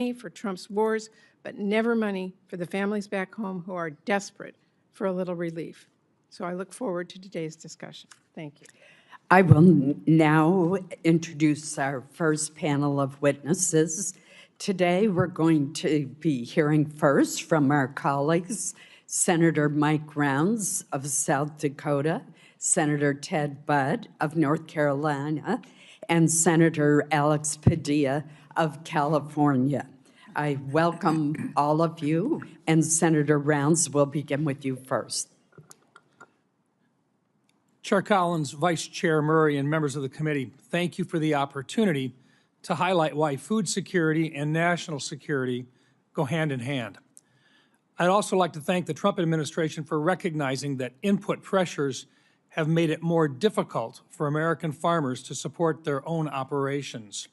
for Trump's wars, but never money for the families back home who are desperate for a little relief. So I look forward to today's discussion. Thank you. I will now introduce our first panel of witnesses. Today, we're going to be hearing first from our colleagues, Senator Mike Rounds of South Dakota, Senator Ted Budd of North Carolina, and Senator Alex Padilla of California. I welcome all of you, and Senator Rounds will begin with you first. Chair Collins, Vice Chair Murray, and members of the committee, thank you for the opportunity to highlight why food security and national security go hand in hand. I'd also like to thank the Trump administration for recognizing that input pressures have made it more difficult for American farmers to support their own operations.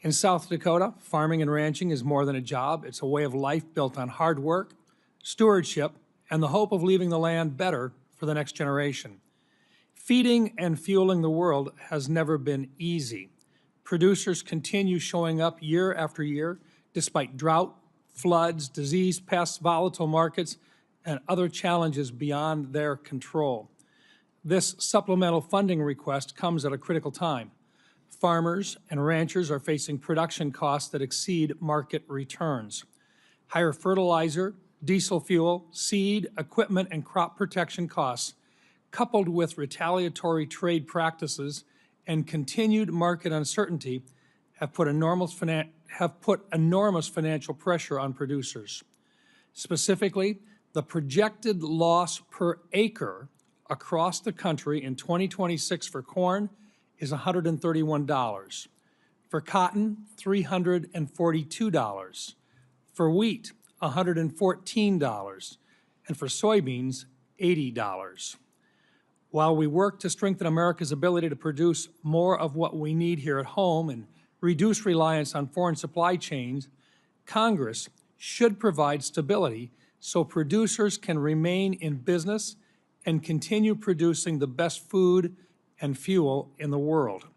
In South Dakota, farming and ranching is more than a job. It's a way of life built on hard work, stewardship, and the hope of leaving the land better for the next generation. Feeding and fueling the world has never been easy. Producers continue showing up year after year, despite drought, floods, disease, pests, volatile markets, and other challenges beyond their control. This supplemental funding request comes at a critical time. Farmers and ranchers are facing production costs that exceed market returns. Higher fertilizer, diesel fuel, seed, equipment, and crop protection costs, coupled with retaliatory trade practices and continued market uncertainty, have put enormous financial pressure on producers. Specifically, the projected loss per acre across the country in 2026 for corn is $131. For cotton, $342. For wheat, $114. And for soybeans, $80. While we work to strengthen America's ability to produce more of what we need here at home and reduce reliance on foreign supply chains, Congress should provide stability so producers can remain in business and continue producing the best food and fuel in the world.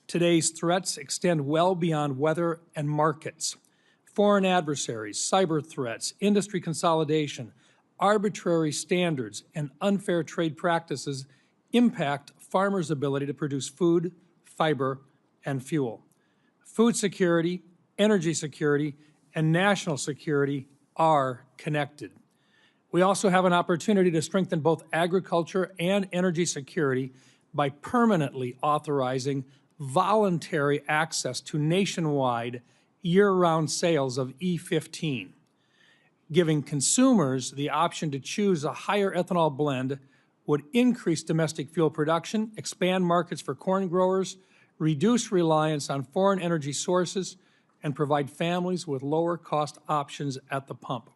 Today's threats extend well beyond weather and markets. Foreign adversaries, cyber threats, industry consolidation, arbitrary standards, and unfair trade practices impact farmers' ability to produce food, fiber, and fuel. Food security, energy security, and national security are connected. We also have an opportunity to strengthen both agriculture and energy security by permanently authorizing voluntary access to nationwide year-round sales of E15. Giving consumers the option to choose a higher ethanol blend would increase domestic fuel production, expand markets for corn growers, reduce reliance on foreign energy sources, and provide families with lower cost options at the pump.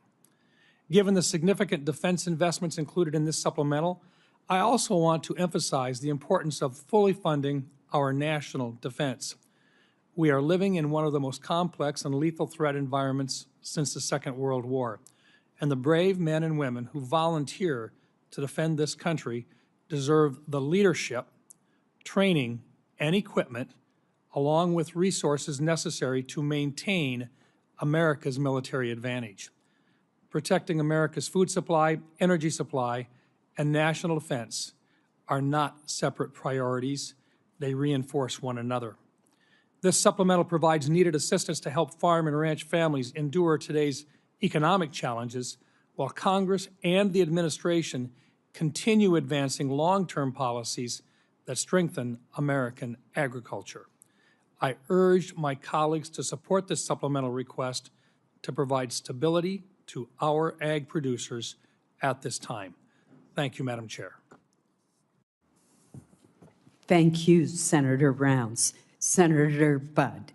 Given the significant defense investments included in this supplemental, I also want to emphasize the importance of fully funding our national defense. We are living in one of the most complex and lethal threat environments since the Second World War, and the brave men and women who volunteer to defend this country deserve the leadership, training, and equipment, along with resources necessary to maintain America's military advantage. Protecting America's food supply, energy supply, and national defense are not separate priorities. They reinforce one another. This supplemental provides needed assistance to help farm and ranch families endure today's economic challenges, while Congress and the administration continue advancing long-term policies that strengthen American agriculture. I urge my colleagues to support this supplemental request to provide stability to our ag producers at this time. Thank you, Madam Chair. Thank you, Senator Rounds. Senator Budd.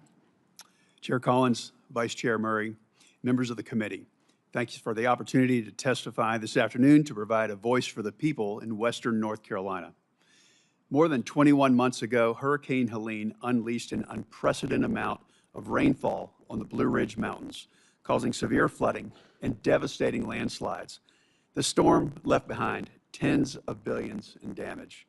Chair Collins, Vice Chair Murray, members of the committee, thank you for the opportunity to testify this afternoon to provide a voice for the people in Western North Carolina. More than 21 months ago, Hurricane Helene unleashed an unprecedented amount of rainfall on the Blue Ridge Mountains, causing severe flooding and devastating landslides. The storm left behind tens of billions in damage.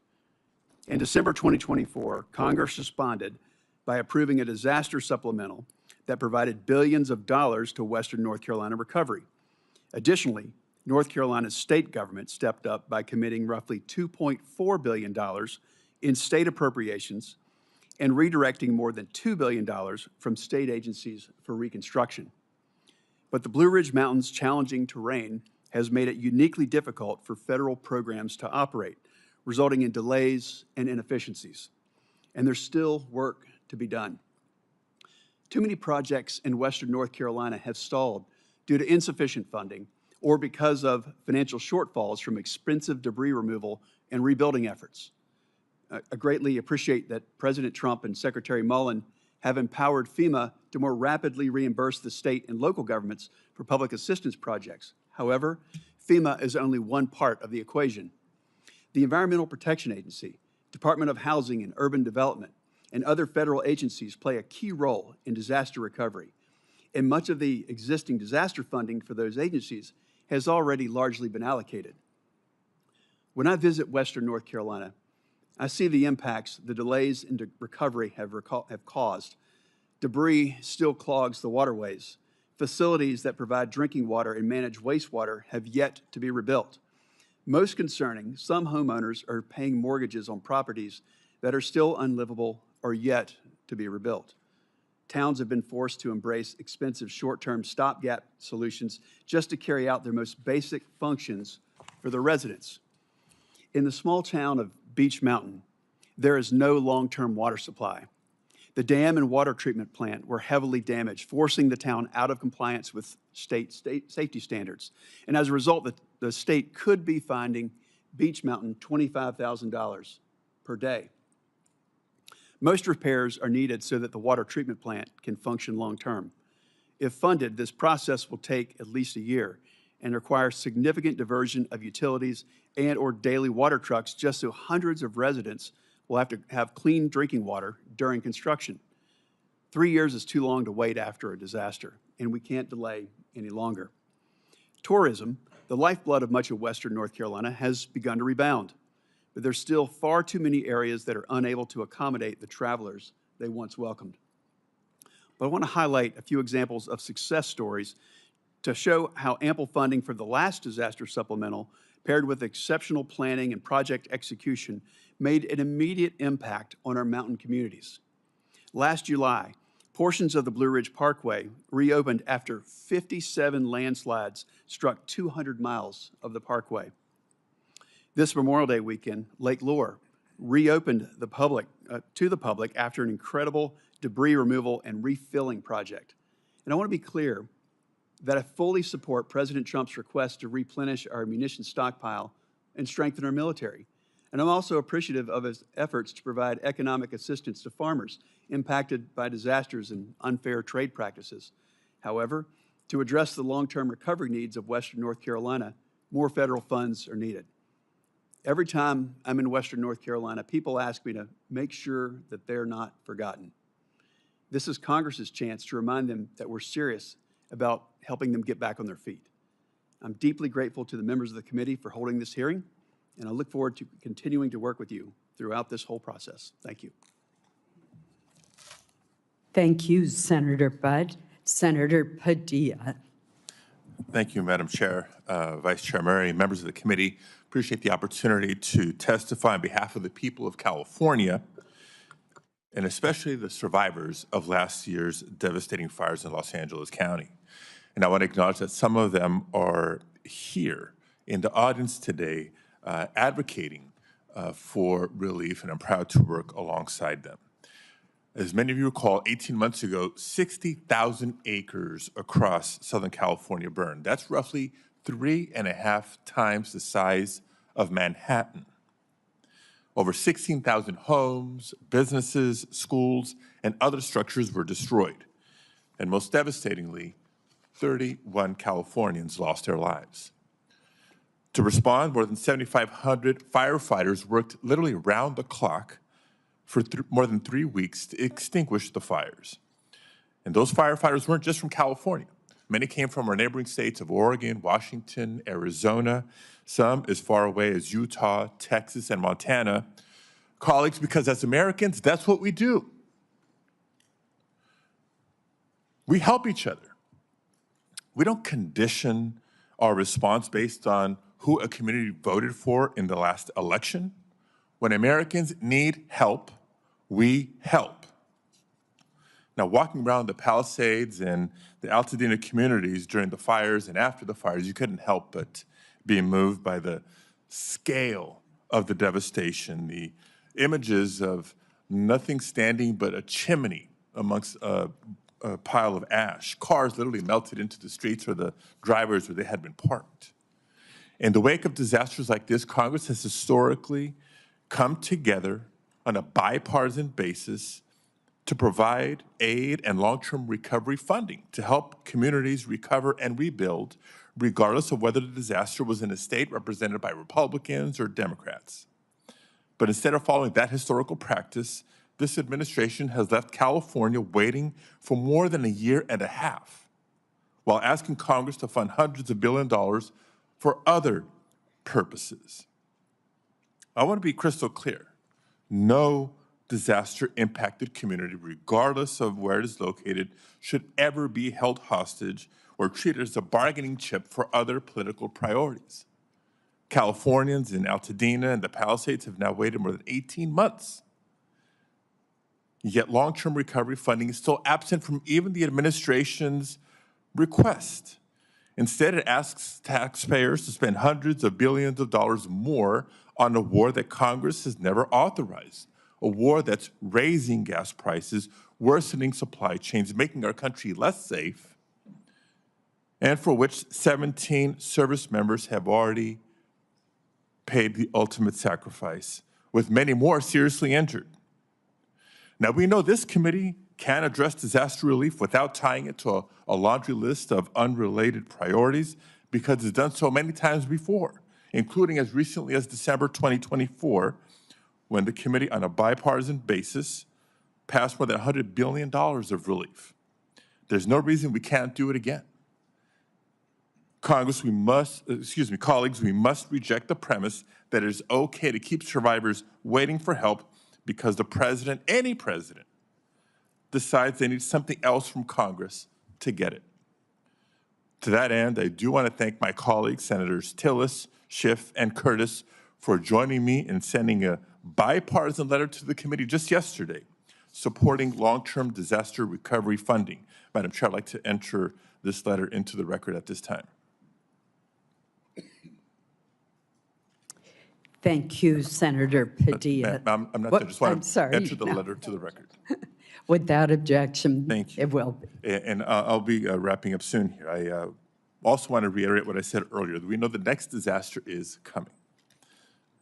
In December 2024, Congress responded by approving a disaster supplemental that provided billions of dollars to Western North Carolina recovery. Additionally, North Carolina's state government stepped up by committing roughly $2.4 billion in state appropriations and redirecting more than $2 billion from state agencies for reconstruction. But the Blue Ridge Mountains' challenging terrain has made it uniquely difficult for federal programs to operate, resulting in delays and inefficiencies. And there's still work to be done. Too many projects in Western North Carolina have stalled due to insufficient funding or because of financial shortfalls from expensive debris removal and rebuilding efforts. I greatly appreciate that President Trump and Secretary Mullen have empowered FEMA to more rapidly reimburse the state and local governments for public assistance projects. However, FEMA is only one part of the equation. The Environmental Protection Agency, Department of Housing and Urban Development, and other federal agencies play a key role in disaster recovery. And much of the existing disaster funding for those agencies has already largely been allocated. When I visit Western North Carolina, I see the impacts the delays in recovery have caused. Debris still clogs the waterways. Facilities that provide drinking water and manage wastewater have yet to be rebuilt. Most concerning, some homeowners are paying mortgages on properties that are still unlivable or yet to be rebuilt. Towns have been forced to embrace expensive short-term stopgap solutions just to carry out their most basic functions for their residents. In the small town of Beech Mountain, there is no long-term water supply. The dam and water treatment plant were heavily damaged, forcing the town out of compliance with state safety standards. And as a result, the state could be finding Beech Mountain $25,000 per day. Most repairs are needed so that the water treatment plant can function long-term. If funded, this process will take at least a year and require significant diversion of utilities and/or daily water trucks just so hundreds of residents will have to have clean drinking water during construction. 3 years is too long to wait after a disaster, and we can't delay any longer. Tourism, the lifeblood of much of Western North Carolina, has begun to rebound, but there's still far too many areas that are unable to accommodate the travelers they once welcomed. But I want to highlight a few examples of success stories to show how ample funding for the last disaster supplemental, paired with exceptional planning and project execution, made an immediate impact on our mountain communities. Last July, portions of the Blue Ridge Parkway reopened after 57 landslides struck 200 miles of the parkway. This Memorial Day weekend, Lake Lure reopened to the public after an incredible debris removal and refilling project. And I want to be clear that I fully support President Trump's request to replenish our munitions stockpile and strengthen our military. And I'm also appreciative of his efforts to provide economic assistance to farmers impacted by disasters and unfair trade practices. However, to address the long-term recovery needs of Western North Carolina, more federal funds are needed. Every time I'm in Western North Carolina, people ask me to make sure that they're not forgotten. This is Congress's chance to remind them that we're serious about helping them get back on their feet. I'm deeply grateful to the members of the committee for holding this hearing, and I look forward to continuing to work with you throughout this whole process. Thank you. Thank you, Senator Budd. Senator Padilla. Thank you, Madam Chair, Vice Chair Murray, members of the committee. Appreciate the opportunity to testify on behalf of the people of California, and especially the survivors of last year's devastating fires in Los Angeles County. And I want to acknowledge that some of them are here in the audience today advocating for relief, and I'm proud to work alongside them. As many of you recall, 18 months ago, 60,000 acres across Southern California burned. That's roughly 3.5 times the size of Manhattan. Over 16,000 homes, businesses, schools, and other structures were destroyed. And most devastatingly, 31 Californians lost their lives. To respond, more than 7,500 firefighters worked literally round the clock for more than 3 weeks to extinguish the fires. And those firefighters weren't just from California. Many came from our neighboring states of Oregon, Washington, Arizona, some as far away as Utah, Texas, and Montana. Colleagues, because as Americans, that's what we do. We help each other. We don't condition our response based on who a community voted for in the last election. When Americans need help, we help. Now, walking around the Palisades and the Altadena communities during the fires and after the fires, you couldn't help but be moved by the scale of the devastation, the images of nothing standing but a chimney amongst a pile of ash. Cars literally melted into the streets or the drivers where they had been parked. In the wake of disasters like this, Congress has historically come together on a bipartisan basis to provide aid and long-term recovery funding to help communities recover and rebuild, regardless of whether the disaster was in a state represented by Republicans or Democrats. But instead of following that historical practice, this administration has left California waiting for more than a year and a half, while asking Congress to fund hundreds of billions of dollars for other purposes. I want to be crystal clear. No disaster-impacted community, regardless of where it is located, should ever be held hostage or treated as a bargaining chip for other political priorities. Californians in Altadena and the Palisades have now waited more than 18 months. Yet long-term recovery funding is still absent from even the administration's request. Instead, it asks taxpayers to spend hundreds of billions of dollars more on a war that Congress has never authorized, a war that's raising gas prices, worsening supply chains, making our country less safe, and for which 17 service members have already paid the ultimate sacrifice, with many more seriously injured. Now, we know this committee can address disaster relief without tying it to a laundry list of unrelated priorities because it's done so many times before, including as recently as December 2024, when the committee on a bipartisan basis passed more than $100 billion of relief. There's no reason we can't do it again. Colleagues, we must reject the premise that it is okay to keep survivors waiting for help because the president, any president, decides they need something else from Congress to get it. To that end, I do want to thank my colleagues, Senators Tillis, Schiff, and Curtis, for joining me in sending a bipartisan letter to the committee just yesterday, supporting long-term disaster recovery funding. Madam Chair, I'd like to enter this letter into the record at this time. Thank you, Senator Padilla. I'm not done. I just want to enter the no. letter to the record. Without objection, Thank you. it will be. And I'll be wrapping up soon here. I also want to reiterate what I said earlier. We know the next disaster is coming.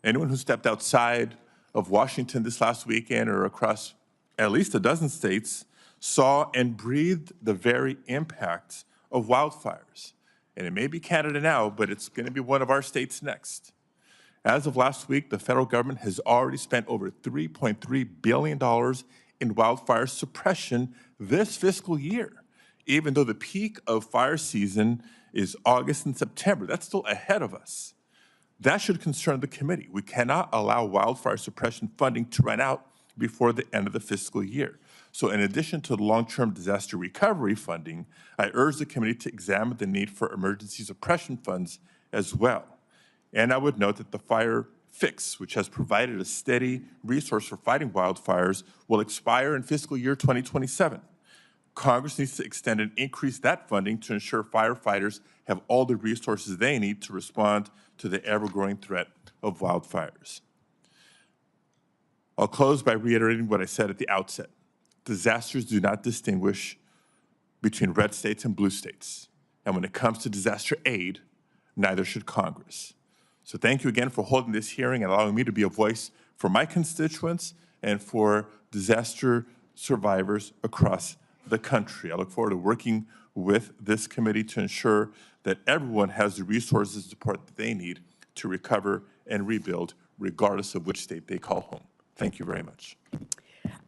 Anyone who stepped outside of Washington this last weekend or across at least a dozen states saw and breathed the very impact of wildfires. And it may be Canada now, but it's going to be one of our states next. As of last week, the federal government has already spent over $3.3 billion in wildfire suppression this fiscal year, even though the peak of fire season is August and September. That's still ahead of us. That should concern the committee. We cannot allow wildfire suppression funding to run out before the end of the fiscal year. So in addition to the long-term disaster recovery funding, I urge the committee to examine the need for emergency suppression funds as well. And I would note that the Fire Fix, which has provided a steady resource for fighting wildfires, will expire in fiscal year 2027. Congress needs to extend and increase that funding to ensure firefighters have all the resources they need to respond to the ever-growing threat of wildfires. I'll close by reiterating what I said at the outset. Disasters do not distinguish between red states and blue states. And when it comes to disaster aid, neither should Congress. So thank you again for holding this hearing and allowing me to be a voice for my constituents and for disaster survivors across the country. I look forward to working with this committee to ensure that everyone has the resources and support that they need to recover and rebuild, regardless of which state they call home. Thank you very much.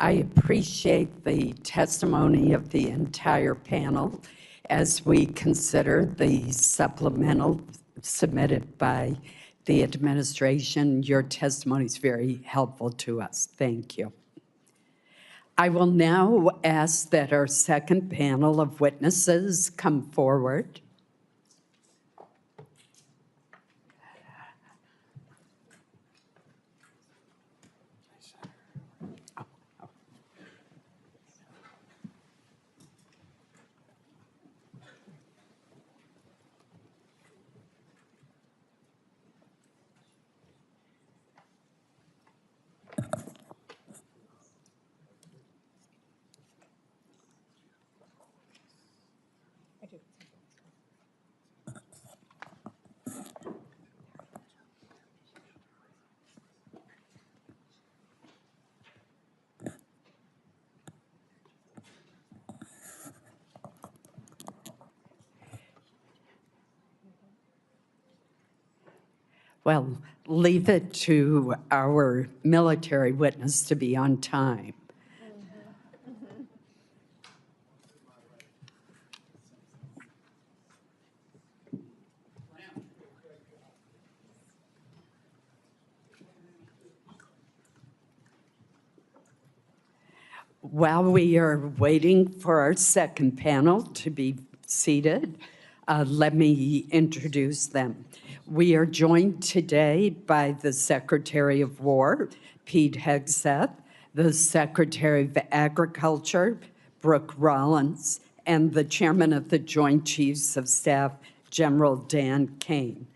I appreciate the testimony of the entire panel as we consider the supplemental submitted by the administration. Your testimony is very helpful to us. Thank you. I will now ask that our second panel of witnesses come forward. Well, leave it to our military witness to be on time. While we are waiting for our second panel to be seated, let me introduce them. We are joined today by the Secretary of War, Pete Hegseth, the Secretary of Agriculture, Brooke Rollins, and the Chairman of the Joint Chiefs of Staff, General Dan Caine.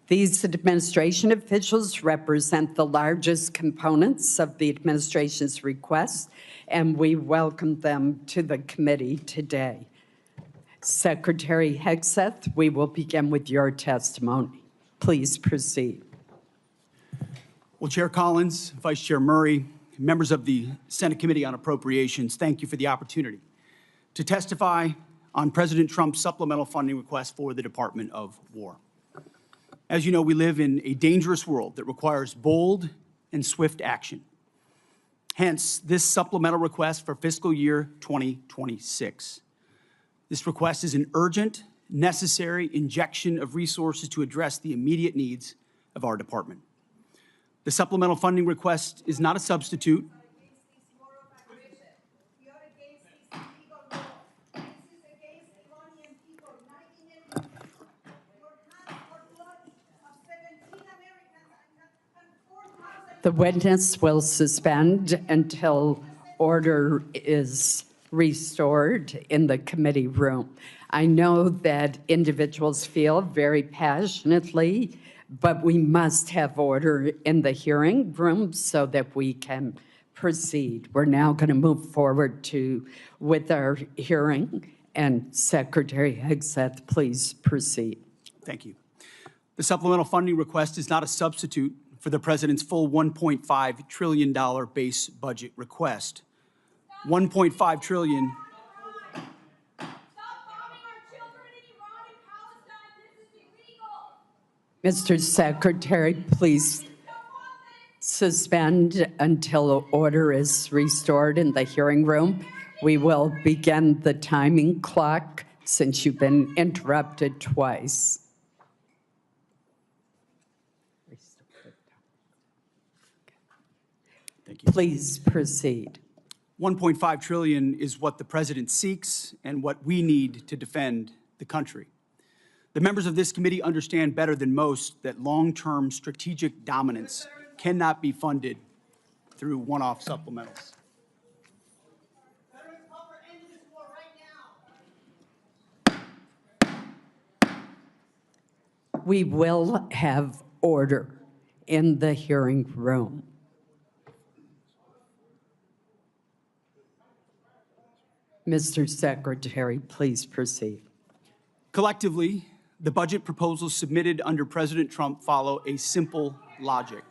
These administration officials represent the largest components of the administration's request, and we welcome them to the committee today. Secretary Hegseth, we will begin with your testimony. Please proceed. Well, Chair Collins, Vice Chair Murray, members of the Senate Committee on Appropriations, thank you for the opportunity to testify on President Trump's supplemental funding request for the Department of War. As you know, we live in a dangerous world that requires bold and swift action. Hence, this supplemental request for fiscal year 2026. This request is an urgent, necessary injection of resources to address the immediate needs of our department. The supplemental funding request is not a substitute. The witness will suspend until order is restored in the committee room. I know that individuals feel very passionately, but we must have order in the hearing room so that we can proceed. We're now going to move forward with our hearing, and Secretary Hegseth, please proceed. Thank you. The supplemental funding request is not a substitute for the President's full $1.5 trillion base budget request. $1.5 trillion. Mr. Secretary, please suspend until order is restored in the hearing room. We will begin the timing clock since you've been interrupted twice. Thank you. Please proceed. $1.5 trillion is what the President seeks and what we need to defend the country. The members of this committee understand better than most that long-term strategic dominance cannot be funded through one-off supplementals. We will have order in the hearing room. Mr. Secretary, please proceed. Collectively, the budget proposals submitted under President Trump follow a simple logic.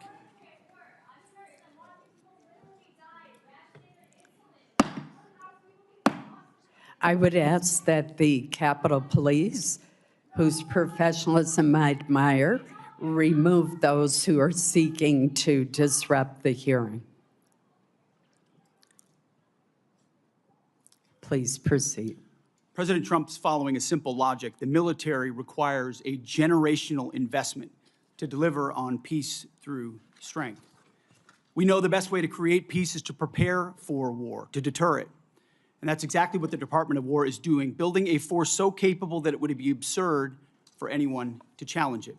I would ask that the Capitol Police, whose professionalism I admire, remove those who are seeking to disrupt the hearing. Please proceed. President Trump's following a simple logic. The military requires a generational investment to deliver on peace through strength. We know the best way to create peace is to prepare for war, to deter it. And that's exactly what the Department of War is doing, building a force so capable that it would be absurd for anyone to challenge it.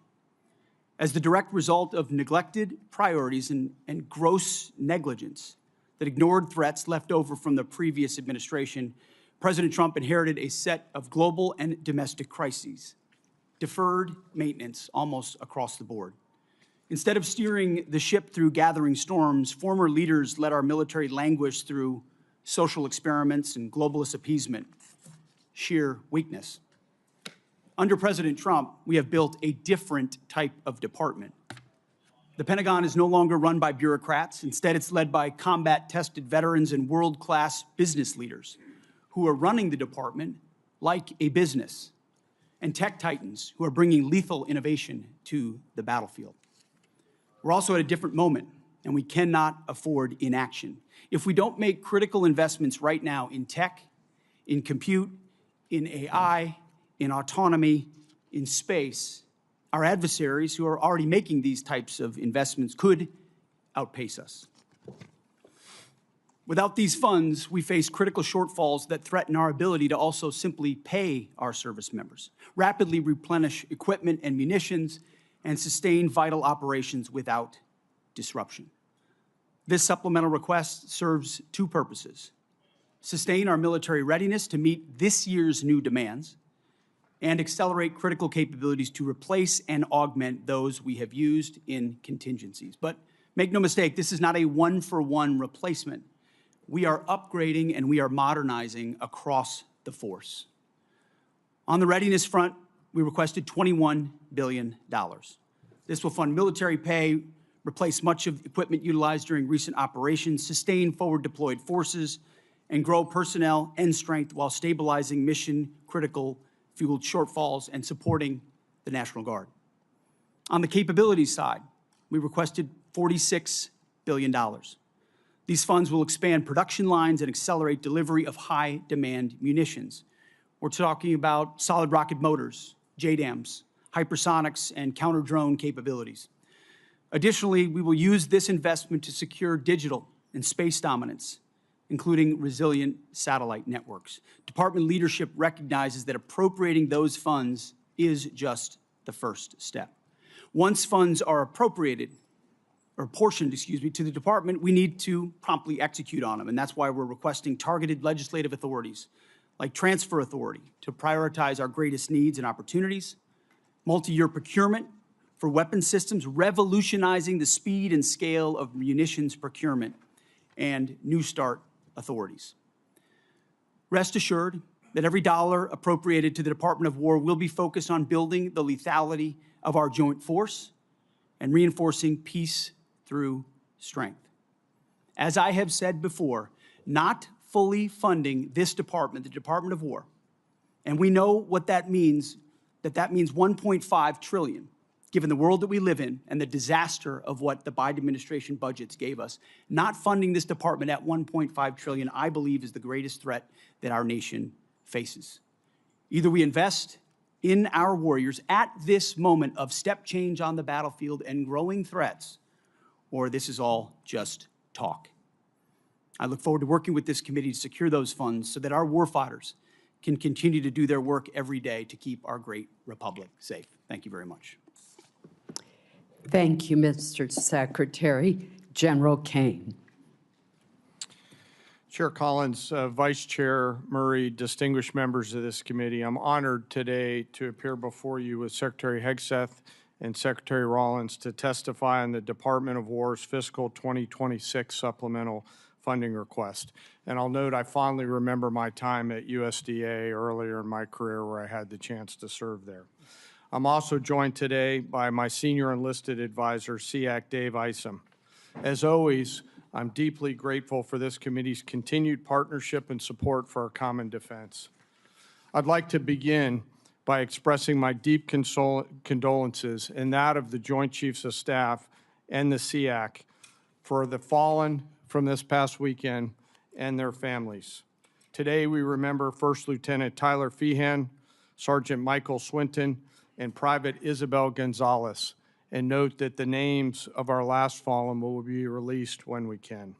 As the direct result of neglected priorities and gross negligence that ignored threats left over from the previous administration, President Trump inherited a set of global and domestic crises, deferred maintenance almost across the board. Instead of steering the ship through gathering storms, former leaders let our military languish through social experiments and globalist appeasement, sheer weakness. Under President Trump, we have built a different type of department. The Pentagon is no longer run by bureaucrats. Instead, it's led by combat-tested veterans and world-class business leaders who are running the department like a business, and tech titans who are bringing lethal innovation to the battlefield. We're also at a different moment, and we cannot afford inaction. If we don't make critical investments right now in tech, in compute, in AI, in autonomy, in space, our adversaries who are already making these types of investments could outpace us. Without these funds, we face critical shortfalls that threaten our ability to also simply pay our service members, rapidly replenish equipment and munitions, and sustain vital operations without disruption. This supplemental request serves two purposes: sustain our military readiness to meet this year's new demands, and accelerate critical capabilities to replace and augment those we have used in contingencies. But make no mistake, this is not a one-for-one replacement. We are upgrading and we are modernizing across the force. On the readiness front, we requested $21 billion. This will fund military pay, replace much of the equipment utilized during recent operations, sustain forward-deployed forces, and grow personnel and strength while stabilizing mission-critical fueled shortfalls and supporting the National Guard. On the capabilities side, we requested $46 billion. These funds will expand production lines and accelerate delivery of high-demand munitions. We're talking about solid rocket motors, JDAMs, hypersonics, and counter-drone capabilities. Additionally, we will use this investment to secure digital and space dominance, including resilient satellite networks. Department leadership recognizes that appropriating those funds is just the first step. Once funds are appropriated, or apportioned, to the department, we need to promptly execute on them, and that's why we're requesting targeted legislative authorities, like transfer authority, to prioritize our greatest needs and opportunities, multi-year procurement for weapon systems, revolutionizing the speed and scale of munitions procurement, and New START authorities. Rest assured that every dollar appropriated to the Department of War will be focused on building the lethality of our joint force and reinforcing peace through strength. As I have said before, not fully funding this department, the Department of War, and we know what that means, that means $1.5 trillion, given the world that we live in and the disaster of what the Biden administration budgets gave us. Not funding this department at $1.5 trillion, I believe, is the greatest threat that our nation faces. Either we invest in our warriors at this moment of step change on the battlefield and growing threats, or this is all just talk. I look forward to working with this committee to secure those funds so that our warfighters can continue to do their work every day to keep our great republic safe. Thank you very much. Thank you, Mr. Secretary. General Caine. Chair Collins, Vice Chair Murray, distinguished members of this committee, I'm honored today to appear before you with Secretary Hegseth and Secretary Rollins to testify on the Department of War's fiscal 2026 supplemental funding request. And I'll note I fondly remember my time at USDA earlier in my career where I had the chance to serve there. I'm also joined today by my senior enlisted advisor, SEAC Dave Isom. As always, I'm deeply grateful for this committee's continued partnership and support for our common defense. I'd like to begin by expressing my deep condolences and that of the Joint Chiefs of Staff and the SEAC for the fallen from this past weekend and their families. Today, we remember First Lieutenant Tyler Feehan, Sergeant Michael Swinton, and Private Isabel Gonzalez, and note that the names of our last fallen will be released when we can.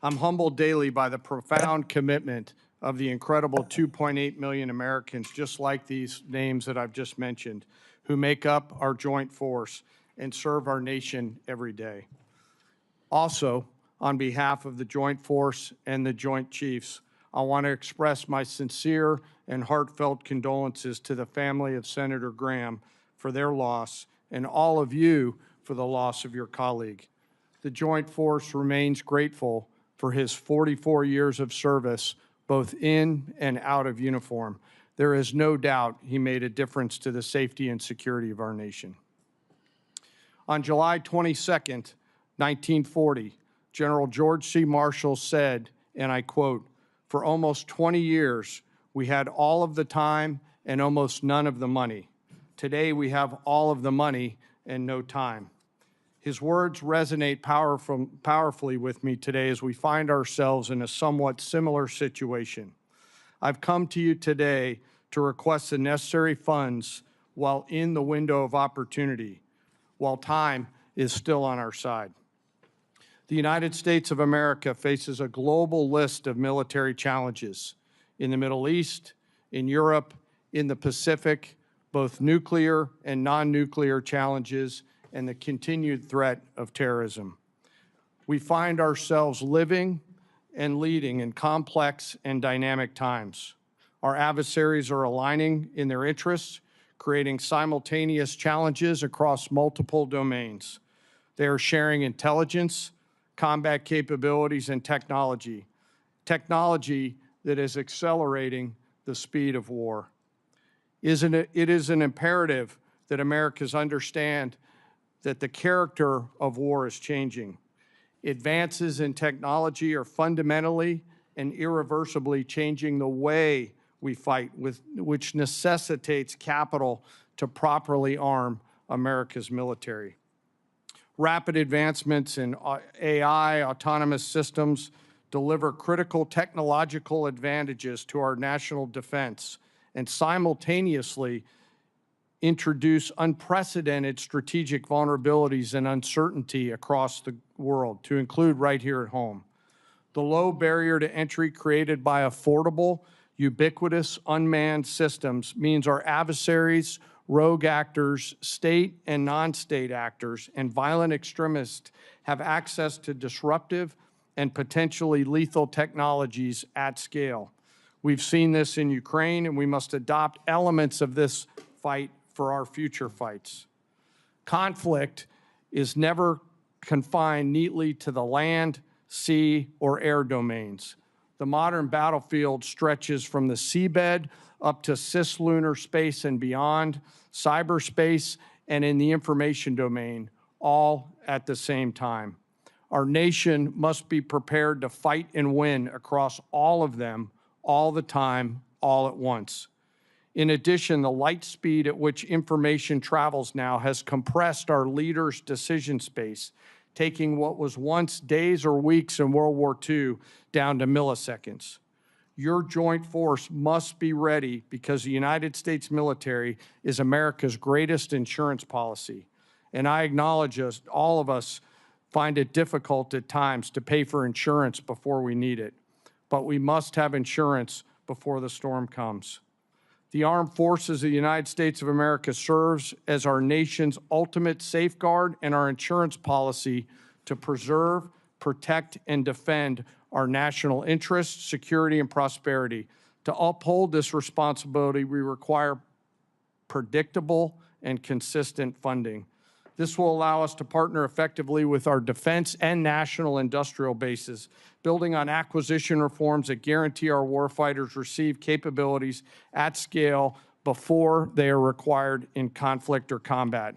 I'm humbled daily by the profound commitment of the incredible 2.8 million Americans, just like these names that I've just mentioned, who make up our joint force and serve our nation every day. Also, on behalf of the Joint Force and the Joint Chiefs, I want to express my sincere and heartfelt condolences to the family of Senator Graham for their loss and all of you for the loss of your colleague. The Joint Force remains grateful for his 44 years of service, both in and out of uniform. There is no doubt he made a difference to the safety and security of our nation. On July 22nd, 1940, General George C. Marshall said, and I quote, "For almost 20 years, we had all of the time and almost none of the money. Today, we have all of the money and no time." His words resonate powerfully with me today as we find ourselves in a somewhat similar situation. I've come to you today to request the necessary funds while in the window of opportunity, while time is still on our side. The United States of America faces a global list of military challenges in the Middle East, in Europe, in the Pacific, both nuclear and non-nuclear challenges, and the continued threat of terrorism. We find ourselves living and leading in complex and dynamic times. Our adversaries are aligning in their interests, creating simultaneous challenges across multiple domains. They are sharing intelligence, combat capabilities, and technology that is accelerating the speed of war. It is an imperative that Americans understand that the character of war is changing. Advances in technology are fundamentally and irreversibly changing the way we fight, which necessitates capital to properly arm America's military. Rapid advancements in AI, autonomous systems, deliver critical technological advantages to our national defense and simultaneously introduce unprecedented strategic vulnerabilities and uncertainty across the world, to include right here at home. The low barrier to entry created by affordable, ubiquitous, unmanned systems means our adversaries, rogue actors, state and non-state actors, and violent extremists have access to disruptive and potentially lethal technologies at scale. We've seen this in Ukraine, and we must adopt elements of this fight for our future fights. Conflict is never confined neatly to the land, sea, or air domains. The modern battlefield stretches from the seabed up to cislunar space and beyond, cyberspace, and in the information domain, all at the same time. Our nation must be prepared to fight and win across all of them, all the time, all at once. In addition, the light speed at which information travels now has compressed our leaders' decision space, taking what was once days or weeks in World War II down to milliseconds. Your joint force must be ready because the United States military is America's greatest insurance policy. And I acknowledge all of us find it difficult at times to pay for insurance before we need it. But we must have insurance before the storm comes. The Armed Forces of the United States of America serves as our nation's ultimate safeguard and our insurance policy to preserve, protect, and defend our national interests, security, and prosperity. To uphold this responsibility, we require predictable and consistent funding. This will allow us to partner effectively with our defense and national industrial bases, building on acquisition reforms that guarantee our warfighters receive capabilities at scale before they are required in conflict or combat.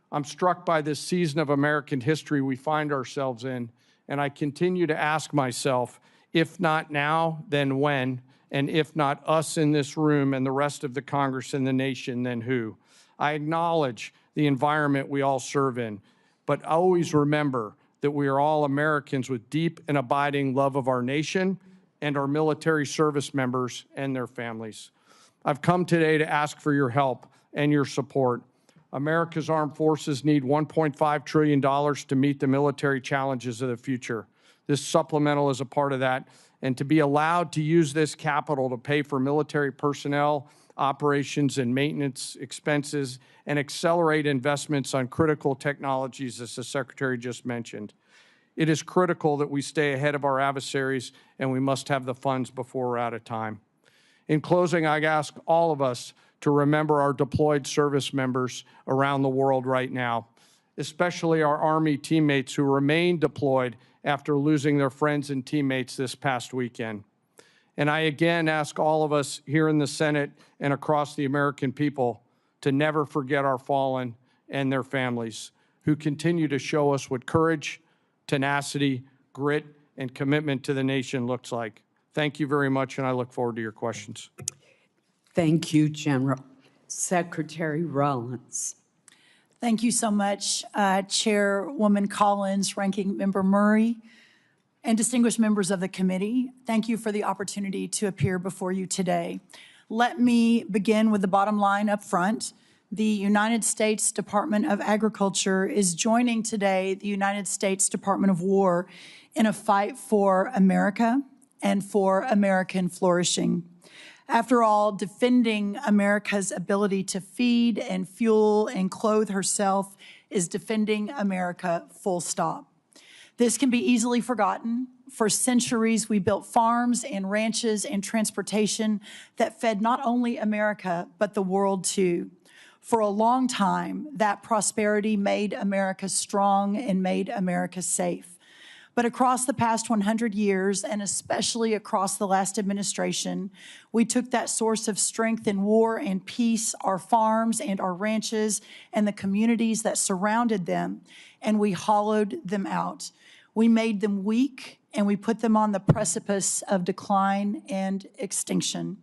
I'm struck by this season of American history we find ourselves in, and I continue to ask myself, if not now, then when? And if not us in this room and the rest of the Congress and the nation, then who? I acknowledge the environment we all serve in, but always remember that we are all Americans with deep and abiding love of our nation and our military service members and their families. I've come today to ask for your help and your support. America's armed forces need $1.5 trillion to meet the military challenges of the future. This supplemental is a part of that. And to be allowed to use this capital to pay for military personnel, operations and maintenance expenses, and accelerate investments on critical technologies, as the Secretary just mentioned. It is critical that we stay ahead of our adversaries, and we must have the funds before we're out of time. In closing, I ask all of us to remember our deployed service members around the world right now, especially our Army teammates who remain deployed after losing their friends and teammates this past weekend. And I again ask all of us here in the Senate and across the American people to never forget our fallen and their families who continue to show us what courage, tenacity, grit, and commitment to the nation looks like. Thank you very much, and I look forward to your questions. Thank you, General. Secretary Rollins. Thank you so much, Chairwoman Collins, Ranking Member Murray, and distinguished members of the committee. Thank you for the opportunity to appear before you today. Let me begin with the bottom line up front. The United States Department of Agriculture is joining today the United States Department of War in a fight for America and for American flourishing. After all, defending America's ability to feed and fuel and clothe herself is defending America, full stop. This can be easily forgotten. For centuries, we built farms and ranches and transportation that fed not only America, but the world too. For a long time, that prosperity made America strong and made America safe. But across the past 100 years, and especially across the last administration, we took that source of strength in war and peace, our farms and our ranches, and the communities that surrounded them, and we hollowed them out. We made them weak, and we put them on the precipice of decline and extinction.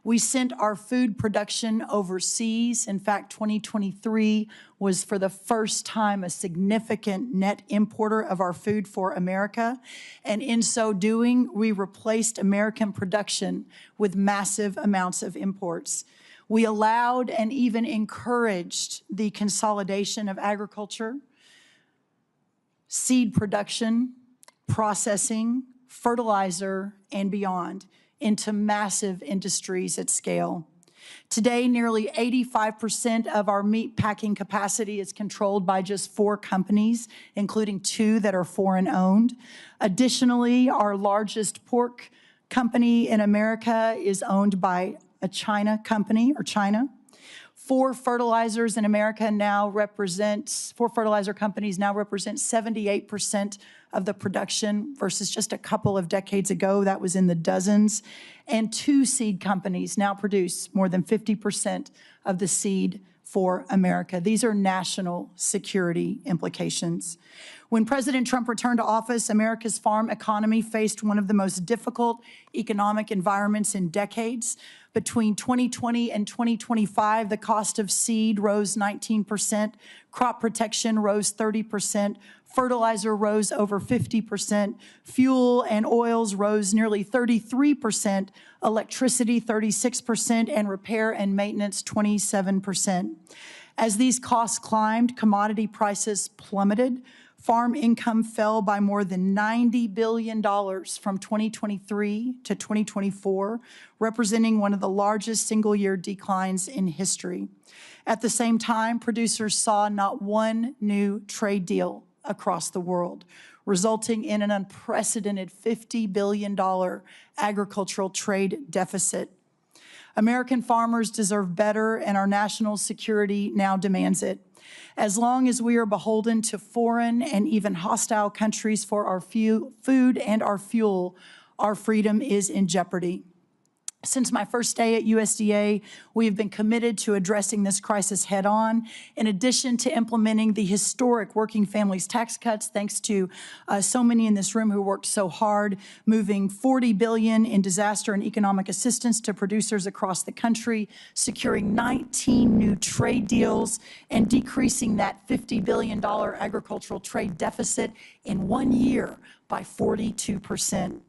We sent our food production overseas. In fact, 2023 was for the first time a significant net importer of our food for America. And in so doing, we replaced American production with massive amounts of imports. We allowed and even encouraged the consolidation of agriculture, seed production, processing, fertilizer, and beyond into massive industries at scale. Today, nearly 85% of our meat packing capacity is controlled by just 4 companies, including 2 that are foreign-owned. Additionally, our largest pork company in America is owned by a China company, or China. 4 fertilizer companies now represent 78% of the production versus just a couple of decades ago, that was in the dozens. And 2 seed companies now produce more than 50% of the seed for America. These are national security implications. When President Trump returned to office, America's farm economy faced one of the most difficult economic environments in decades. Between 2020 and 2025, the cost of seed rose 19%, crop protection rose 30%, fertilizer rose over 50%, fuel and oils rose nearly 33%, electricity 36%, and repair and maintenance 27%. As these costs climbed, commodity prices plummeted. Farm income fell by more than $90 billion from 2023 to 2024, representing one of the largest single-year declines in history. At the same time, producers saw not one new trade deal across the world, resulting in an unprecedented $50 billion agricultural trade deficit. American farmers deserve better, and our national security now demands it. As long as we are beholden to foreign and even hostile countries for our food and our fuel, our freedom is in jeopardy. Since my first day at USDA, we have been committed to addressing this crisis head-on. In addition to implementing the historic working families tax cuts, thanks to so many in this room who worked so hard, moving $40 billion in disaster and economic assistance to producers across the country, securing 19 new trade deals, and decreasing that $50 billion agricultural trade deficit in 1 year by 42%.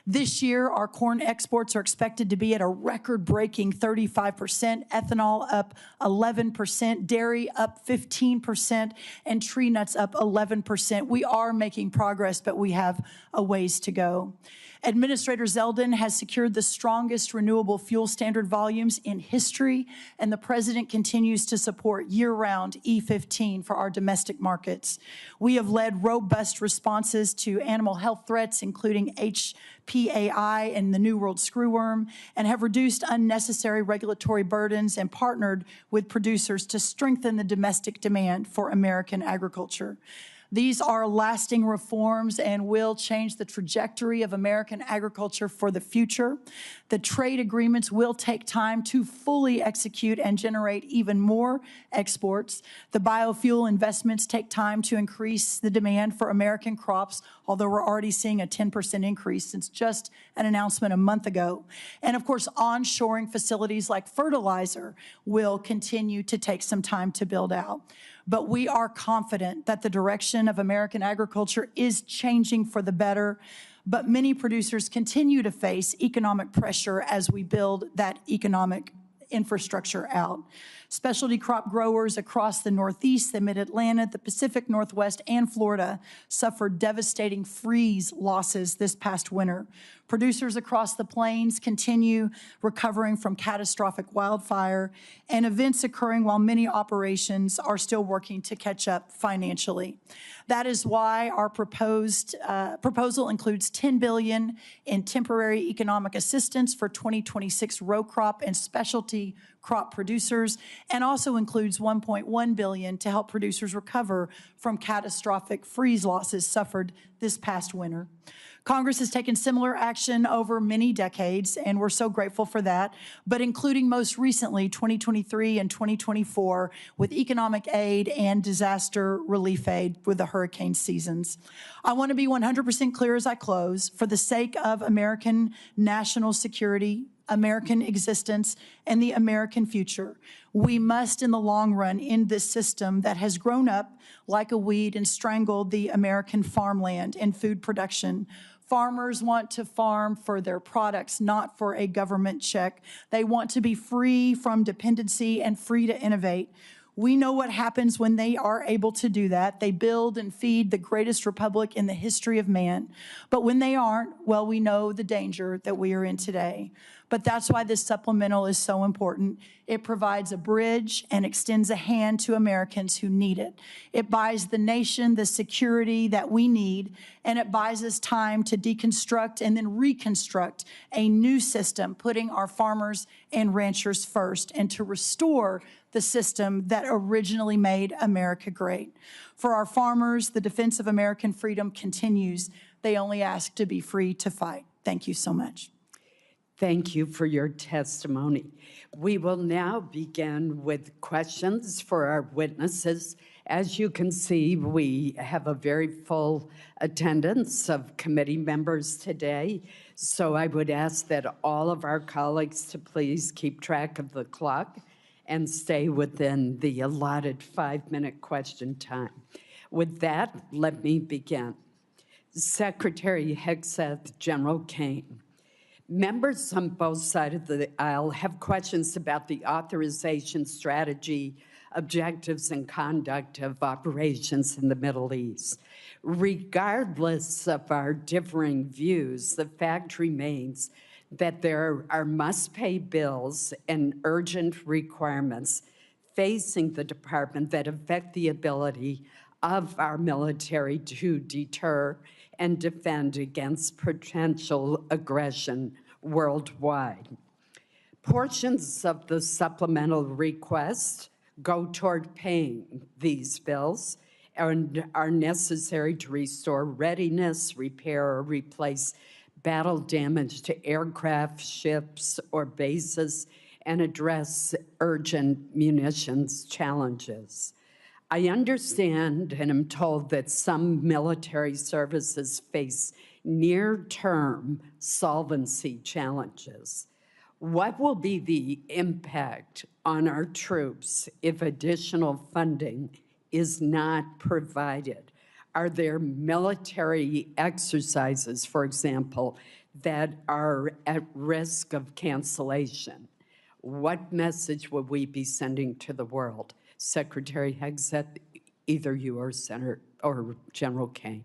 This year, our corn exports are expected to be at a record-breaking 35%, ethanol up 11%, dairy up 15%, and tree nuts up 11%. We are making progress, but we have a ways to go. Administrator Zeldin has secured the strongest renewable fuel standard volumes in history, and the President continues to support year-round E15 for our domestic markets. We have led robust responses to animal health threats, including HPAI and the New World screwworm, and have reduced unnecessary regulatory burdens and partnered with producers to strengthen the domestic demand for American agriculture. These are lasting reforms and will change the trajectory of American agriculture for the future. The trade agreements will take time to fully execute and generate even more exports. The biofuel investments take time to increase the demand for American crops, although we're already seeing a 10% increase since just an announcement a month ago. And of course, onshoring facilities like fertilizer will continue to take some time to build out. But we are confident that the direction of American agriculture is changing for the better. But many producers continue to face economic pressure as we build that economic infrastructure out. Specialty crop growers across the Northeast, the Mid-Atlantic, the Pacific Northwest, and Florida suffered devastating freeze losses this past winter. Producers across the plains continue recovering from catastrophic wildfire and events occurring while many operations are still working to catch up financially. That is why our proposal includes $10 billion in temporary economic assistance for 2026 row crop and specialty crop producers, and also includes $1.1 billion to help producers recover from catastrophic freeze losses suffered this past winter. Congress has taken similar action over many decades, and we're so grateful for that, but including most recently 2023 and 2024 with economic aid and disaster relief aid with the hurricane seasons. I want to be 100% clear as I close. For the sake of American national security, American existence, and the American future, we must, in the long run, end this system that has grown up like a weed and strangled the American farmland and food production. Farmers want to farm for their products, not for a government check. They want to be free from dependency and free to innovate. We know what happens when they are able to do that. They build and feed the greatest republic in the history of man. But when they aren't, well, we know the danger that we are in today. But that's why this supplemental is so important. It provides a bridge and extends a hand to Americans who need it. It buys the nation the security that we need, and it buys us time to deconstruct and then reconstruct a new system, putting our farmers and ranchers first, and to restore the system that originally made America great. For our farmers, the defense of American freedom continues. They only ask to be free to fight. Thank you so much. Thank you for your testimony. We will now begin with questions for our witnesses. As you can see, we have a very full attendance of committee members today, so I would ask that all of our colleagues to please keep track of the clock and stay within the allotted 5-minute question time. With that, let me begin. Secretary Hegseth, General Caine. Members on both sides of the aisle have questions about the authorization strategy, objectives, and conduct of operations in the Middle East. Regardless of our differing views, the fact remains that there are must-pay bills and urgent requirements facing the department that affect the ability of our military to deter and defend against potential aggression worldwide. Portions of the supplemental request go toward paying these bills and are necessary to restore readiness, repair, or replace battle damage to aircraft, ships, or bases, and address urgent munitions challenges. I understand and am told that some military services face near-term solvency challenges. What will be the impact on our troops if additional funding is not provided? Are there military exercises, for example, that are at risk of cancellation? What message would we be sending to the world? Secretary Hegseth, either you or Senator or General Caine.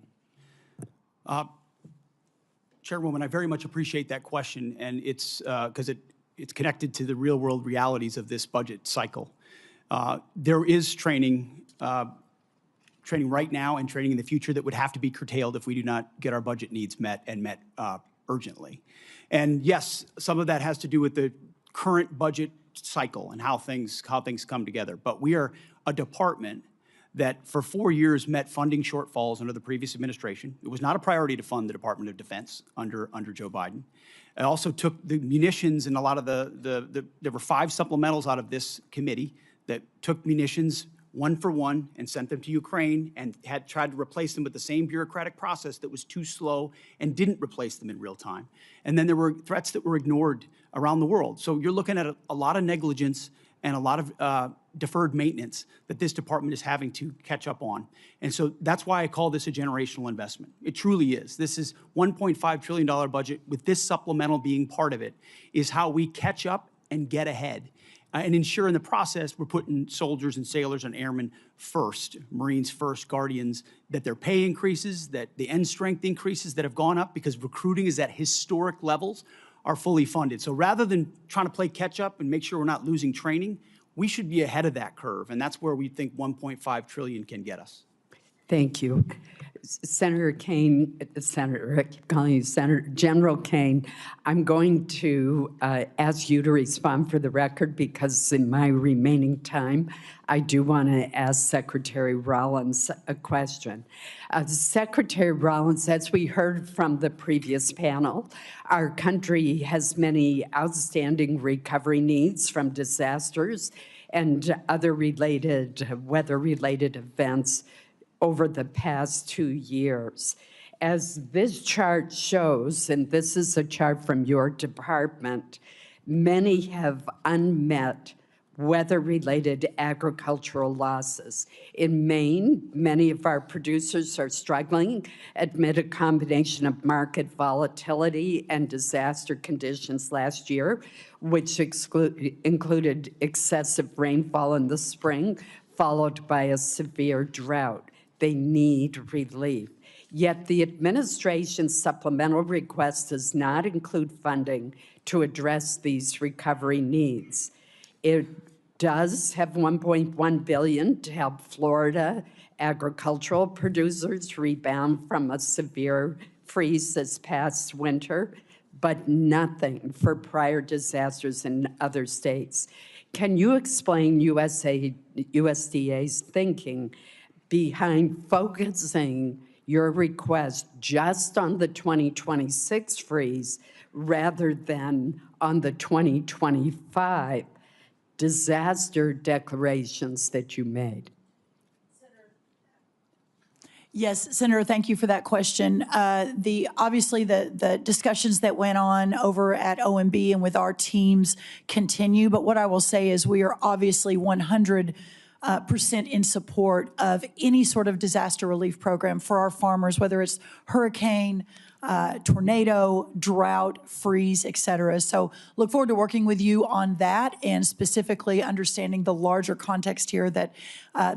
Chairwoman, I very much appreciate that question, and it's because it's connected to the real-world realities of this budget cycle. There is training right now and training in the future that would have to be curtailed if we do not get our budget needs met and met urgently. And yes, some of that has to do with the current budget cycle and how things come together. But we are a department that for 4 years met funding shortfalls under the previous administration. It was not a priority to fund the Department of Defense under Joe Biden. It also took the munitions and a lot of there were 5 supplementals out of this committee that took munitions one for one and sent them to Ukraine and had tried to replace them with the same bureaucratic process that was too slow and didn't replace them in real time. And then there were threats that were ignored around the world. So you're looking at a lot of negligence and a lot of deferred maintenance that this department is having to catch up on. And so that's why I call this a generational investment. It truly is. This is $1.5 trillion budget with this supplemental being part of it is how we catch up and get ahead. And ensure in the process we're putting soldiers and sailors and airmen first, Marines first, Guardians, that their pay increases, that the end strength increases that have gone up because recruiting is at historic levels are fully funded. So rather than trying to play catch up and make sure we're not losing training, we should be ahead of that curve. And that's where we think 1.5 trillion can get us. Thank you. Senator Caine, I keep calling you Senator General Caine, I'm going to ask you to respond for the record because in my remaining time, I do want to ask Secretary Rollins a question. Secretary Rollins, as we heard from the previous panel, our country has many outstanding recovery needs from disasters and other weather-related events over the past 2 years. As this chart shows, and this is a chart from your department, many have unmet weather-related agricultural losses. In Maine, many of our producers are struggling amid a combination of market volatility and disaster conditions last year, which included excessive rainfall in the spring, followed by a severe drought. They need relief. Yet the administration's supplemental request does not include funding to address these recovery needs. It does have $1.1 billion to help Florida agricultural producers rebound from a severe freeze this past winter, but nothing for prior disasters in other states. Can you explain USDA's thinking behind focusing your request just on the 2026 freeze rather than on the 2025 disaster declarations that you made? Yes, Senator, thank you for that question. Obviously, the discussions that went on over at OMB and with our teams continue, but what I will say is we are obviously 100% in support of any sort of disaster relief program for our farmers, whether it's hurricane, tornado, drought, freeze, et cetera. So look forward to working with you on that and specifically understanding the larger context here that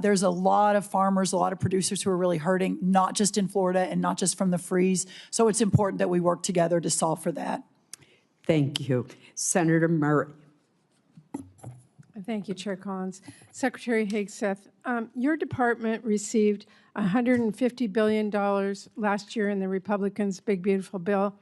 there's a lot of farmers, a lot of producers who are really hurting, not just in Florida and not just from the freeze. So it's important that we work together to solve for that. Thank you. Senator Murray. Thank you, Chair Collins. Secretary Hegseth, your department received $150 billion last year in the Republicans' Big Beautiful Bill.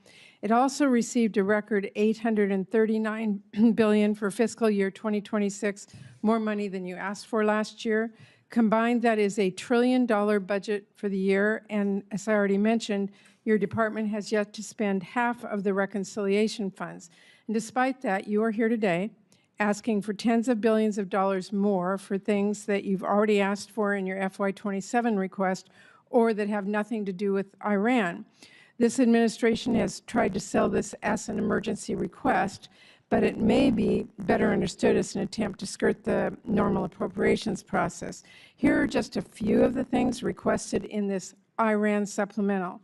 It also received a record $839 billion for fiscal year 2026, more money than you asked for last year. Combined, that is a $1 trillion budget for the year, and as I already mentioned, your department has yet to spend half of the reconciliation funds. And despite that, you are here today asking for tens of billions of dollars more for things that you've already asked for in your FY27 request or that have nothing to do with Iran. This administration has tried to sell this as an emergency request, but it may be better understood as an attempt to skirt the normal appropriations process. Here are just a few of the things requested in this Iran supplemental.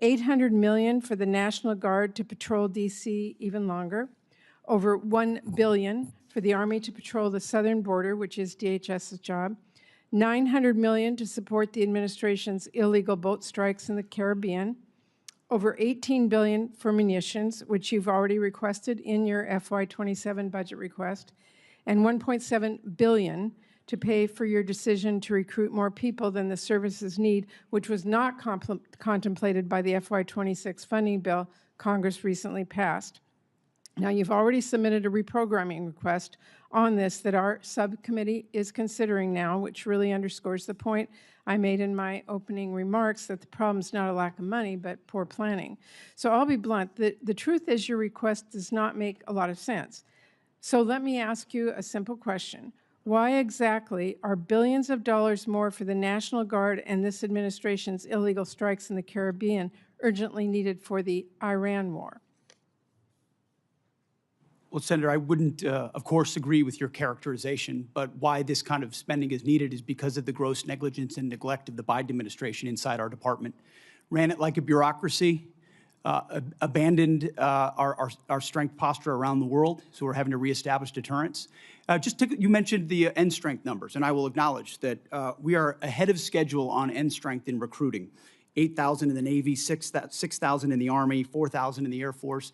$800 million for the National Guard to patrol D.C. even longer. Over $1 billion for the Army to patrol the southern border, which is DHS's job. $900 million to support the administration's illegal boat strikes in the Caribbean. Over $18 billion for munitions, which you've already requested in your FY27 budget request, and $1.7 billion to pay for your decision to recruit more people than the services need, which was not contemplated by the FY26 funding bill Congress recently passed. Now, you've already submitted a reprogramming request on this that our subcommittee is considering now, which really underscores the point I made in my opening remarks that the problem is not a lack of money, but poor planning. So I'll be blunt. The truth is your request does not make a lot of sense. So let me ask you a simple question. Why exactly are billions of dollars more for the National Guard and this administration's illegal strikes in the Caribbean urgently needed for the Iran war? Well, Senator, I wouldn't, of course, agree with your characterization, but why this kind of spending is needed is because of the gross negligence and neglect of the Biden administration inside our department. Ran it like a bureaucracy, abandoned our strength posture around the world, so we're having to reestablish deterrence. You mentioned the end strength numbers, and I will acknowledge that we are ahead of schedule on end strength in recruiting. 8,000 in the Navy, 6,000 in the Army, 4,000 in the Air Force.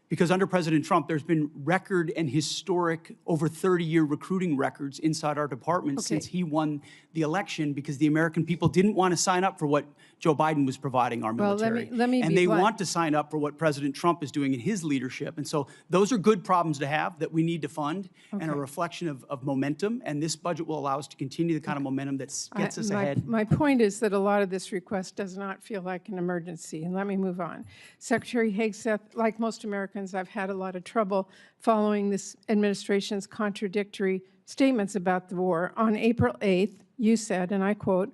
Because under President Trump, there's been record and historic over 30-year recruiting records inside our department since he won the election, because the American people didn't want to sign up for what Joe Biden was providing our military. Let me and they want to sign up for what President Trump is doing in his leadership. And so those are good problems to have that we need to fund and a reflection of momentum. And this budget will allow us to continue the kind of momentum that gets us ahead. My point is that a lot of this request does not feel like an emergency. And let me move on. Secretary Hegseth, like most Americans, I've had a lot of trouble following this administration's contradictory statements about the war. On April 8th, you said, and I quote,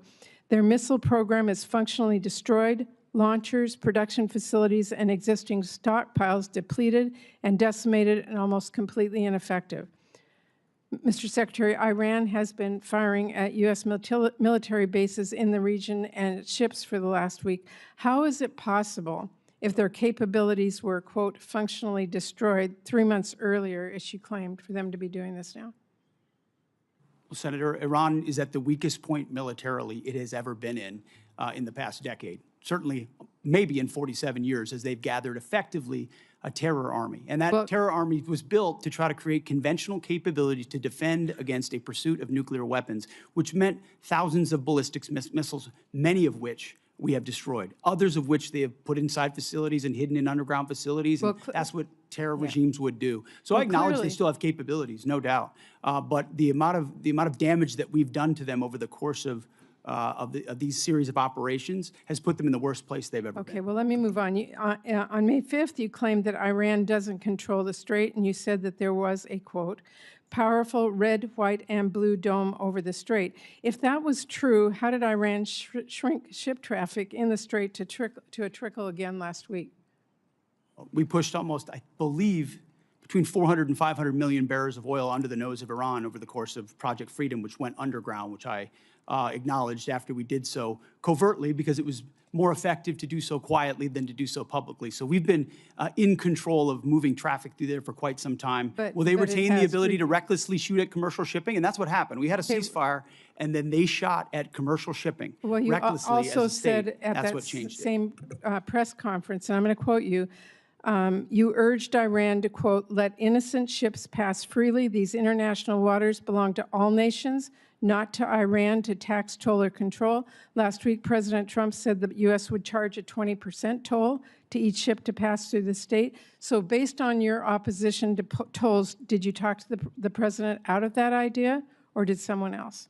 "Their missile program is functionally destroyed, launchers, production facilities, and existing stockpiles depleted and decimated and almost completely ineffective." Mr. Secretary, Iran has been firing at U.S. military bases in the region and its ships for the last week. How is it possible, if their capabilities were, quote, functionally destroyed 3 months earlier, as she claimed, for them to be doing this now? Well, Senator, Iran is at the weakest point militarily it has ever been in the past decade. Certainly, maybe in 47 years, as they've gathered effectively a terror army. And that terror army was built to try to create conventional capabilities to defend against a pursuit of nuclear weapons, which meant thousands of ballistic missiles, many of which we have destroyed, others of which they have put inside facilities and hidden in underground facilities, and that's what terror regimes would do. So I acknowledge they still have capabilities, no doubt, but the amount of damage that we've done to them over the course of these series of operations has put them in the worst place they've ever been. Okay, well, let me move on. On May 5th, you claimed that Iran doesn't control the strait, and you said that there was a, quote, powerful red, white, and blue dome over the strait. If that was true, how did Iran shrink ship traffic in the strait to a trickle again last week? We pushed almost, I believe, between 400 and 500 million barrels of oil under the nose of Iran over the course of Project Freedom, which went underground, which I acknowledged after we did so covertly, because it was more effective to do so quietly than to do so publicly. So we've been in control of moving traffic through there for quite some time. Will they retain the ability to recklessly shoot at commercial shipping? And that's what happened. We had a ceasefire, and then they shot at commercial shipping recklessly also as a state. said at That's that what changed same press conference, and I'm going to quote you, you urged Iran to, quote, let innocent ships pass freely. These international waters belong to all nations, not to Iran to tax, toll, or control. Last week, President Trump said the U.S. would charge a 20% toll to each ship to pass through the state. So based on your opposition to tolls, did you talk to the president out of that idea, or did someone else?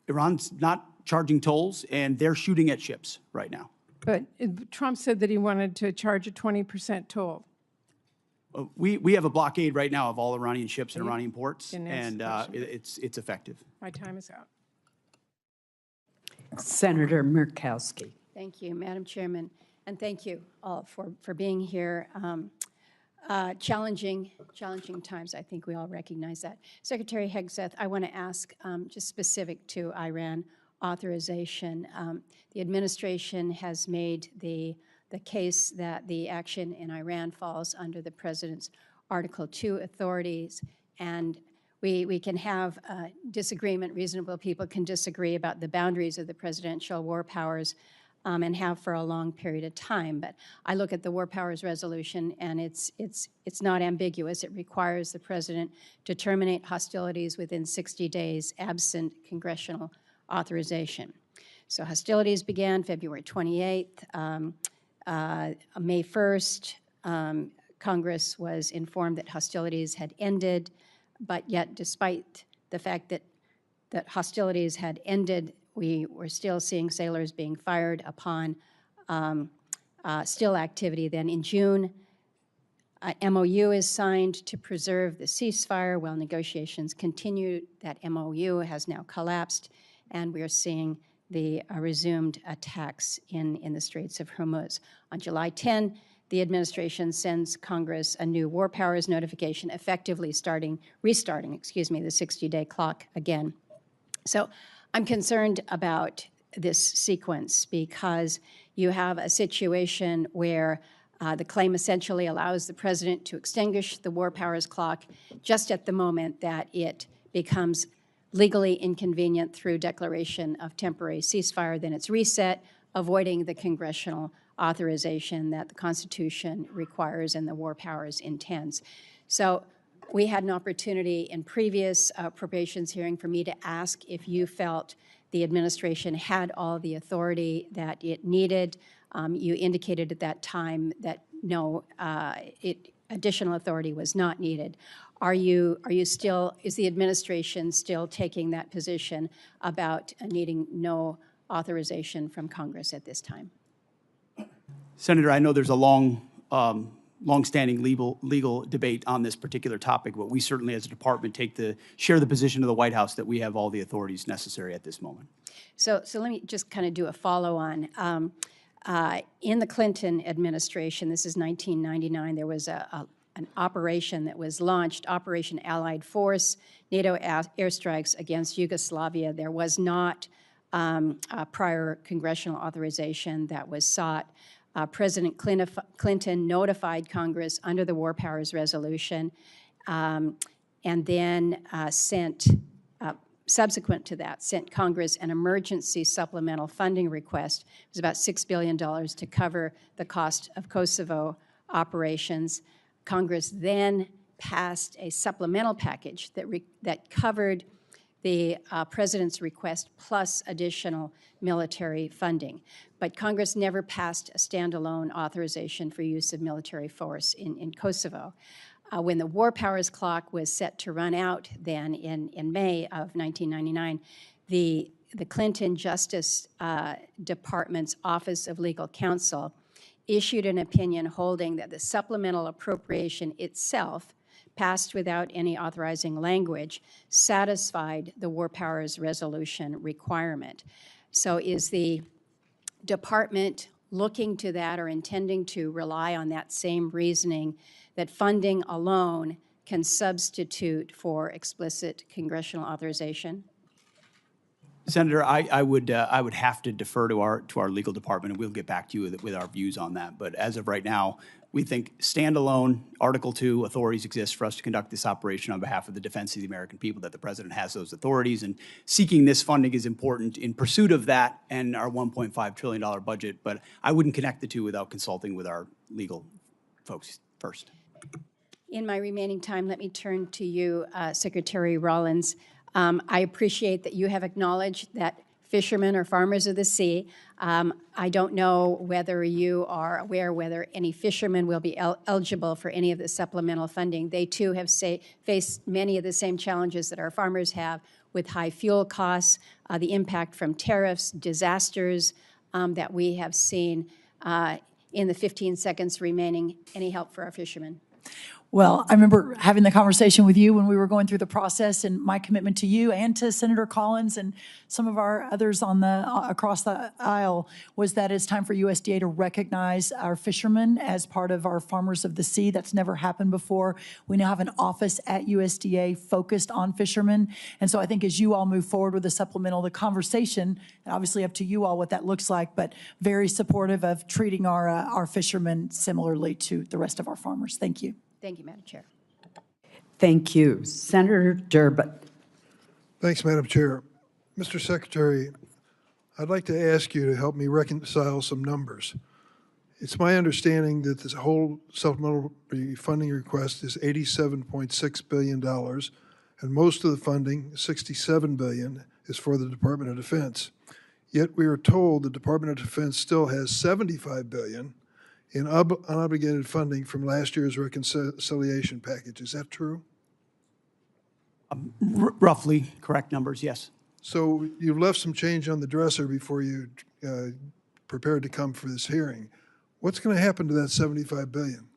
Iran's not charging tolls, and they're shooting at ships right now. But Trump said that he wanted to charge a 20% toll. We have a blockade right now of all Iranian ships and Iranian ports, and it's effective. My time is out. Senator Murkowski. Thank you, Madam Chairman, and thank you all for being here. Challenging times, I think we all recognize that. Secretary Hegseth, I want to ask, just specific to Iran, authorization. The administration has made the case that the action in Iran falls under the President's Article 2 authorities, and we can have disagreement. Reasonable people can disagree about the boundaries of the presidential war powers, and have for a long period of time. But I look at the War Powers Resolution, and it's not ambiguous. It requires the President to terminate hostilities within 60 days absent congressional authorization. So hostilities began February 28th. May 1st, Congress was informed that hostilities had ended, but yet despite the fact that hostilities had ended, we were still seeing sailors being fired upon still activity. Then in June, MOU is signed to preserve the ceasefire while negotiations continue. That MOU has now collapsed, and we are seeing the resumed attacks in the Straits of Hormuz. On July 10, the administration sends Congress a new war powers notification, effectively restarting, the 60-day clock again. So I'm concerned about this sequence because you have a situation where the claim essentially allows the President to extinguish the war powers clock just at the moment that it becomes legally inconvenient through declaration of temporary ceasefire. Then it's reset, avoiding the congressional authorization that the Constitution requires and the war powers intends. So we had an opportunity in previous appropriations hearing for me to ask if you felt the administration had all the authority that it needed. You indicated at that time that no, additional authority was not needed. Are you still, is the administration still taking that position about needing no authorization from Congress at this time? Senator, I know there's a long-standing legal debate on this particular topic, but we certainly as a department share the position of the White House that we have all the authorities necessary at this moment. So let me just kind of do a follow-on. In the Clinton administration, this is 1999, there was an operation that was launched, Operation Allied Force, NATO airstrikes against Yugoslavia. There was not a prior congressional authorization that was sought. President Clinton notified Congress under the War Powers Resolution, and then subsequent to that, sent Congress an emergency supplemental funding request. It was about $6 billion to cover the cost of Kosovo operations. Congress then passed a supplemental package that covered the President's request plus additional military funding. But Congress never passed a standalone authorization for use of military force in Kosovo. When the war powers clock was set to run out then in May of 1999, the Clinton Justice Department's Office of Legal Counsel issued an opinion holding that the supplemental appropriation itself, passed without any authorizing language, satisfied the War Powers Resolution requirement. So is the department looking to that or intending to rely on that same reasoning that funding alone can substitute for explicit congressional authorization? Senator, I would have to defer to our legal department, and we'll get back to you with our views on that. But as of right now, we think standalone Article 2 authorities exist for us to conduct this operation on behalf of the defense of the American people, that the President has those authorities, and seeking this funding is important in pursuit of that and our $1.5 trillion budget. But I wouldn't connect the two without consulting with our legal folks first. In my remaining time, let me turn to you, Secretary Rollins. I appreciate that you have acknowledged that fishermen are farmers of the sea. I don't know whether you are aware whether any fishermen will be eligible for any of the supplemental funding. They too have faced many of the same challenges that our farmers have with high fuel costs, the impact from tariffs, disasters that we have seen. In the 15 seconds remaining, any help for our fishermen? Well, I remember having the conversation with you when we were going through the process, and my commitment to you and to Senator Collins and some of our others on the across the aisle was that it's time for USDA to recognize our fishermen as part of our farmers of the sea. That's never happened before. We now have an office at USDA focused on fishermen. And so I think as you all move forward with the supplemental, the conversation, and obviously up to you all what that looks like, but very supportive of treating our fishermen similarly to the rest of our farmers. Thank you. Thank you, Madam Chair. Thank you. Senator Durbin. Thanks, Madam Chair. Mr. Secretary, I'd like to ask you to help me reconcile some numbers. It's my understanding that this whole supplemental funding request is $87.6 billion, and most of the funding, $67 billion, is for the Department of Defense. Yet we are told the Department of Defense still has $75 billion in unobligated funding from last year's reconciliation package. Is that true? Roughly correct numbers, yes. So you've left some change on the dresser before you prepared to come for this hearing. What's going to happen to that $75 billion?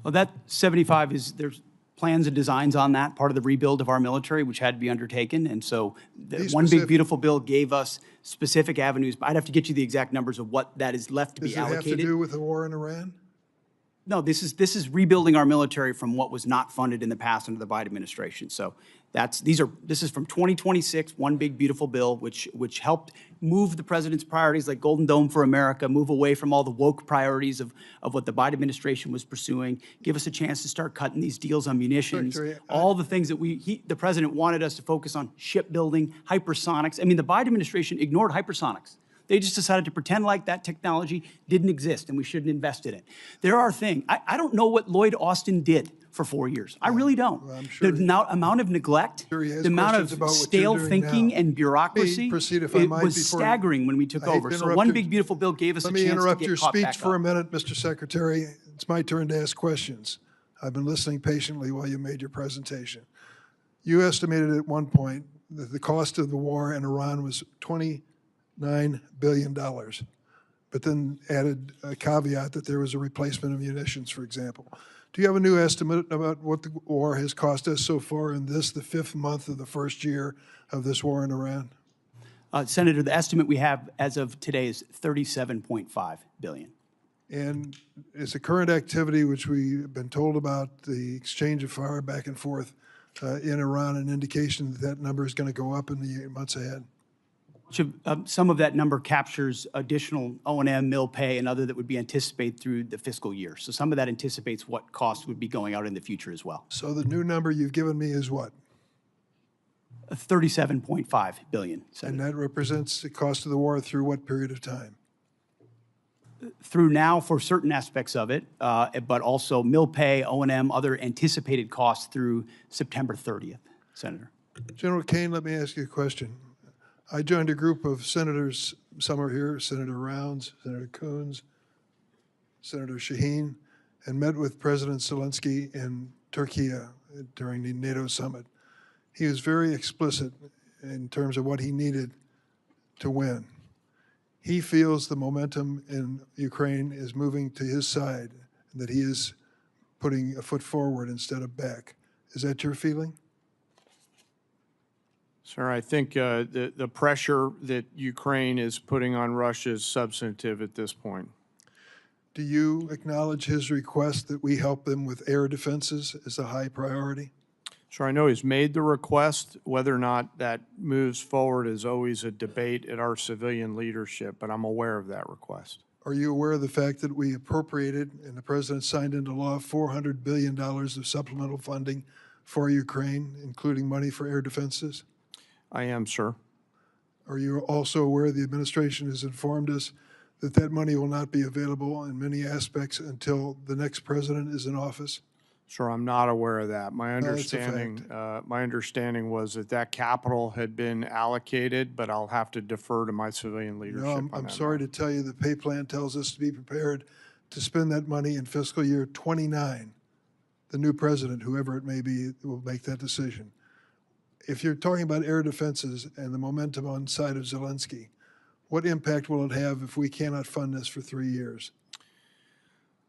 Well, that 75 is, there's plans and designs on that, part of the rebuild of our military, which had to be undertaken. And so the One Big Beautiful Bill gave us specific avenues. I'd have to get you the exact numbers of what that is left to be allocated. Does it have to do with the war in Iran? No, this is rebuilding our military from what was not funded in the past under the Biden administration. So this is from 2026, One Big Beautiful Bill, which helped move the president's priorities like Golden Dome for America, move away from all the woke priorities of what the Biden administration was pursuing, give us a chance to start cutting these deals on munitions, all the things that the president wanted us to focus on: shipbuilding, hypersonics. I mean, the Biden administration ignored hypersonics. They just decided to pretend like that technology didn't exist and we shouldn't invest in it. There are things. I don't know what Lloyd Austin did for 4 years. I really don't. Well, I'm sure the amount of neglect, the amount of stale thinking and bureaucracy was staggering when we took over. So One Big Beautiful Bill gave us a chance to get caught back up. Let me interrupt your speech for a minute, Mr. Secretary. It's my turn to ask questions. I've been listening patiently while you made your presentation. You estimated at one point that the cost of the war in Iran was $29 billion, but then added a caveat that there was a replacement of munitions, for example. Do you have a new estimate about what the war has cost us so far in the 5th month of the first year of this war in Iran? Senator, the estimate we have as of today is $37.5 billion. And is the current activity, which we've been told about, the exchange of fire back and forth in Iran, an indication that that number is going to go up in the months ahead? Some of that number captures additional O&M, mill pay, and other that would be anticipated through the fiscal year. So some of that anticipates what costs would be going out in the future as well. So the new number you've given me is what? $37.5 billion. And that represents the cost of the war through what period of time? Through now for certain aspects of it, but also mill pay, O&M, other anticipated costs through September 30th, Senator. General Caine, let me ask you a question. I joined a group of senators, some are here, Senator Rounds, Senator Coons, Senator Shaheen, and met with President Zelensky in Turkey during the NATO summit. He was very explicit in terms of what he needed to win. He feels the momentum in Ukraine is moving to his side, and that he is putting a foot forward instead of back. Is that your feeling? Sir, I think the pressure that Ukraine is putting on Russia is substantive at this point. Do you acknowledge his request that we help them with air defenses as a high priority? Sure, I know he's made the request. Whether or not that moves forward is always a debate at our civilian leadership, but I'm aware of that request. Are you aware of the fact that we appropriated and the President signed into law $400 billion of supplemental funding for Ukraine, including money for air defenses? I am, sir. Are you also aware the administration has informed us that that money will not be available in many aspects until the next president is in office? Sir, I'm not aware of that. My that's a understanding was that capital had been allocated, but I'll have to defer to my civilian leadership. No, I'm sorry to tell you the pay plan tells us to be prepared to spend that money in fiscal year 29. The new president, whoever it may be, will make that decision. If you're talking about air defenses and the momentum on the side of Zelensky, what impact will it have if we cannot fund this for 3 years?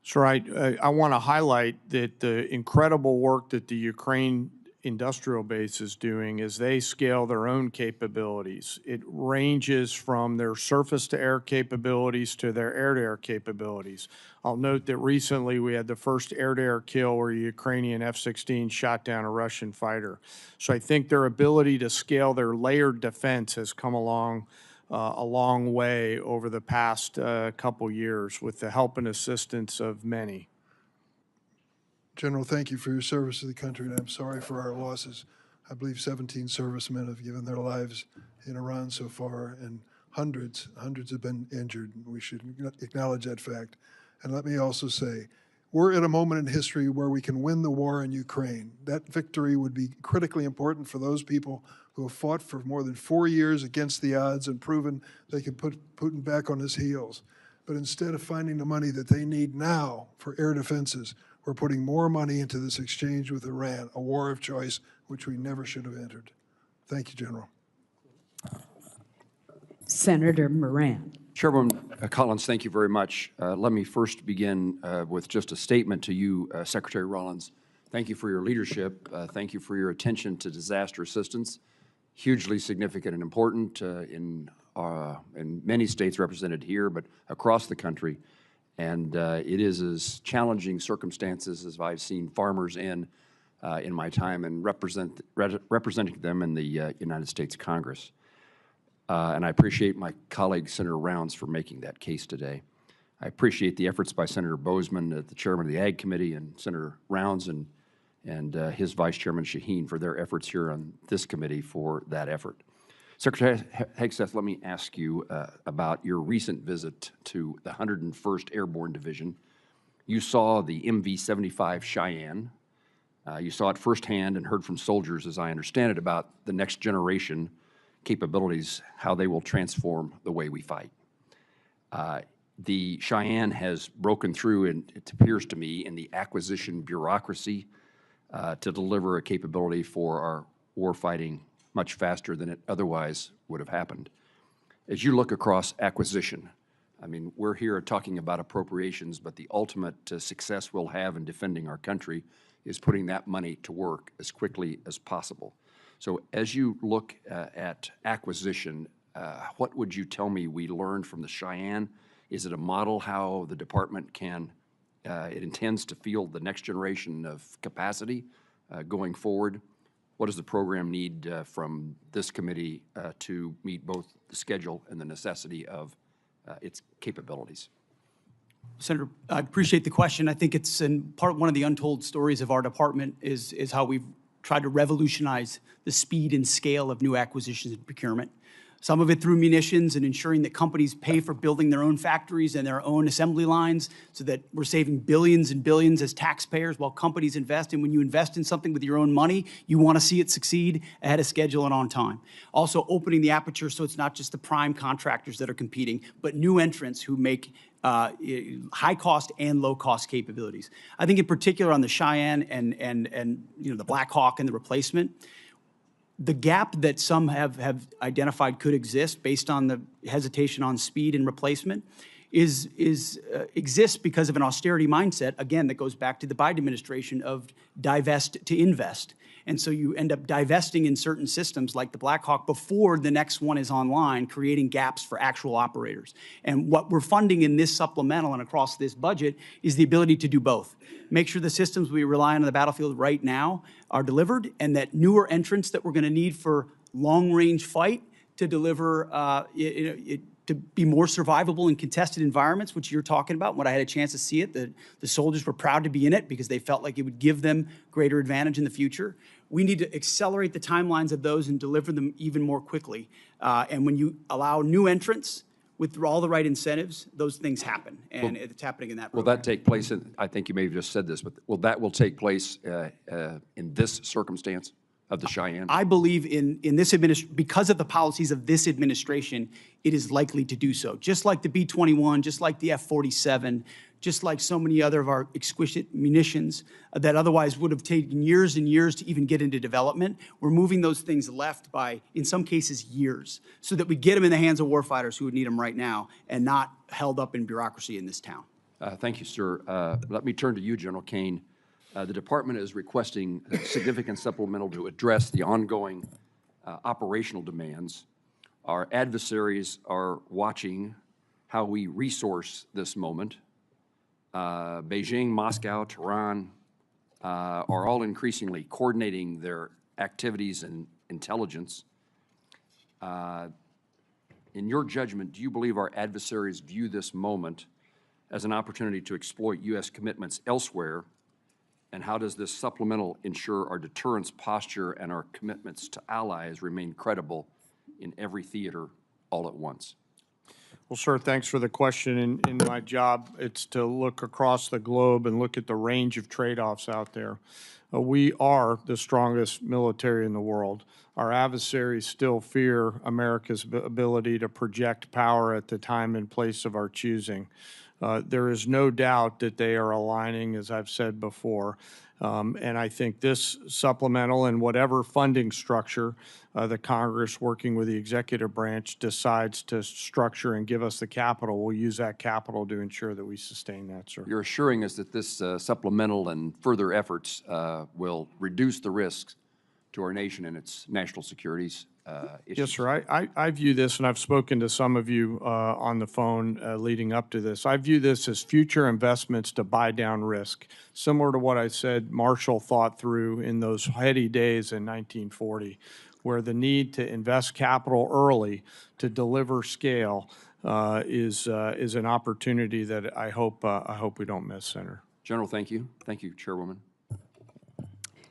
So I want to highlight that the incredible work that the Ukraine industrial base is doing as they scale their own capabilities. It ranges from their surface-to-air capabilities to their air-to-air capabilities. I'll note that recently we had the first air-to-air kill where a Ukrainian F-16 shot down a Russian fighter. So I think their ability to scale their layered defense has come along a long way over the past couple years with the help and assistance of many. General, thank you for your service to the country, and I'm sorry for our losses. I believe 17 servicemen have given their lives in Iran so far, and hundreds have been injured. We should acknowledge that fact. And let me also say, we're at a moment in history where we can win the war in Ukraine. That victory would be critically important for those people who have fought for more than 4 years against the odds and proven they can put Putin back on his heels. But instead of finding the money that they need now for air defenses, we're putting more money into this exchange with Iran, a war of choice which we never should have entered. Thank you, General. Senator Moran. Chairwoman Collins, thank you very much. Let me first begin with just a statement to you, Secretary Rollins. Thank you for your leadership. Thank you for your attention to disaster assistance. Hugely significant and important in many states represented here, but across the country. And it is as challenging circumstances as I've seen farmers in my time and representing them in the United States Congress. And I appreciate my colleague, Senator Rounds, for making that case today. I appreciate the efforts by Senator Bozeman, the chairman of the Ag Committee, and Senator Rounds and his Vice Chairman Shaheen for their efforts here on this committee for that effort. Secretary Hegseth, let me ask you about your recent visit to the 101st Airborne Division. You saw the MV-75 Cheyenne. You saw it firsthand and heard from soldiers, as I understand it, about the next generation capabilities, how they will transform the way we fight. The Cheyenne has broken through, and it appears to me, in the acquisition bureaucracy to deliver a capability for our warfighting much faster than it otherwise would have happened. As you look across acquisition, I mean, we're here talking about appropriations, but the ultimate success we'll have in defending our country is putting that money to work as quickly as possible. So as you look at acquisition, what would you tell me we learned from the Cheyenne? Is it a model how the department it intends to field the next generation of capacity going forward? What does the program need from this committee to meet both the schedule and the necessity of its capabilities? Senator, I appreciate the question. I think it's one of the untold stories of our department is how we've tried to revolutionize the speed and scale of new acquisitions and procurement. Some of it through munitions and ensuring that companies pay for building their own factories and their own assembly lines so that we're saving billions and billions as taxpayers while companies invest. And when you invest in something with your own money, you want to see it succeed ahead of schedule and on time. Also opening the aperture so it's not just the prime contractors that are competing, but new entrants who make high-cost and low-cost capabilities. I think in particular on the Cheyenne and the Black Hawk and the replacement, the gap that some have identified could exist based on the hesitation on speed and replacement exists because of an austerity mindset, again, that goes back to the Biden administration of divest to invest. And so you end up divesting in certain systems like the Black Hawk before the next one is online, creating gaps for actual operators. And what we're funding in this supplemental and across this budget is the ability to do both. Make sure the systems we rely on the battlefield right now are delivered, and that newer entrants that we're going to need for long-range fight to deliver to be more survivable in contested environments, which you're talking about. When I had a chance to see it, the soldiers were proud to be in it because they felt like it would give them greater advantage in the future. We need to accelerate the timelines of those and deliver them even more quickly. And when you allow new entrants with all the right incentives, those things happen, and it's happening in that program. Will that take place, I think you may have just said this, but will take place in this circumstance of the Cheyenne? I believe in this administration, because of the policies of this administration, it is likely to do so. Just like the B-21, just like the F-47, just like so many other of our exquisite munitions that otherwise would have taken years and years to even get into development. We're moving those things left by, in some cases, years, so that we get them in the hands of warfighters who would need them right now and not held up in bureaucracy in this town. Thank you, sir. Let me turn to you, General Caine. The department is requesting a significant supplemental to address the ongoing operational demands. Our adversaries are watching how we resource this moment. Beijing, Moscow, Tehran are all increasingly coordinating their activities and intelligence. In your judgment, do you believe our adversaries view this moment as an opportunity to exploit U.S. commitments elsewhere? And how does this supplemental ensure our deterrence posture and our commitments to allies remain credible in every theater all at once? Well, sir, thanks for the question. In my job, it's to look across the globe and look at the range of trade-offs out there. We are the strongest military in the world. Our adversaries still fear America's ability to project power at the time and place of our choosing. There is no doubt that they are aligning, as I've said before. And I think this supplemental and whatever funding structure the Congress, working with the executive branch, decides to structure and give us the capital, we'll use that capital to ensure that we sustain that, sir. You're assuring us that this supplemental and further efforts will reduce the risks to our nation and its national securities issues. Yes, sir. I view this, and I've spoken to some of you on the phone leading up to this. I view this as future investments to buy down risk, similar to what I said Marshall thought through in those heady days in 1940, where the need to invest capital early to deliver scale is an opportunity that I hope we don't miss, Senator. General, thank you. Thank you, Chairwoman.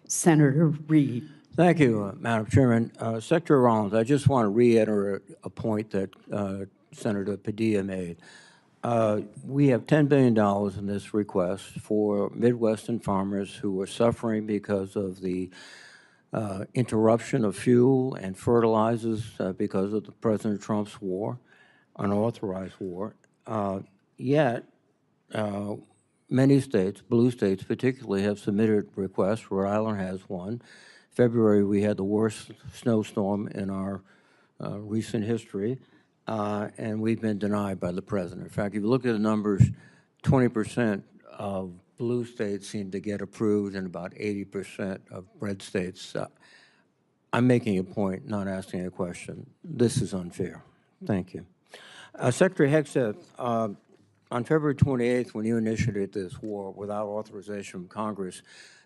Senator Reed. Thank you, Madam Chairman. Secretary Rollins, I just want to reiterate a point that Senator Padilla made. We have $10 billion in this request for Midwestern farmers who are suffering because of the interruption of fuel and fertilizers because of President Trump's war, unauthorized war. Yet, many states, blue states particularly, have submitted requests. Rhode Island has one. February, we had the worst snowstorm in our recent history, and we've been denied by the president. In fact, if you look at the numbers, 20% of blue states seem to get approved and about 80% of red states. I'm making a point, not asking a question. This is unfair. Thank you. Secretary Hegseth, on February 28th, when you initiated this war without authorization from Congress,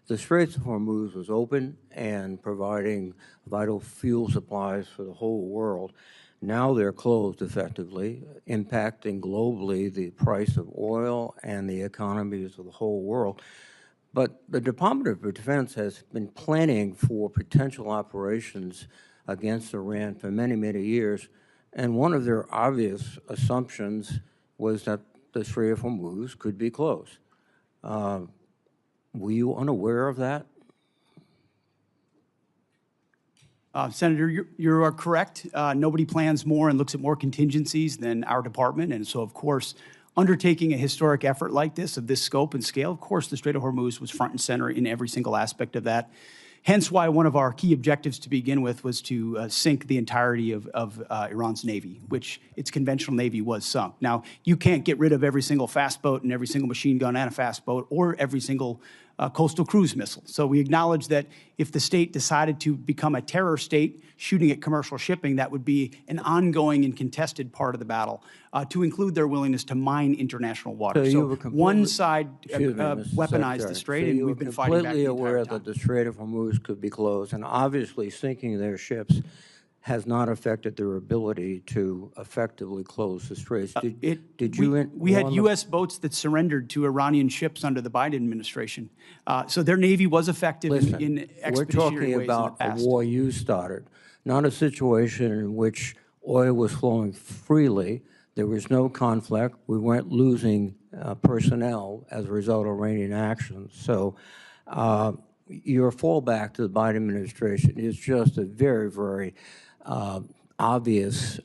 the Straits of Hormuz was open and providing vital fuel supplies for the whole world. Now they're closed effectively, impacting globally the price of oil and the economies of the whole world. But the Department of Defense has been planning for potential operations against Iran for many, many years, and one of their obvious assumptions was that the Strait of Hormuz could be closed. Were you unaware of that? Senator, you are correct. Nobody plans more and looks at more contingencies than our department. And so, of course, undertaking a historic effort like this, of this scope and scale, of course, the Strait of Hormuz was front and center in every single aspect of that. Hence why one of our key objectives to begin with was to sink the entirety of Iran's Navy, which its conventional Navy was sunk. Now, you can't get rid of every single fast boat and every single machine gun and a fast boat or every single coastal cruise missile. So we acknowledge that if the state decided to become a terror state shooting at commercial shipping, that would be an ongoing and contested part of the battle, to include their willingness to mine international water. So one side weaponized the strait, and we've been fighting back the entire time. Completely aware that the Strait of Hormuz could be closed, and obviously sinking their ships has not affected their ability to effectively close the straits. We had U.S. boats that surrendered to Iranian ships under the Biden administration. So their Navy was effective in expeditionary ways in the past. We're talking about a war you started, not a situation in which oil was flowing freely. There was no conflict. We weren't losing personnel as a result of Iranian actions. So your fallback to the Biden administration is just a very, very obvious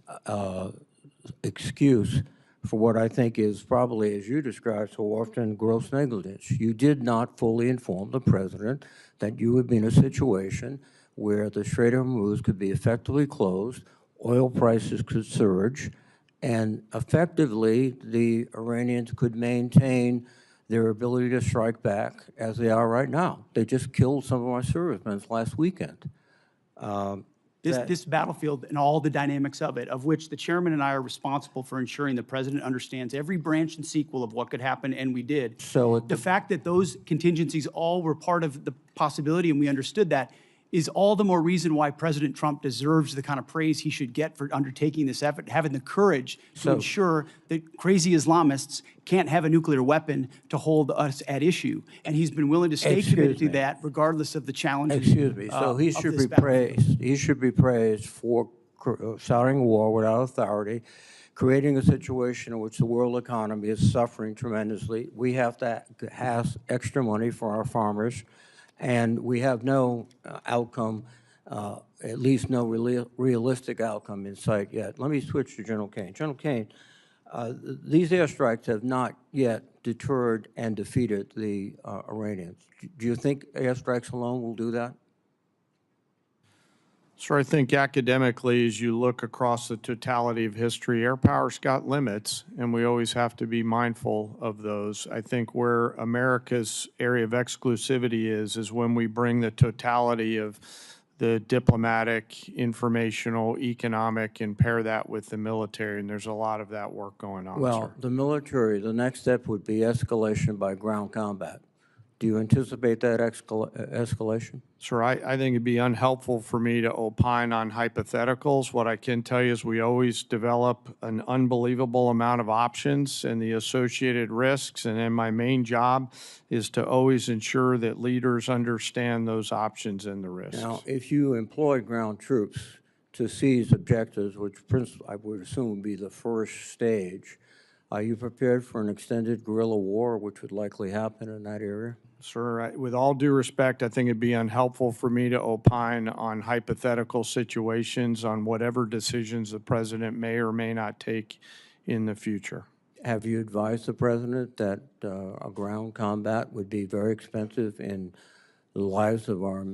excuse for what I think is probably, as you described so often, gross negligence. You did not fully inform the president that you would be in a situation where the Strait of Hormuz could be effectively closed, oil prices could surge, And effectively, the Iranians could maintain their ability to strike back as they are right now. They just killed some of our servicemen last weekend. This battlefield and all the dynamics of it, of which the chairman and I are responsible for ensuring the president understands every branch and sequel of what could happen, and we did. So the fact that those contingencies all were part of the possibility, and we understood that, is all the more reason why President Trump deserves the kind of praise he should get for undertaking this effort, having the courage to ensure that crazy Islamists can't have a nuclear weapon to hold us at issue. And he's been willing to stay committed to that regardless of the challenges. Excuse me. So he should be praised. He should be praised for starting a war without authority, creating a situation in which the world economy is suffering tremendously. We have to have extra money for our farmers, and we have no outcome, at least no realistic outcome in sight yet. Let me switch to General Caine. General Caine, these airstrikes have not yet deterred and defeated the Iranians. Do you think airstrikes alone will do that? So I think academically, as you look across the totality of history, air power's got limits, and we always have to be mindful of those. I think where America's area of exclusivity is when we bring the totality of the diplomatic, informational, economic, and pair that with the military, and there's a lot of that work going on, Well, sir. the military, the next step would be escalation by ground combat. Do you anticipate that escalation? Sir, I think it'd be unhelpful for me to opine on hypotheticals. What I can tell you is we always develop an unbelievable amount of options and the associated risks, and then my main job is to always ensure that leaders understand those options and the risks. Now, if you employ ground troops to seize objectives, which I would assume would be the first stage, are you prepared for an extended guerrilla war, which would likely happen in that area? Sir, with all due respect, I think it'd be unhelpful for me to opine on hypothetical situations on whatever decisions the president may or may not take in the future. Have you advised the president that a ground combat would be very expensive in the lives of our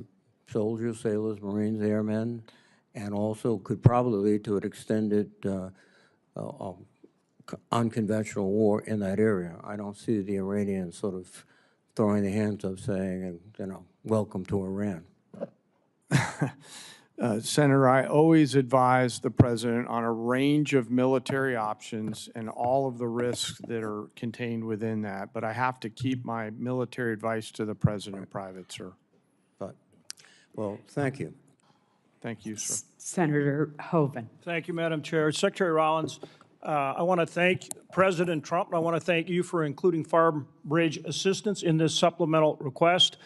soldiers, sailors, Marines, airmen, and also could probably lead to an extended unconventional war in that area? I don't see the Iranians sort of throwing their hands up saying, welcome to Iran. Senator, I always advise the president on a range of military options and all of the risks that are contained within that, but I have to keep my military advice to the president private, sir. Well, thank you. Thank you, sir. Senator Hoeven. Thank you, Madam Chair. Secretary Rollins, I want to thank President Trump, and I want to thank you for including farm bridge assistance in this supplemental request.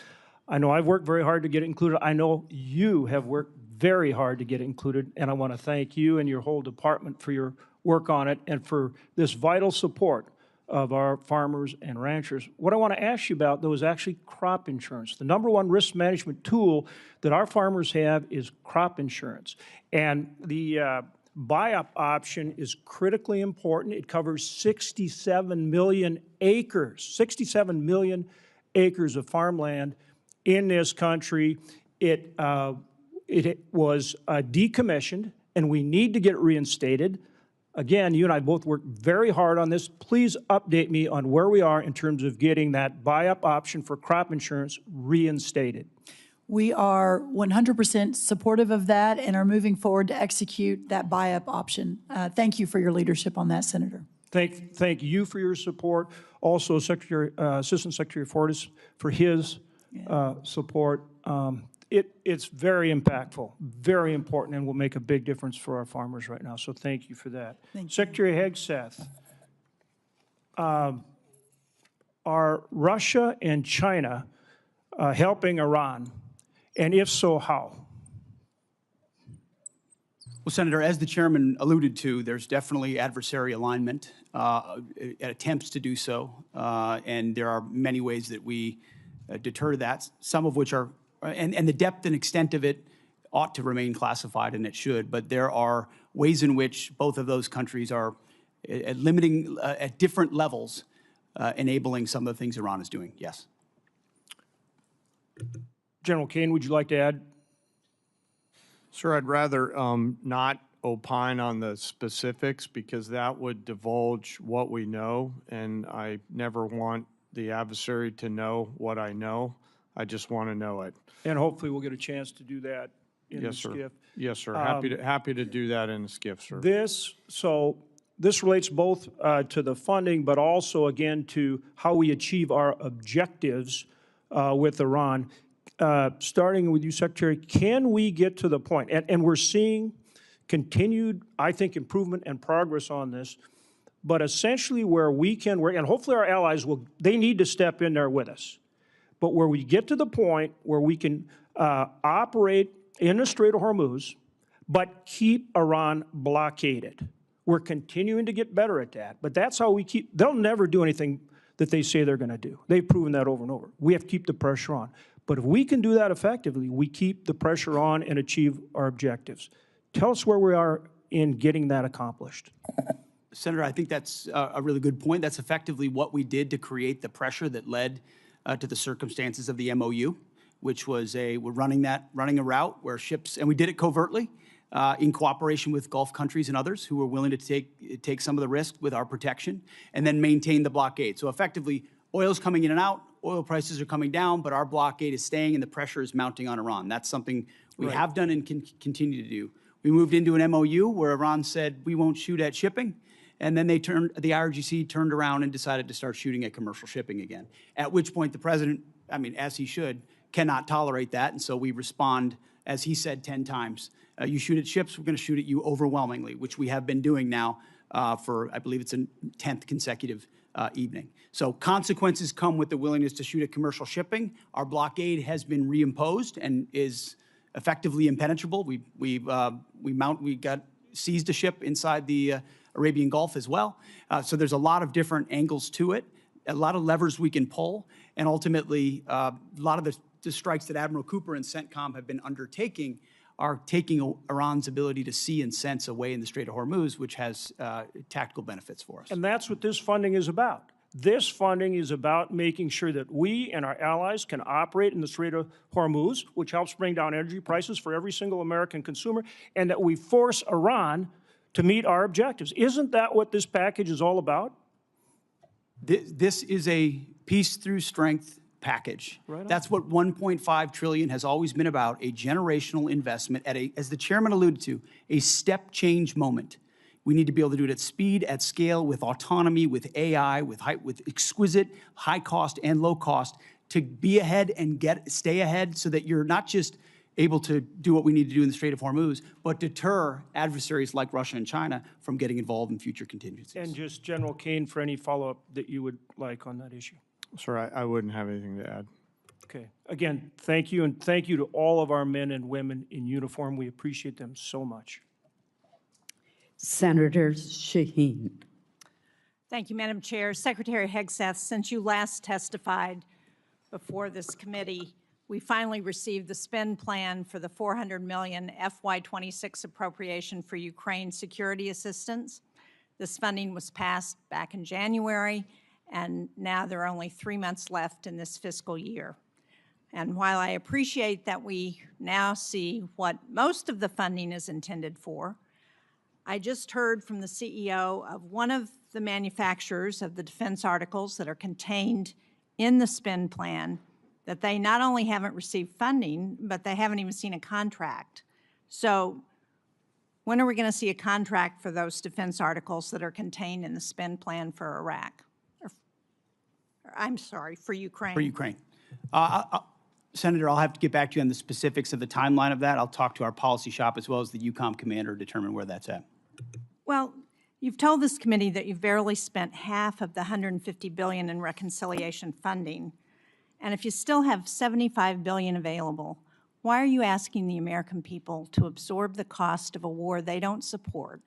I know I've worked very hard to get it included. I know you have worked very hard to get it included, and I want to thank you and your whole department for your work on it and for this vital support of our farmers and ranchers. What I want to ask you about, though, is actually crop insurance. The number one risk management tool that our farmers have is crop insurance. And the buy-up option is critically important. It covers 67 million acres, 67 million acres of farmland in this country. It was decommissioned, and we need to get it reinstated. Again, you and I both worked very hard on this. Please update me on where we are in terms of getting that buy-up option for crop insurance reinstated. We are 100% supportive of that and are moving forward to execute that buy-up option. Thank you for your leadership on that, Senator. Thank you for your support. Also, Assistant Secretary Fortas for his support. It's very impactful, very important, and will make a big difference for our farmers right now. So thank you for that. Thank you. Secretary Hegseth, are Russia and China helping Iran? And if so, how? Well, Senator, as the chairman alluded to, there's definitely adversary alignment, attempts to do so, and there are many ways that we deter that, some of which are, and the depth and extent of it ought to remain classified, and it should, but there are ways in which both of those countries are limiting at different levels, enabling some of the things Iran is doing, yes. General Caine, would you like to add? Sir, I'd rather not opine on the specifics because that would divulge what we know, and I never want the adversary to know what I know. I just want to know it. And hopefully we'll get a chance to do that in the Yes, sir. SCIF. Yes, sir. Happy to do that in the SCIF, sir. This relates both to the funding, but also, again, to how we achieve our objectives with Iran. Starting with you, Secretary, can we get to the point, and we're seeing continued, I think, improvement and progress on this, but essentially where we can work, and hopefully our allies they need to step in there with us, but where we get to the point where we can operate in the Strait of Hormuz, but keep Iran blockaded. We're continuing to get better at that, but that's how we they'll never do anything that they say they're going to do. They've proven that over and over. We have to keep the pressure on. But if we can do that effectively, we keep the pressure on and achieve our objectives. Tell us where we are in getting that accomplished. Senator, I think that's a really good point. That's effectively what we did to create the pressure that led to the circumstances of the MOU, which was we're running a route where ships, and we did it covertly in cooperation with Gulf countries and others who were willing to take some of the risk with our protection and then maintain the blockade. So effectively, oil's coming in and out, oil prices are coming down, but our blockade is staying and the pressure is mounting on Iran. That's something we have done and can continue to do. We moved into an MOU where Iran said we won't shoot at shipping, and then the IRGC turned around and decided to start shooting at commercial shipping again, at which point the president, I mean, as he should, cannot tolerate that, and so we respond, as he said 10 times, you shoot at ships, we're going to shoot at you overwhelmingly, which we have been doing now for, I believe it's a 10th consecutive evening. So consequences come with the willingness to shoot at commercial shipping. Our blockade has been reimposed and is effectively impenetrable. We got seized a ship inside the Arabian Gulf as well. So there's a lot of different angles to it, a lot of levers we can pull, and ultimately a lot of the strikes that Admiral Cooper and CENTCOM have been undertaking are taking Iran's ability to see and sense away in the Strait of Hormuz, which has tactical benefits for us. And that's what this funding is about. This funding is about making sure that we and our allies can operate in the Strait of Hormuz, which helps bring down energy prices for every single American consumer, and that we force Iran to meet our objectives. Isn't that what this package is all about? This is a peace through strength package. Right. That's what $1.5 trillion has always been about, a generational investment at as the chairman alluded to, a step change moment. We need to be able to do it at speed, at scale, with autonomy, with AI, with exquisite high cost and low cost, to be ahead and stay ahead so that you're not just able to do what we need to do in the Strait of Hormuz, but deter adversaries like Russia and China from getting involved in future contingencies. And just General Caine, for any follow-up that you would like on that issue. Sir, I wouldn't have anything to add. Okay. Again, thank you, and thank you to all of our men and women in uniform. We appreciate them so much. Senator Shaheen. Thank you, Madam Chair. Secretary Hegseth, since you last testified before this committee, we finally received the spend plan for the $400 million FY26 appropriation for Ukraine security assistance. This funding was passed back in January, and now there are only 3 months left in this fiscal year. And while I appreciate that we now see what most of the funding is intended for, I just heard from the CEO of one of the manufacturers of the defense articles that are contained in the spend plan that they not only haven't received funding, but they haven't even seen a contract. So when are we going to see a contract for those defense articles that are contained in the spend plan for Iraq? I'm sorry, for Ukraine. For Ukraine. Senator, I'll have to get back to you on the specifics of the timeline of that. I'll talk to our policy shop as well as the EUCOM commander to determine where that's at. Well, you've told this committee that you've barely spent half of the $150 billion in reconciliation funding. And if you still have $75 billion available, why are you asking the American people to absorb the cost of a war they don't support,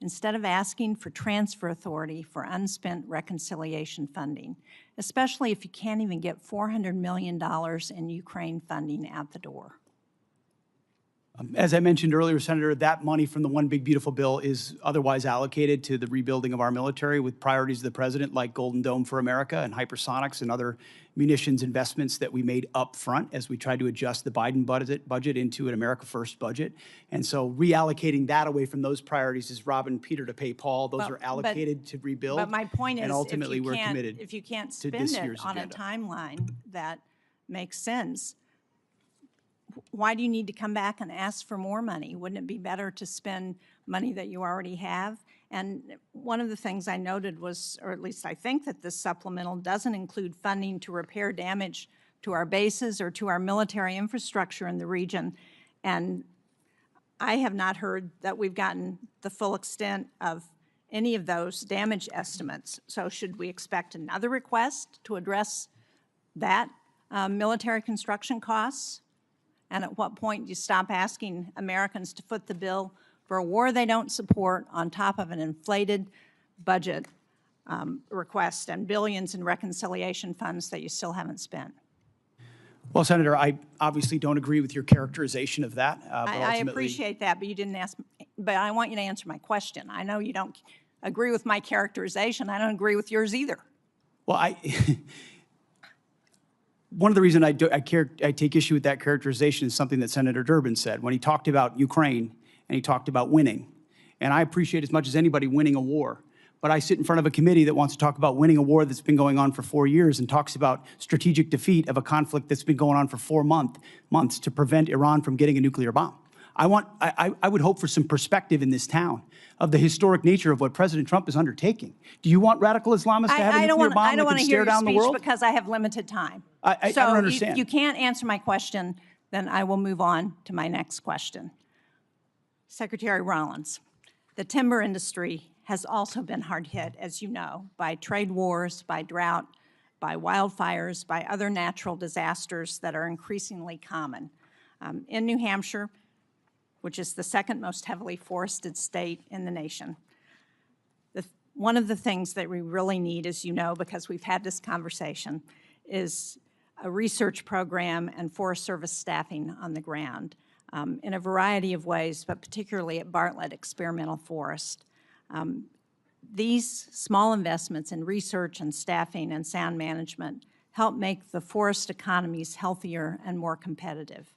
instead of asking for transfer authority for unspent reconciliation funding, especially if you can't even get $400 million in Ukraine funding out the door? As I mentioned earlier, Senator, that money from the One Big Beautiful Bill is otherwise allocated to the rebuilding of our military with priorities of the president like Golden Dome for America and hypersonics and other munitions investments that we made up front as we tried to adjust the Biden budget into an America First budget. And so reallocating that away from those priorities is robbing Peter to pay Paul. Those are allocated to rebuild. But my point is, and ultimately we're if committed you can't to spend this it year's on agenda. a timeline that makes sense, why do you need to come back and ask for more money? Wouldn't it be better to spend money that you already have? And one of the things I noted was, or at least I think that this supplemental doesn't include funding to repair damage to our bases or to our military infrastructure in the region. And I have not heard that we've gotten the full extent of any of those damage estimates. So should we expect another request to address that military construction costs? And at what point do you stop asking Americans to foot the bill for a war they don't support on top of an inflated budget request and billions in reconciliation funds that you still haven't spent? Well, Senator, I obviously don't agree with your characterization of that. But I ultimately, appreciate that, but you didn't ask, but I want you to answer my question. I know you don't agree with my characterization. I don't agree with yours either. Well, one of the reasons I take issue with that characterization is something that Senator Durbin said when he talked about Ukraine and he talked about winning. And I appreciate as much as anybody winning a war. But I sit in front of a committee that wants to talk about winning a war that's been going on for 4 years and talks about strategic defeat of a conflict that's been going on for 4 months to prevent Iran from getting a nuclear bomb. I would hope for some perspective in this town of the historic nature of what President Trump is undertaking. Do you want radical Islamists to have a nuclear bomb that can stare down the world? Because I have limited time. I don't understand. If you can't answer my question, then I will move on to my next question. Secretary Rollins, the timber industry has also been hard hit, as you know, by trade wars, by drought, by wildfires, by other natural disasters that are increasingly common. In New Hampshire, which is the second most heavily forested state in the nation, one of the things that we really need, as you know, because we've had this conversation, is a research program and Forest Service staffing on the ground in a variety of ways, but particularly at Bartlett Experimental Forest. These small investments in research and staffing and sound management help make the forest economies healthier and more competitive.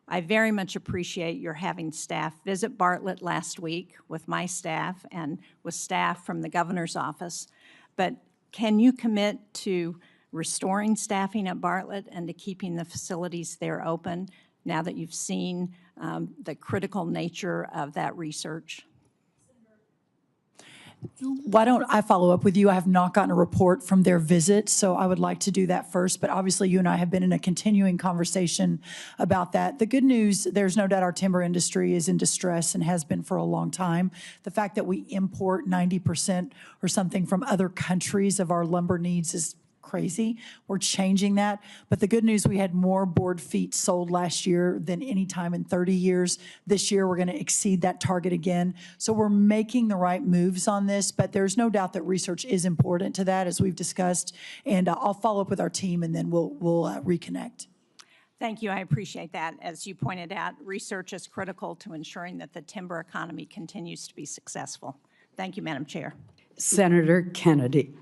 I very much appreciate your having staff visit Bartlett last week with my staff and with staff from the governor's office. But can you commit to restoring staffing at Bartlett and to keeping the facilities there open now that you've seen the critical nature of that research? Why don't I follow up with you? I have not gotten a report from their visit, so I would like to do that first. But obviously, you and I have been in a continuing conversation about that. The good news, there's no doubt our timber industry is in distress and has been for a long time. The fact that we import 90% or something from other countries of our lumber needs is crazy. We're changing that. But the good news, we had more board feet sold last year than any time in 30 years. This year, we're going to exceed that target again. So we're making the right moves on this, but there's no doubt that research is important to that, as we've discussed. And I'll follow up with our team, and then we'll reconnect. Thank you. I appreciate that. As you pointed out, research is critical to ensuring that the timber economy continues to be successful. Thank you, Madam Chair. Senator Kennedy.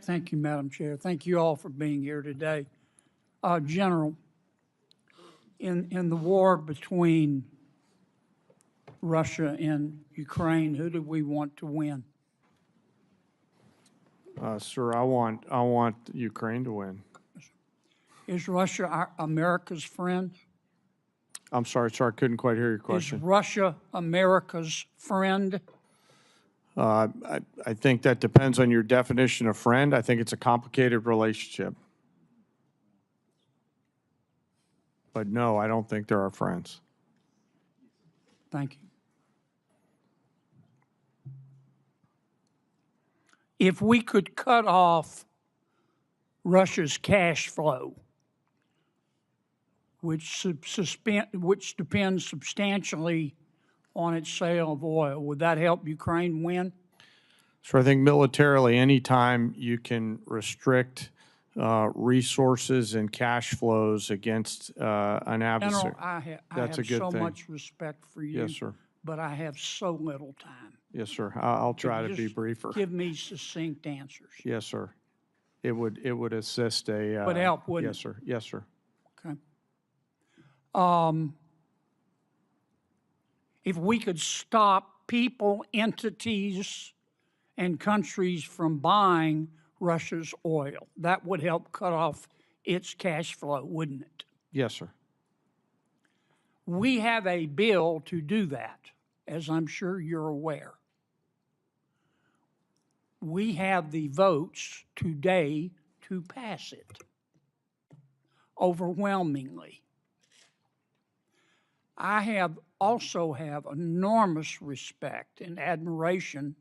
Thank you, Madam Chair. Thank you all for being here today. General, in the war between Russia and Ukraine, who do we want to win? Sir, I want Ukraine to win. Is Russia America's friend? I'm sorry, sir, I couldn't quite hear your question. Is Russia America's friend? I think that depends on your definition of friend. I think it's a complicated relationship. But no, I don't think they're our friends. Thank you. If we could cut off Russia's cash flow, which depends substantially on its sale of oil, would that help Ukraine win? So I think militarily, anytime you can restrict resources and cash flows against an adversary. General, I have That's a good so thing. much respect for you. Yes, sir. But I have so little time. Yes, sir. I'll try Could to you be just briefer. Give me succinct answers. Yes, sir. It would assist a. Would help, wouldn't Yes, sir. Yes, sir. Okay. If we could stop people, entities, and countries from buying Russia's oil, that would help cut off its cash flow, wouldn't it? Yes, sir. We have a bill to do that, as I'm sure you're aware. We have the votes today to pass it overwhelmingly. I also have enormous respect and admiration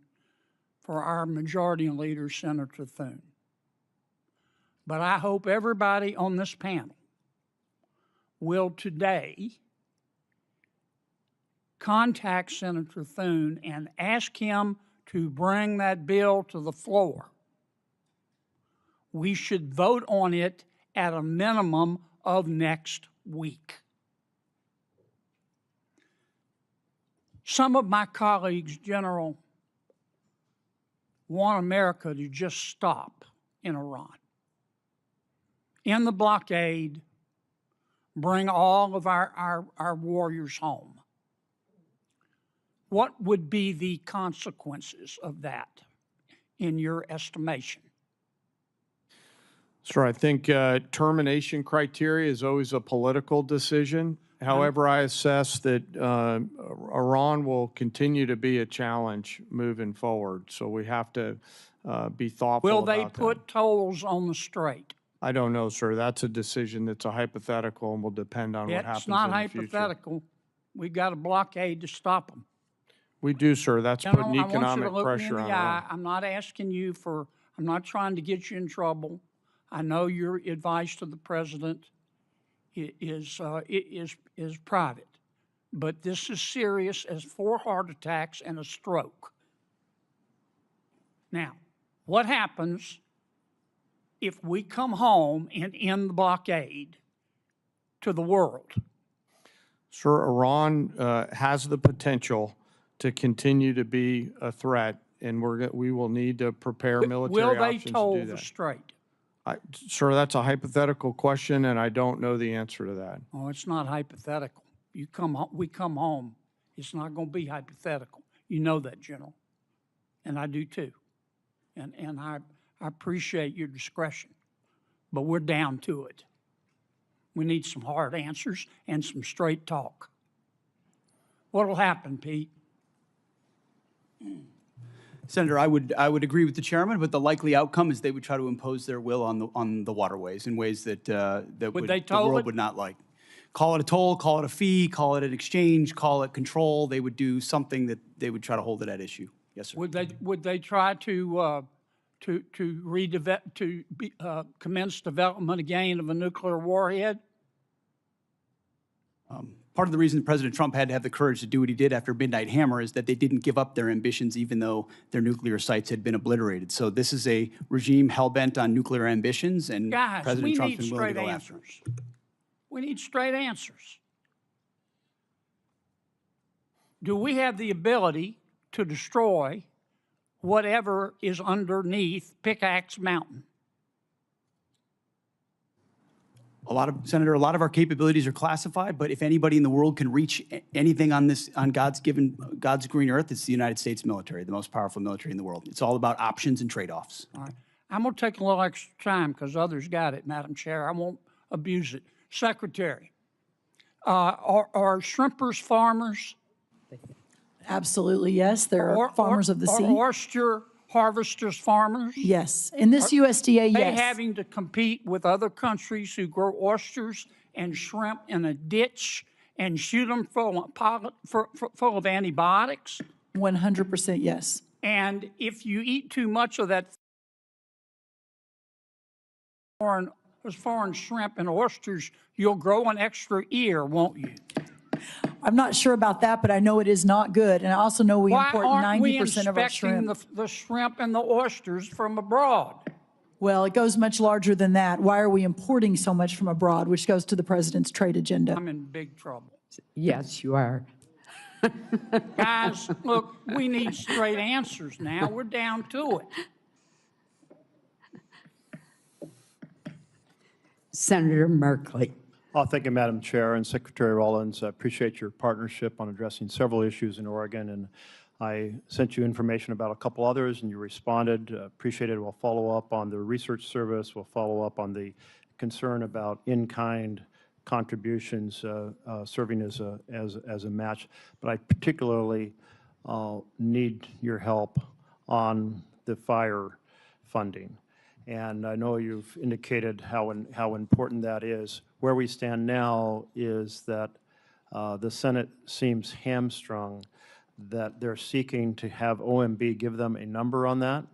for our Majority Leader, Senator Thune. But I hope everybody on this panel will today contact Senator Thune and ask him to bring that bill to the floor. We should vote on it at a minimum of next week. Some of my colleagues, General, want America to just stop in Iran. End the blockade, bring all of our warriors home. What would be the consequences of that, in your estimation? Sir, I think termination criteria is always a political decision. However, I assess that Iran will continue to be a challenge moving forward, so we have to be thoughtful Will about they that. put tolls on the strait? I don't know, sir. That's a decision that's a hypothetical and will depend on what happens It's not in the future. hypothetical. We got a blockade to stop them. We do, sir. That's General, putting I want you to economic look me in pressure on the eye. Iran. I'm not asking you for, I'm not trying to get you in trouble. I know your advice to the president is private, but this is serious as 4 heart attacks and a stroke. Now, what happens if we come home and end the blockade to the world? Sir, Iran has the potential to continue to be a threat, and we will need to prepare military Will they options toll to do the that. strait? Sir, that's a hypothetical question, and I don't know the answer to that. Oh, it's not hypothetical. We come home. It's not going to be hypothetical. You know that, General, and I do too. And I appreciate your discretion, but we're down to it. We need some hard answers and some straight talk. What'll happen, Pete? Senator, I would agree with the chairman, but the likely outcome is they would try to impose their will on the waterways in ways that the world would not like. Call it a toll, call it a fee, call it an exchange, call it control. They would do something that they would try to hold it at issue. Yes, sir. Would they try to commence development again of a nuclear warhead? Part of the reason President Trump had to have the courage to do what he did after Midnight Hammer is that they didn't give up their ambitions even though their nuclear sites had been obliterated. So this is a regime hell-bent on nuclear ambitions, and Guys, President Trump's been willing to go after answers. We need straight answers. Do we have the ability to destroy whatever is underneath Pickaxe Mountain? Senator, a lot of our capabilities are classified, but if anybody in the world can reach anything on God's green earth, it's the United States military, the most powerful military in the world. It's all about options and trade-offs. All right. I'm going to take a little extra time because others got it, Madam Chair. I won't abuse it. Secretary, are shrimpers farmers? Absolutely, yes. There are farmers of the sea. Are oyster harvesters farmers? Yes. In this USDA, They yes. having to compete with other countries who grow oysters and shrimp in a ditch and shoot them full of antibiotics? 100% yes. And if you eat too much of that foreign shrimp and oysters, you'll grow an extra ear, won't you? I'm not sure about that, but I know it is not good. And I also know we import 90% of our shrimp. Why aren't we inspecting the shrimp and the oysters from abroad? Well, it goes much larger than that. Why are we importing so much from abroad, which goes to the president's trade agenda? I'm in big trouble. Yes, you are. Guys, look, we need straight answers now. We're down to it. Senator Merkley. Thank you, Madam Chair, and Secretary Rollins. I appreciate your partnership on addressing several issues in Oregon, and I sent you information about a couple others, and you responded. Appreciate it. We'll follow up on the research service. We'll follow up on the concern about in-kind contributions serving as a match. But I particularly need your help on the fire funding. And I know you've indicated how important that is. Where we stand now is that the Senate seems hamstrung, that they're seeking to have OMB give them a number on that.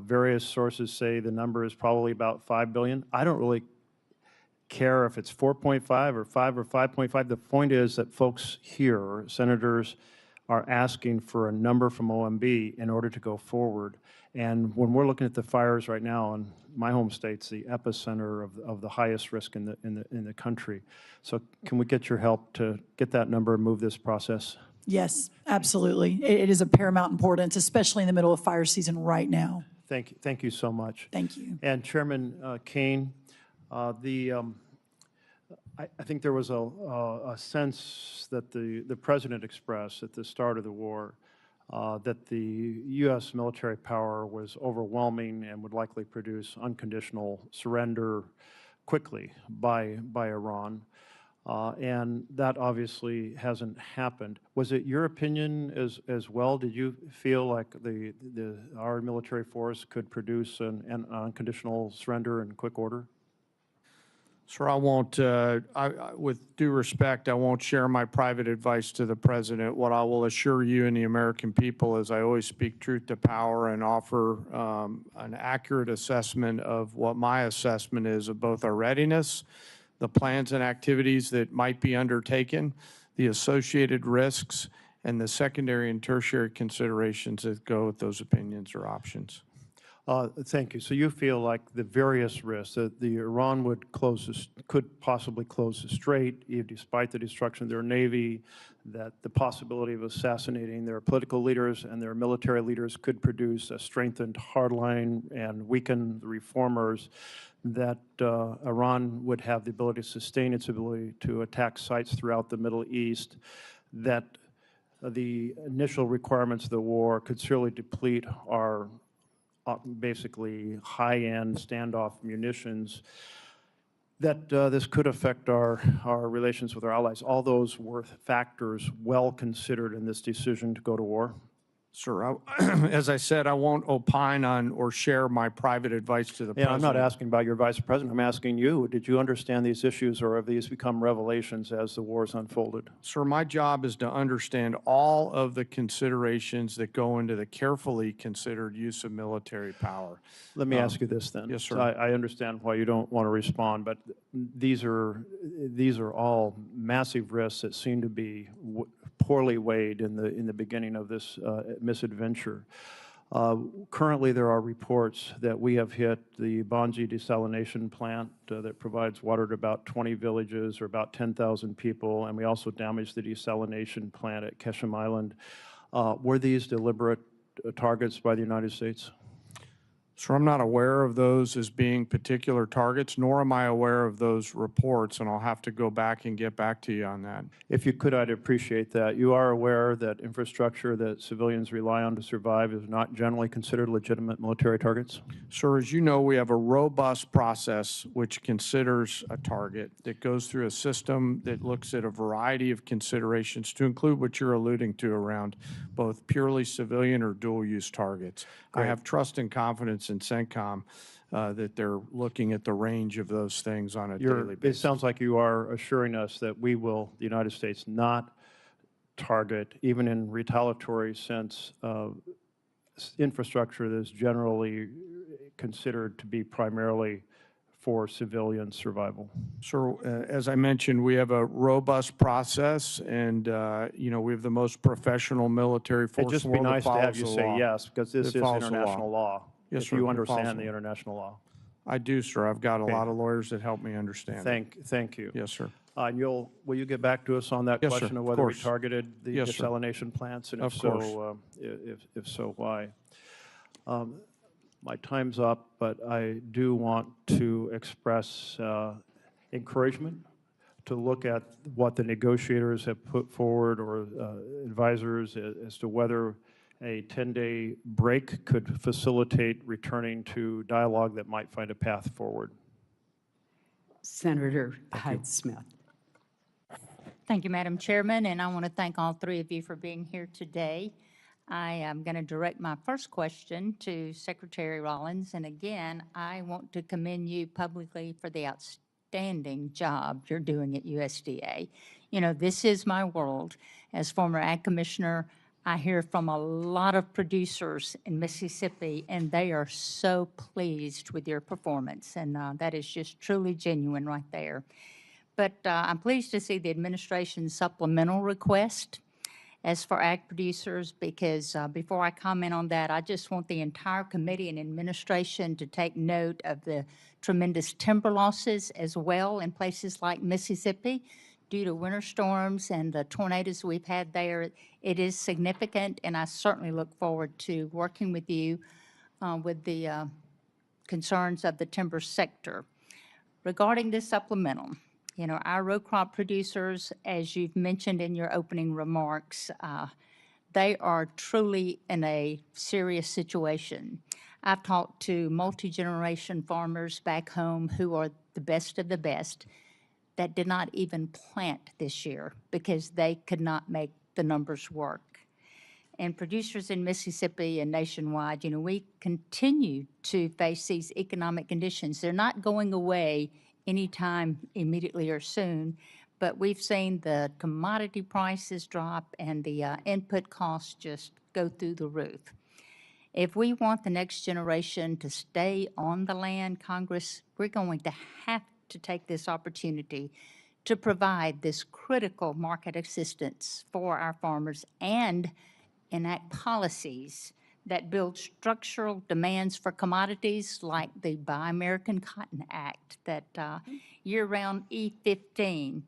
Various sources say the number is probably about $5 billion. I don't really care if it's 4.5 or 5 or 5.5. The point is that folks here, senators, are asking for a number from OMB in order to go forward. And when we're looking at the fires right now in my home state's the epicenter of the highest risk in the country. So can we get your help to get that number and move this process? Yes, absolutely. It is of paramount importance, especially in the middle of fire season right now. Thank you so much. Thank you. And Chairman Caine, I think there was a sense that the President expressed at the start of the war that the U.S. military power was overwhelming and would likely produce unconditional surrender quickly by Iran. And that obviously hasn't happened. Was it your opinion as well? Did you feel like our military force could produce an unconditional surrender in quick order? Sir, I won't, with due respect, I won't share my private advice to the President. What I will assure you and the American people is I always speak truth to power and offer an accurate assessment of what my assessment is of both our readiness, the plans and activities that might be undertaken, the associated risks, and the secondary and tertiary considerations that go with those opinions or options. Thank you. So you feel like the various risks that the Iran could possibly close the strait, despite the destruction of their navy, that the possibility of assassinating their political leaders and their military leaders could produce a strengthened hardline and weaken the reformers, that Iran would have the ability to sustain its ability to attack sites throughout the Middle East, that the initial requirements of the war could surely deplete our basically high-end standoff munitions, that this could affect our relations with our allies. All those were factors well considered in this decision to go to war? Sir, as I said, I won't opine on or share my private advice to the President. I'm not asking about your Vice President. I'm asking you, did you understand these issues, or have these become revelations as the war's unfolded? Sir, my job is to understand all of the considerations that go into the carefully considered use of military power. Let me ask you this then. Yes, sir. I understand why you don't want to respond, but these are all massive risks that seem to be poorly weighed in the beginning of this misadventure. Currently, there are reports that we have hit the Bonzi desalination plant that provides water to about 20 villages or about 10,000 people, and we also damaged the desalination plant at Ketchum Island. Were these deliberate targets by the United States? Sir, I'm not aware of those as being particular targets, nor am I aware of those reports, and I'll have to go back and get back to you on that. If you could, I'd appreciate that. You are aware that infrastructure that civilians rely on to survive is not generally considered legitimate military targets? Sir, as you know, we have a robust process which considers a target, that goes through a system that looks at a variety of considerations to include what you're alluding to around both purely civilian or dual-use targets. Great. I have trust and confidence in CENTCOM that they're looking at the range of those things on a daily basis. It sounds like you are assuring us that we will, the United States, not target, even in retaliatory sense, infrastructure that is generally considered to be primarily for civilian survival. Sir, as I mentioned, we have a robust process, and we have the most professional military force It'd just in be the world nice that to have follows you the say law. yes, because this is That follows the international law. Yes, if sir, you if understand possible. the international law. I do, sir. I've got a Okay. lot of lawyers that help me understand it. Thank you. Yes, sir. And will you get back to us on that Yes, sir, question of of whether we course. targeted the Yes, sir. desalination plants? And Of if so, if so, why? My time's up, but I do want to express encouragement to look at what the negotiators have put forward, or advisors, as to whether a 10-day break could facilitate returning to dialogue that might find a path forward. Senator Hyde-Smith. Thank you, Madam Chairman, and I want to thank all three of you for being here today. I am going to direct my first question to Secretary Rollins, and again, I want to commend you publicly for the outstanding job you're doing at USDA. You know, this is my world. As former Ag Commissioner, I hear from a lot of producers in Mississippi, and they are so pleased with your performance, and that is just truly genuine right there. But I'm pleased to see the administration's supplemental request as for ag producers, because before I comment on that, I just want the entire committee and administration to take note of the tremendous timber losses as well in places like Mississippi due to winter storms and the tornadoes we've had there. It is significant, and I certainly look forward to working with you with the concerns of the timber sector. Regarding this supplemental, you know, our row crop producers, as you've mentioned in your opening remarks, they are truly in a serious situation. I've talked to multi-generation farmers back home who are the best of the best that did not even plant this year because they could not make the numbers work. And producers in Mississippi and nationwide, you know, we continue to face these economic conditions. They're not going away anytime immediately or soon, but we've seen the commodity prices drop and the input costs just go through the roof. If we want the next generation to stay on the land, Congress, we're going to have to take this opportunity to provide this critical market assistance for our farmers and enact policies that build structural demands for commodities like the Buy American Cotton Act, that year-round E15,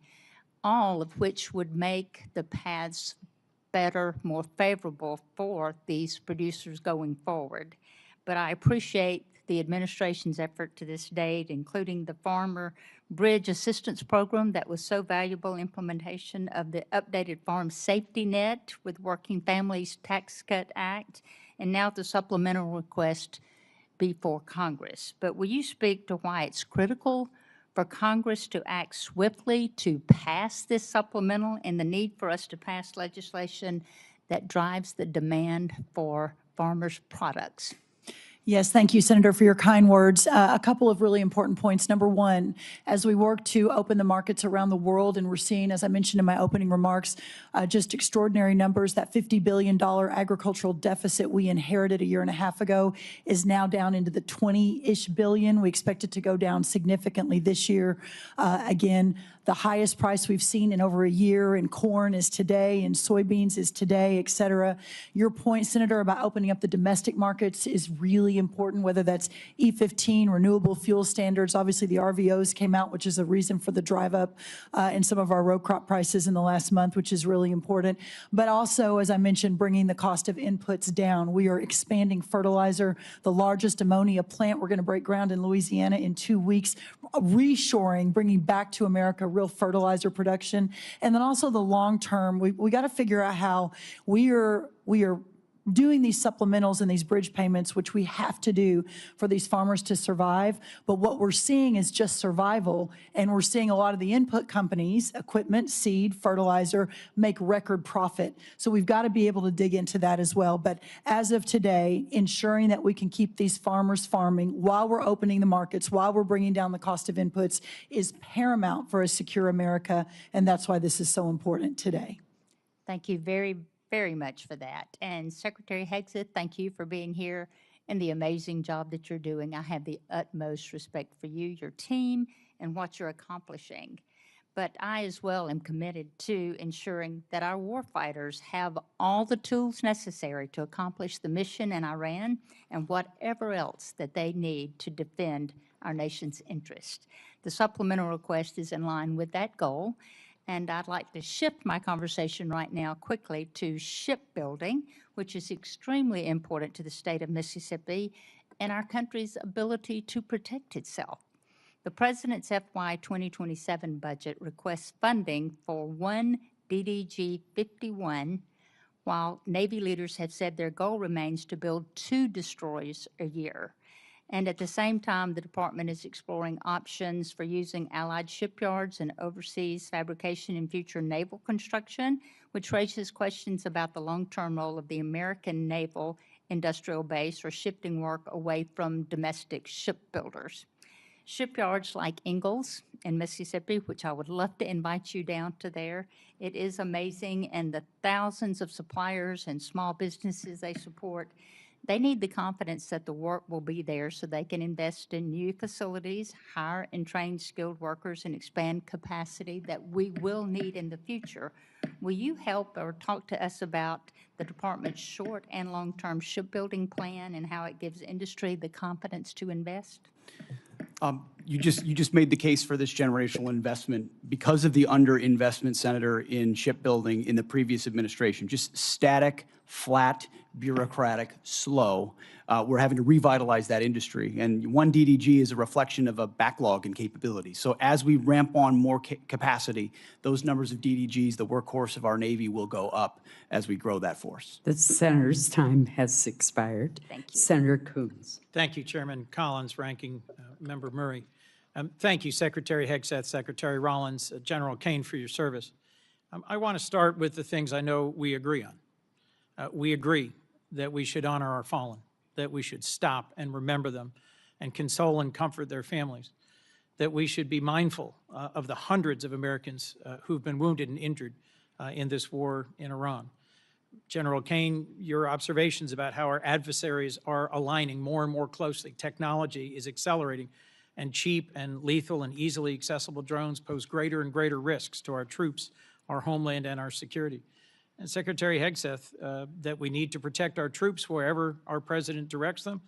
all of which would make the paths better, more favorable for these producers going forward. But I appreciate the administration's effort to this date, including the Farmer Bridge Assistance Program that was so valuable, implementation of the updated Farm Safety Net with Working Families Tax Cut Act, and now the supplemental request before Congress. But will you speak to why it's critical for Congress to act swiftly to pass this supplemental and the need for us to pass legislation that drives the demand for farmers' products? Yes, thank you, Senator, for your kind words. A couple of really important points. Number one, as we work to open the markets around the world, and we're seeing, as I mentioned in my opening remarks, just extraordinary numbers. That $50 billion agricultural deficit we inherited a year and a half ago is now down into the 20-ish billion. We expect it to go down significantly this year. Again, the highest price we've seen in over a year in corn is today, in soybeans is today, et cetera. Your point, Senator, about opening up the domestic markets is really important, whether that's E15, renewable fuel standards. Obviously, the RVOs came out, which is a reason for the drive up in some of our row crop prices in the last month, which is really important. But also, as I mentioned, bringing the cost of inputs down. We are expanding fertilizer, the largest ammonia plant. We're going to break ground in Louisiana in 2 weeks, reshoring, bringing back to America real fertilizer production. And then also the long term, we got to figure out how we are doing these supplementals and these bridge payments, which we have to do for these farmers to survive. But what we're seeing is just survival, and we're seeing a lot of the input companies, equipment, seed, fertilizer, make record profit. So we've got to be able to dig into that as well. But as of today, ensuring that we can keep these farmers farming while we're opening the markets, while we're bringing down the cost of inputs, is paramount for a secure America, and that's why this is so important today. Thank you very much for that. And Secretary Hegseth, thank you for being here and the amazing job that you're doing. I have the utmost respect for you, your team, and what you're accomplishing. but I as well am committed to ensuring that our warfighters have all the tools necessary to accomplish the mission in Iran and whatever else that they need to defend our nation's interest. The supplemental request is in line with that goal, and I'd like to shift my conversation right now quickly to shipbuilding, which is extremely important to the state of Mississippi and our country's ability to protect itself. The President's FY 2027 budget requests funding for one DDG 51, while Navy leaders have said their goal remains to build 2 destroyers a year. And at the same time, the Department is exploring options for using allied shipyards and overseas fabrication in future naval construction, which raises questions about the long-term role of the American naval industrial base or shifting work away from domestic shipbuilders. Shipyards like Ingalls in Mississippi, which I would love to invite you down to there. It is amazing, and the thousands of suppliers and small businesses they support, they need the confidence that the work will be there so they can invest in new facilities, hire and train skilled workers, and expand capacity that we will need in the future. Will you help or talk to us about the department's short and long-term shipbuilding plan and how it gives industry the confidence to invest? You just made the case for this generational investment because of the underinvestment, Senator, in shipbuilding in the previous administration. Just static, flat, bureaucratic, slow. We're having to revitalize that industry. And one DDG is a reflection of a backlog in capability. So as we ramp on more capacity, those numbers of DDGs, the workhorse of our Navy, will go up as we grow that force. The senator's time has expired. Thank you. Senator Coons. Thank you, Chairman Collins, Ranking Member Murray. Thank you, Secretary Hegseth, Secretary Rollins, General Caine, for your service. I want to start with the things I know we agree on. We agree that we should honor our fallen, that we should stop and remember them and console and comfort their families, that we should be mindful of the hundreds of Americans who've been wounded and injured in this war in Iran. General Caine, your observations about how our adversaries are aligning more and more closely. Technology is accelerating, and cheap and lethal and easily accessible drones pose greater and greater risks to our troops, our homeland, and our security. And Secretary Hegseth, that we need to protect our troops wherever our president directs them,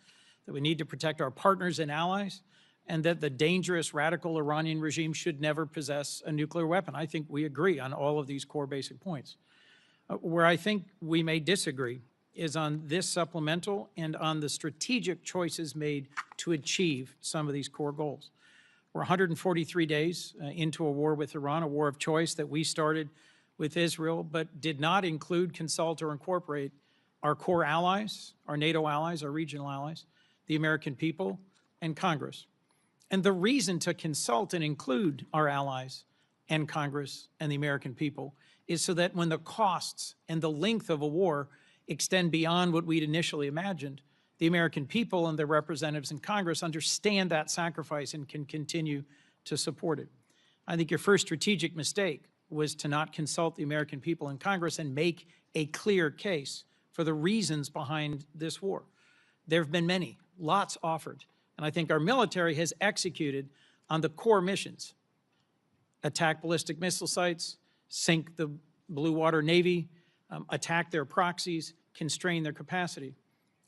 that we need to protect our partners and allies, and that the dangerous radical Iranian regime should never possess a nuclear weapon. I think we agree on all of these core basic points. Where I think we may disagree is on this supplemental and on the strategic choices made to achieve some of these core goals. We're 143 days into a war with Iran, a war of choice that we started with Israel, but did not include, consult, or incorporate our core allies, our NATO allies, our regional allies, the American people, and Congress. And the reason to consult and include our allies and Congress and the American people is so that when the costs and the length of a war extend beyond what we'd initially imagined, the American people and their representatives in Congress understand that sacrifice and can continue to support it. I think your first strategic mistake was to not consult the American people in Congress and make a clear case for the reasons behind this war. There have been many, lots offered, and I think our military has executed on the core missions: attack ballistic missile sites, sink the Blue Water Navy, attack their proxies, constrain their capacity.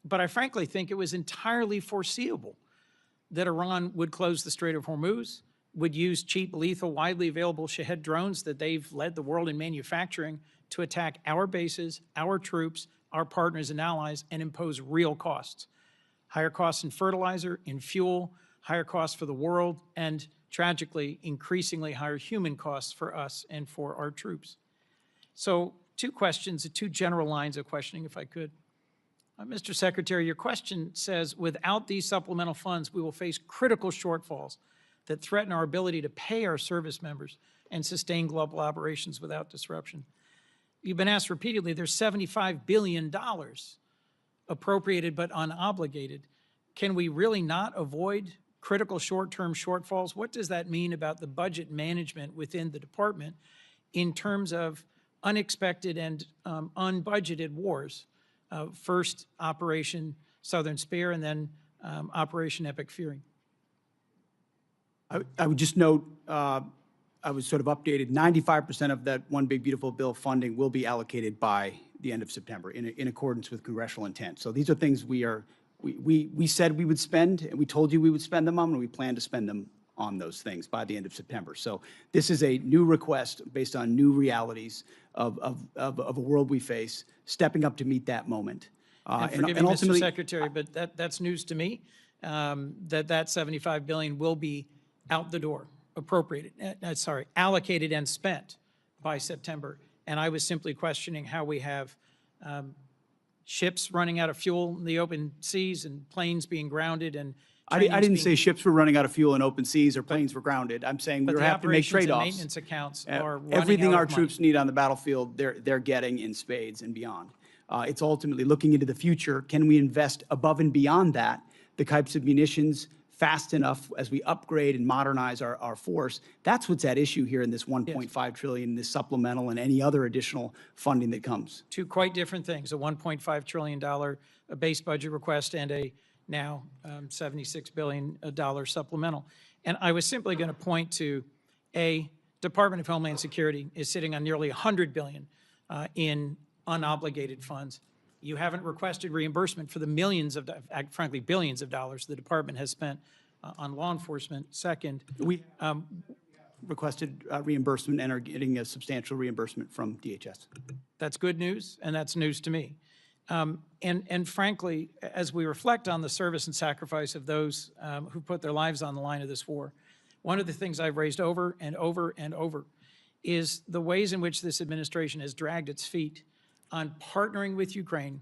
But I frankly think it was entirely foreseeable that Iran would close the Strait of Hormuz, would use cheap, lethal, widely available Shahed drones that they've led the world in manufacturing to attack our bases, our troops, our partners and allies, and impose real costs. Higher costs in fertilizer, in fuel, higher costs for the world, and tragically, increasingly higher human costs for us and for our troops. So 2 questions, 2 general lines of questioning, if I could. Mr. Secretary, your question says, without these supplemental funds, we will face critical shortfalls that threaten our ability to pay our service members and sustain global operations without disruption. You've been asked repeatedly, there's $75 billion appropriated but unobligated. Can we really not avoid critical short-term shortfalls? What does that mean about the budget management within the department in terms of unexpected and unbudgeted wars? First, Operation Southern Spear, and then Operation Epic Fury. I would just note I was sort of updated, 95% of that One Big Beautiful Bill funding will be allocated by the end of September in accordance with congressional intent. So these are things we said we would spend, and we told you we would spend them on, and we plan to spend them on those things by the end of September. So this is a new request based on new realities of a world we face, stepping up to meet that moment. And forgive me, Mr. Secretary, but that's news to me, that $75 billion will be out the door, allocated and spent by September. And I was simply questioning how we have ships running out of fuel in the open seas and planes being grounded and I didn't say ships were running out of fuel in open seas or planes were grounded. I'm saying we have to make trade-offs. But the maintenance accounts are running everything out our of money. troops need on the battlefield, they're getting in spades and beyond. It's ultimately looking into the future. Can we invest above and beyond that, the types of munitions fast enough as we upgrade and modernize our force? That's what's at issue here in this $1.5 trillion, this supplemental, and any other additional funding that comes. Two quite different things, a $1.5 trillion base budget request and a now $76 billion supplemental. And I was simply going to point to, Department of Homeland Security is sitting on nearly $100 billion in unobligated funds. You haven't requested reimbursement for the millions of, frankly, billions of dollars the department has spent on law enforcement. Second, we requested reimbursement and are getting a substantial reimbursement from DHS. That's good news, and that's news to me. And frankly, as we reflect on the service and sacrifice of those who put their lives on the line of this war, one of the things I've raised over and over and over is the ways in which this administration has dragged its feet on partnering with Ukraine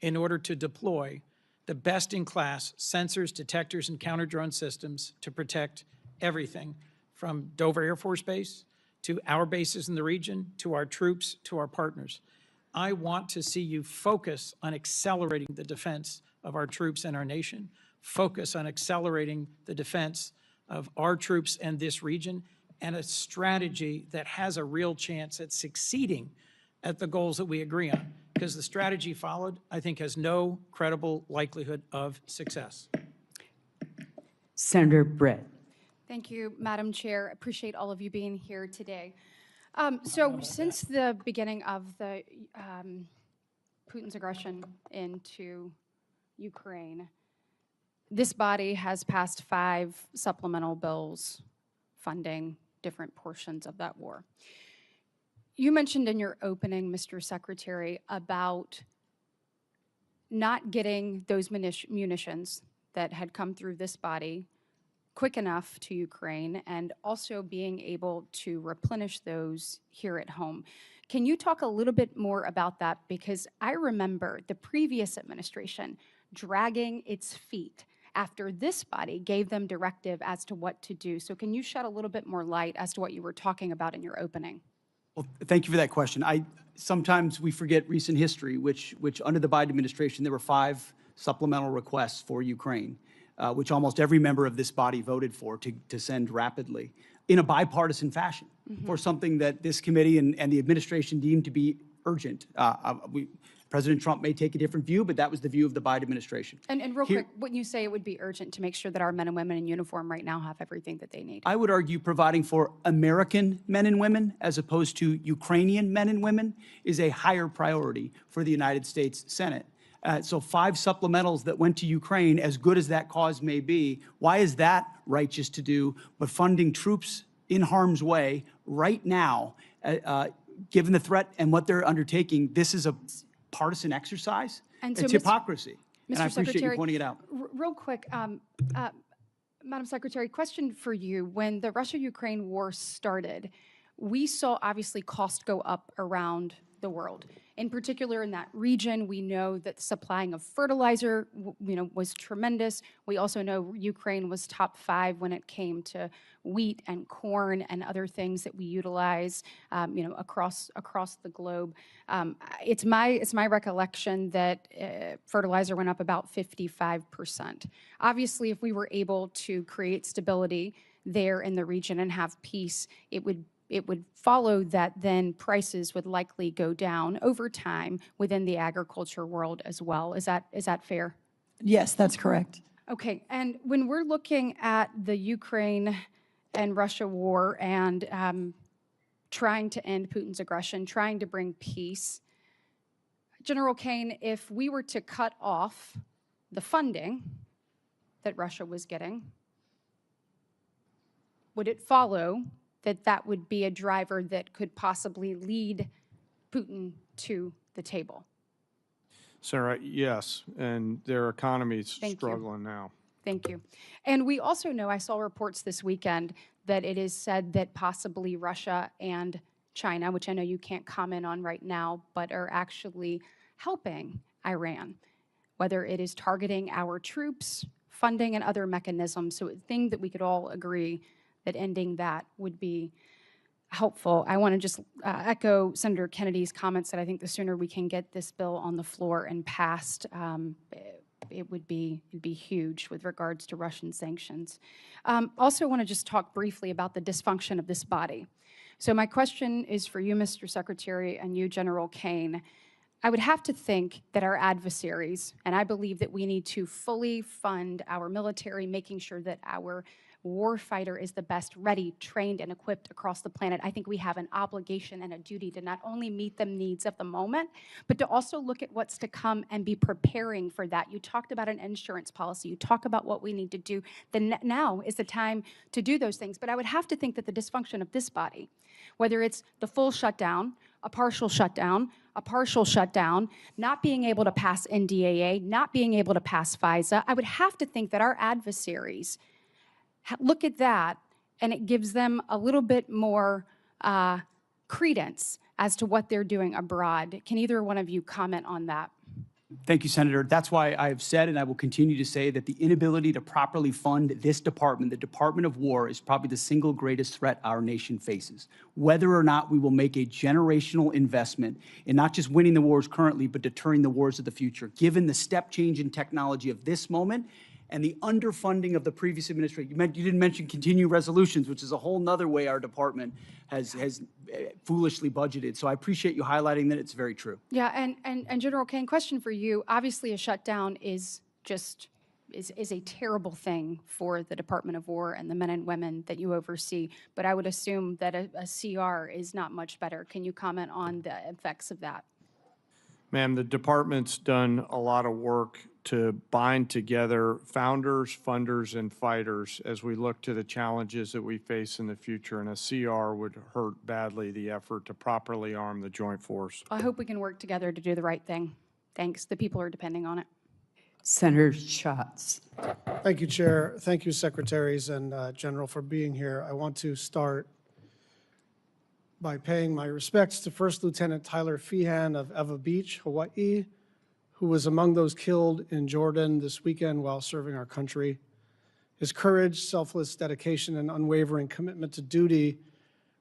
in order to deploy the best-in-class sensors, detectors, and counter-drone systems to protect everything from Dover Air Force Base to our bases in the region, to our troops, to our partners. I want to see you focus on accelerating the defense of our troops and our nation, focus on accelerating the defense of our troops and this region, and a strategy that has a real chance at succeeding at the goals that we agree on. Because the strategy followed, I think, has no credible likelihood of success. Senator Britt. Thank you, Madam Chair. Appreciate all of you being here today. So since the beginning of the Putin's aggression into Ukraine, this body has passed 5 supplemental bills funding different portions of that war. You mentioned in your opening, Mr. Secretary, about not getting those munitions that had come through this body quick enough to Ukraine, and also being able to replenish those here at home. Can you talk a little bit more about that? Because I remember the previous administration dragging its feet after this body gave them directive as to what to do. So can you shed a little bit more light as to what you were talking about in your opening? Well, thank you for that question. Sometimes we forget recent history, which under the Biden administration, there were 5 supplemental requests for Ukraine, which almost every member of this body voted for to send rapidly in a bipartisan fashion for something that this committee and the administration deemed to be urgent. President Trump may take a different view, but that was the view of the Biden administration. And real quick, wouldn't you say it would be urgent to make sure that our men and women in uniform right now have everything that they need? I would argue providing for American men and women as opposed to Ukrainian men and women is a higher priority for the United States Senate. So 5 supplementals that went to Ukraine, as good as that cause may be, why is that righteous to do? But funding troops in harm's way right now, given the threat and what they're undertaking, this is a partisan exercise. And so, it's hypocrisy. And I appreciate Secretary, you pointing it out. Real quick, Madam Secretary, question for you. When the Russia-Ukraine war started, we saw obviously cost go up around the world. In particular, in that region, we know that the supplying of fertilizer, was tremendous. We also know Ukraine was top 5 when it came to wheat and corn and other things that we utilize, across the globe. It's my recollection that fertilizer went up about 55%. Obviously, if we were able to create stability there in the region and have peace, it would follow that then prices would likely go down over time within the agriculture world as well. Is that fair? Yes, that's correct. Okay, and when we're looking at the Ukraine and Russia war and trying to end Putin's aggression, trying to bring peace. General Caine, if we were to cut off the funding that Russia was getting, would it follow that that would be a driver that could possibly lead Putin to the table? Senator, yes, and their economy is Thank you. struggling now. Thank you. And we also know, I saw reports this weekend, that it is said that possibly Russia and China, which I know you can't comment on right now, but are actually helping Iran, whether it is targeting our troops, funding, and other mechanisms. So a thing that we could all agree that ending that would be helpful. I want to just echo Senator Kennedy's comments that I think the sooner we can get this bill on the floor and passed, it'd be huge with regards to Russian sanctions. Also want to just talk briefly about the dysfunction of this body. So my question is for you, Mr. Secretary, and you, General Caine. I would have to think that our adversaries, and I believe that we need to fully fund our military, making sure that our warfighter is the best ready, trained, and equipped across the planet. I think we have an obligation and a duty to not only meet the needs of the moment, but to also look at what's to come and be preparing for that. You talked about an insurance policy. You talk about what we need to do. Then now is the time to do those things. But I would have to think that the dysfunction of this body, whether it's the full shutdown, a partial shutdown, not being able to pass NDAA, not being able to pass FISA, I would have to think that our adversaries look at that, and it gives them a little bit more credence as to what they're doing abroad. Can either one of you comment on that? Thank you, Senator. That's why I have said, and I will continue to say, that the inability to properly fund this department, the Department of War, is probably the single greatest threat our nation faces. Whether or not we will make a generational investment in not just winning the wars currently, but deterring the wars of the future, given the step change in technology of this moment and the underfunding of the previous administration. You didn't mention continuing resolutions, which is a whole nother way our department has foolishly budgeted. So I appreciate you highlighting that. It's very true. Yeah, and General Caine, question for you. Obviously, a shutdown is a terrible thing for the Department of War and the men and women that you oversee, but I would assume that a CR is not much better. Can you comment on the effects of that? Ma'am, the department's done a lot of work to bind together founders, funders, and fighters as we look to the challenges that we face in the future, and a CR would hurt badly the effort to properly arm the joint force. I hope we can work together to do the right thing. Thanks. The people are depending on it. Senator Schatz. Thank you, Chair. Thank you, Secretaries and General, for being here. I want to start by paying my respects to First Lieutenant Tyler Feehan of Eva Beach, Hawaii, who was among those killed in Jordan this weekend while serving our country. His courage, selfless dedication, and unwavering commitment to duty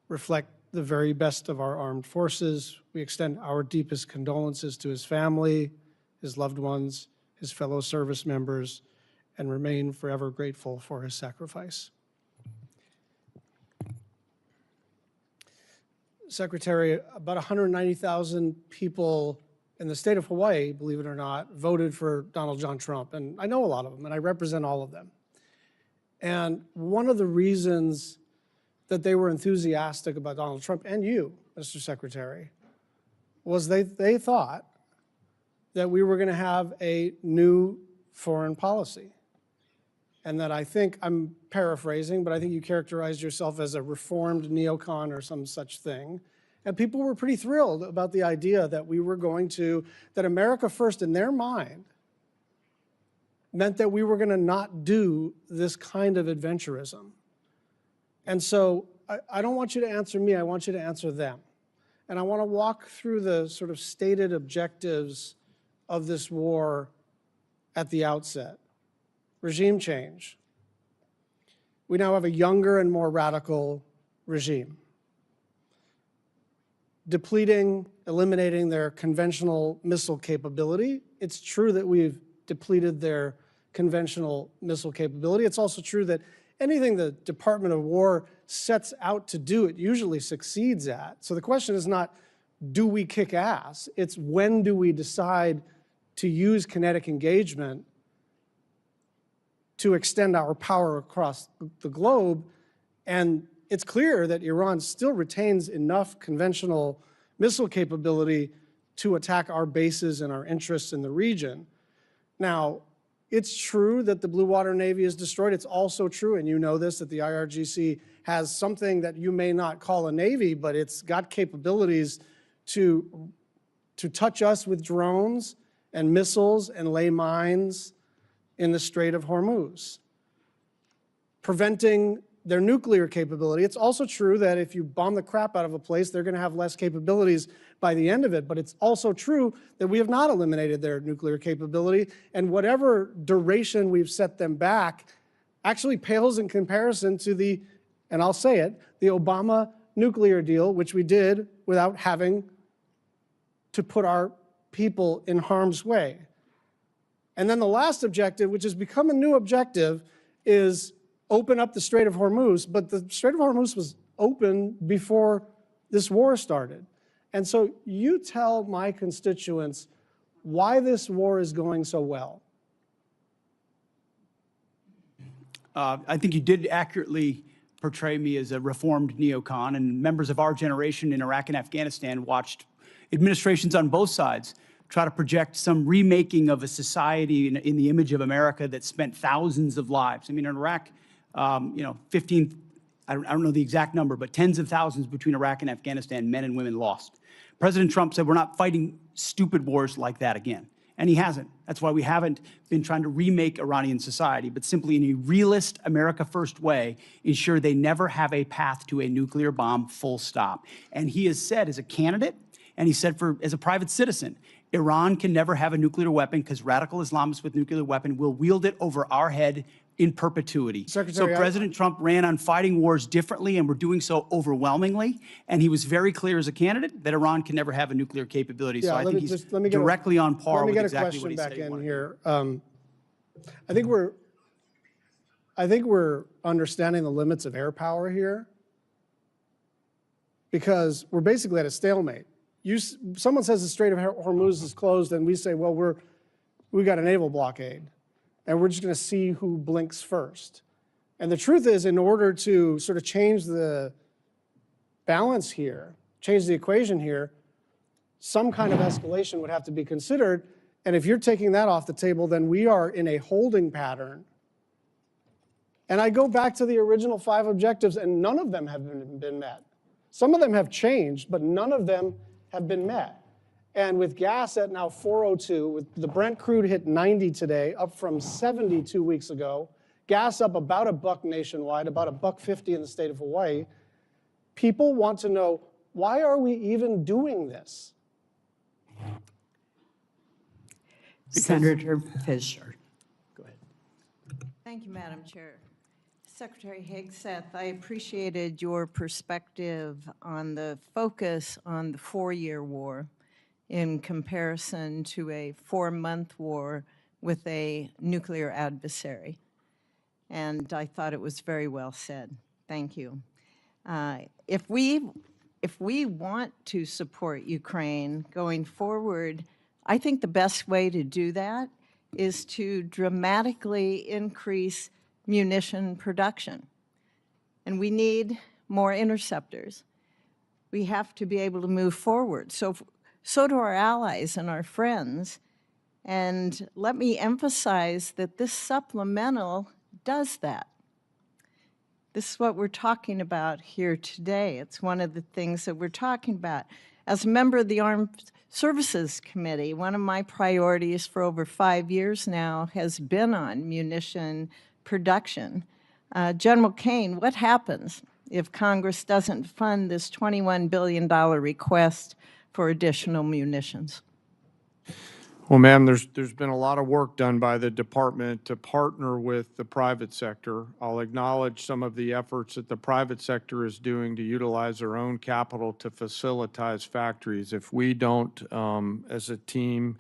reflect the very best of our armed forces. We extend our deepest condolences to his family, his loved ones, his fellow service members, and remain forever grateful for his sacrifice. Secretary, about 190,000 people in the state of Hawaii, believe it or not, voted for Donald John Trump. And I know a lot of them, and I represent all of them. And one of the reasons that they were enthusiastic about Donald Trump, and you, Mr. Secretary, was they thought that we were going to have a new foreign policy. And that I think, I'm paraphrasing, but I think you characterized yourself as a reformed neocon or some such thing. And people were pretty thrilled about the idea that we were going to, that America First in their mind meant that we were going to not do this kind of adventurism. And so I don't want you to answer me, I want you to answer them. And I want to walk through the sort of stated objectives of this war at the outset. Regime change. We now have a younger and more radical regime. Depleting, eliminating their conventional missile capability. It's true that we've depleted their conventional missile capability. It's also true that anything the Department of War sets out to do, it usually succeeds at. So the question is not, do we kick ass? It's when do we decide to use kinetic engagement to extend our power across the globe And it's clear that Iran still retains enough conventional missile capability to attack our bases and our interests in the region. Now, it's true that the Blue Water Navy is destroyed. It's also true, and you know this, that the IRGC has something that you may not call a navy, but it's got capabilities to touch us with drones and missiles and lay mines in the Strait of Hormuz, preventing their nuclear capability. It's also true that if you bomb the crap out of a place, they're going to have less capabilities by the end of it. But it's also true that we have not eliminated their nuclear capability, and whatever duration we've set them back actually pales in comparison to the, and I'll say it, the Obama nuclear deal, which we did without having to put our people in harm's way. And then the last objective, which has become a new objective, is open up the Strait of Hormuz. But the Strait of Hormuz was open before this war started. And so you tell my constituents why this war is going so well. I think you did accurately portray me as a reformed neocon, and members of our generation in Iraq and Afghanistan watched administrations on both sides try to project some remaking of a society in the image of America that spent thousands of lives. I mean, in Iraq, 15, I don't know the exact number, but tens of thousands between Iraq and Afghanistan, men and women lost. President Trump said we're not fighting stupid wars like that again. And he hasn't. That's why we haven't been trying to remake Iranian society, but simply in a realist, America first way, ensure they never have a path to a nuclear bomb, full stop. And he has said as a candidate, and he said as a private citizen, Iran can never have a nuclear weapon because radical Islamists with nuclear weapon will wield it over our head in perpetuity. Secretary, so President Trump ran on fighting wars differently, and we're doing so overwhelmingly. And he was very clear as a candidate that Iran can never have a nuclear capability. Yeah, so I think he's directly on par with exactly what he said he wanted. Here. I think we're understanding the limits of air power here, because we're basically at a stalemate. Someone says the Strait of Hormuz is closed, and we say, well, we got a naval blockade, and we're just going to see who blinks first. And the truth is, in order to sort of change the balance here, change the equation here, some kind of escalation would have to be considered. And if you're taking that off the table, then we are in a holding pattern. And I go back to the original 5 objectives, and none of them have been met. Some of them have changed, but none of them have been met. And with gas at now 402, with the Brent crude hit 90 today, up from 70 2 weeks ago, gas up about $1 nationwide, about $1.50 in the state of Hawaii, people want to know, why are we even doing this? Senator Fisher. Go ahead. Thank you, Madam Chair. Secretary Hegseth, I appreciated your perspective on the focus on the 4-year war in comparison to a 4-month war with a nuclear adversary. And I thought it was very well said. Thank you. If we want to support Ukraine going forward, I think the best way to do that is to dramatically increase munition production. And we need more interceptors. We have to be able to move forward. So do our allies and our friends. And let me emphasize that this supplemental does that. This is what we're talking about here today. It's one of the things that we're talking about. As a member of the Armed Services Committee, one of my priorities for over 5 years now has been on munition production. General Caine, what happens if Congress doesn't fund this $21 billion request for additional munitions? Well, ma'am, there's been a lot of work done by the department to partner with the private sector. I'll acknowledge some of the efforts that the private sector is doing to utilize their own capital to facilitate factories. If we don't, as a team,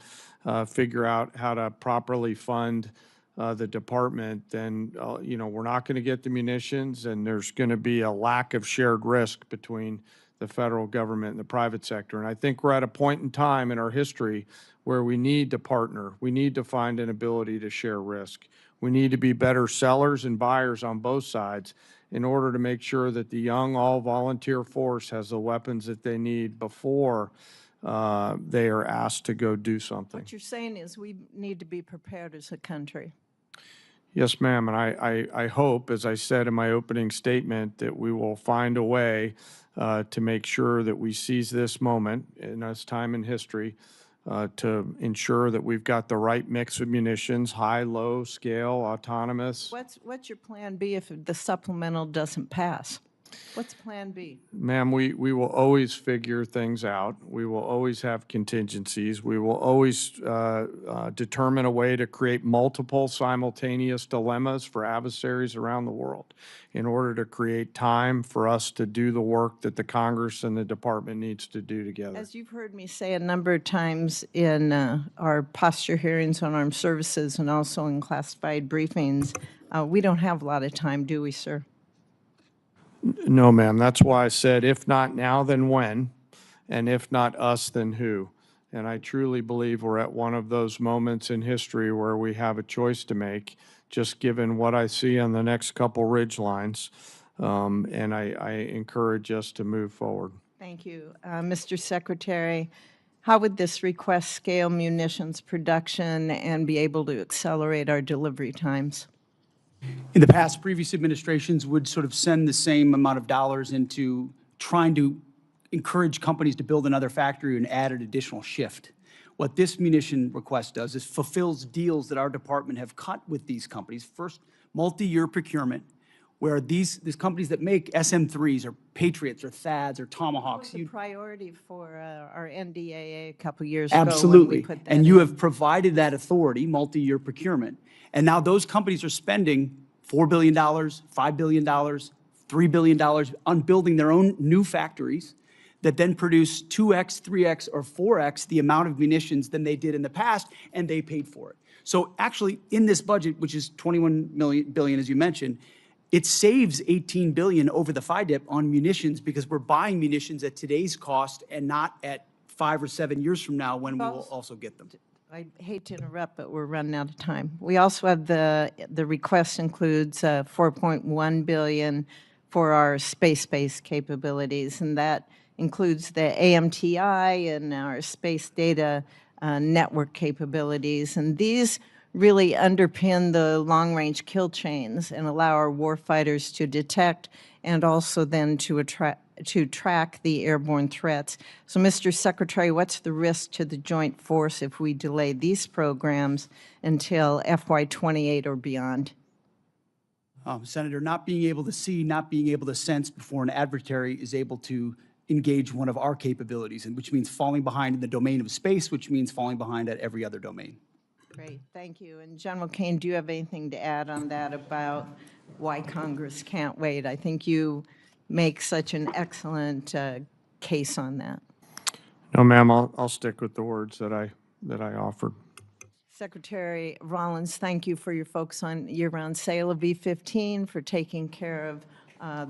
figure out how to properly fund the department, then we're not going to get the munitions, and there's going to be a lack of shared risk between the federal government and the private sector. And I think we're at a point in time in our history where we need to partner. We need to find an ability to share risk. We need to be better sellers and buyers on both sides. in order to make sure that the young all-volunteer force has the weapons that they need before they are asked to go do something. What you're saying is we need to be prepared as a country. Yes, ma'am, and I hope, as I said in my opening statement, that we will find a way to make sure that we seize this moment in this time in history to ensure that we've got the right mix of munitions, high, low, scale, autonomous. What's your plan B if the supplemental doesn't pass? What's plan B? Ma'am, we will always figure things out. We will always have contingencies. We will always determine a way to create multiple simultaneous dilemmas for adversaries around the world in order to create time for us to do the work that the Congress and the Department needs to do together. As you've heard me say a number of times in our posture hearings on armed services and also in classified briefings, we don't have a lot of time, do we, sir? No, ma'am. That's why I said, if not now, then when? And if not us, then who? And I truly believe we're at one of those moments in history where we have a choice to make, just given what I see on the next couple ridge lines. And I encourage us to move forward. Thank you. Mr. Secretary, how would this request scale munitions production and be able to accelerate our delivery times? In the past, previous administrations would sort of send the same amount of dollars into trying to encourage companies to build another factory and add an additional shift. What this munition request does is fulfills deals that our department have cut with these companies. First, multi-year procurement, where these companies that make SM-3s or Patriots or THAADs or Tomahawks. What was the priority for our NDAA a couple years ago? Absolutely. When we put that And you in? have provided that authority, multi-year procurement. And now those companies are spending $4 billion, $5 billion, $3 billion on building their own new factories that then produce 2x, 3x, or 4x the amount of munitions than they did in the past, and they paid for it. So actually, in this budget, which is $21 billion, as you mentioned, it saves $18 billion over the FIDIP on munitions because we're buying munitions at today's cost and not at 5 or 7 years from now when we will also get them. I hate to interrupt, but we're running out of time. We also have the request includes $4.1 billion for our space-based capabilities, and that includes the AMTI and our space data network capabilities. And these really underpin the long-range kill chains and allow our warfighters to detect and also then to track the airborne threats. So, Mr. Secretary, what's the risk to the joint force if we delay these programs until FY28 or beyond? Senator, not being able to see, not being able to sense before an adversary is able to engage one of our capabilities, and which means falling behind in the domain of space, which means falling behind at every other domain. Great, thank you. And General Caine, do you have anything to add on that about why Congress can't wait? I think you make such an excellent case on that. No, ma'am, I'll stick with the words that I offered. Secretary Rollins, thank you for your focus on year-round sale of E-15, for taking care of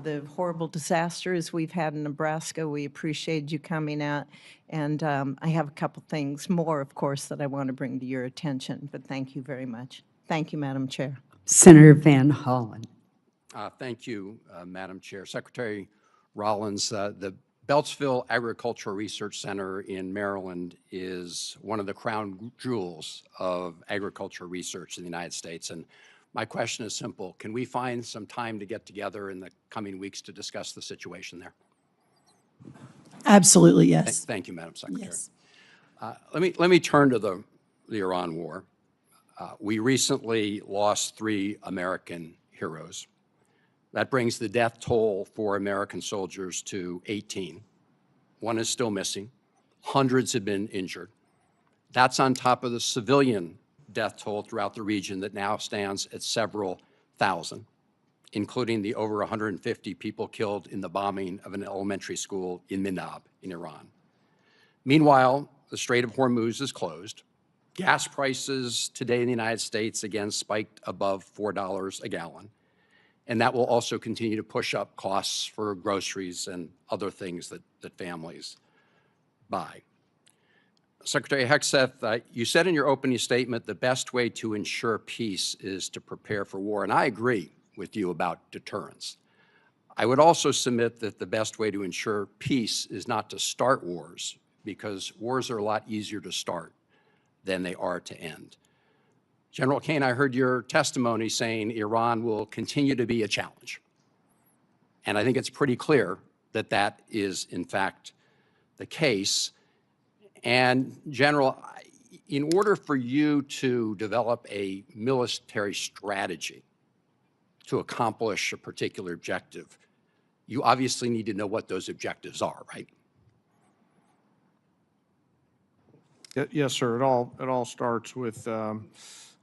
the horrible disasters we've had in Nebraska. We appreciate you coming out. And I have a couple things more, of course, that I want to bring to your attention, but thank you very much. Thank you, Madam Chair. Senator Van Hollen. Thank you, Madam Chair. Secretary Rollins, the Beltsville Agricultural Research Center in Maryland is one of the crown jewels of agricultural research in the United States. And my question is simple. Can we find some time to get together in the coming weeks to discuss the situation there? Absolutely, yes. Thank you, Madam Secretary. Yes. Let me turn to the Iran war. We recently lost 3 American heroes. That brings the death toll for American soldiers to 18. 1 is still missing. Hundreds have been injured. That's on top of the civilian death toll throughout the region that now stands at several thousand, including the over 150 people killed in the bombing of an elementary school in Minab in Iran. Meanwhile, the Strait of Hormuz is closed. Gas prices today in the United States again spiked above $4 a gallon. And that will also continue to push up costs for groceries and other things that families buy. Secretary Hegseth, you said in your opening statement the best way to ensure peace is to prepare for war, and I agree with you about deterrence. I would also submit that the best way to ensure peace is not to start wars, because wars are a lot easier to start than they are to end. General Caine, I heard your testimony saying Iran will continue to be a challenge. And I think it's pretty clear that that is, in fact, the case. And General, in order for you to develop a military strategy to accomplish a particular objective, you obviously need to know what those objectives are, right? Yes, sir. It all starts with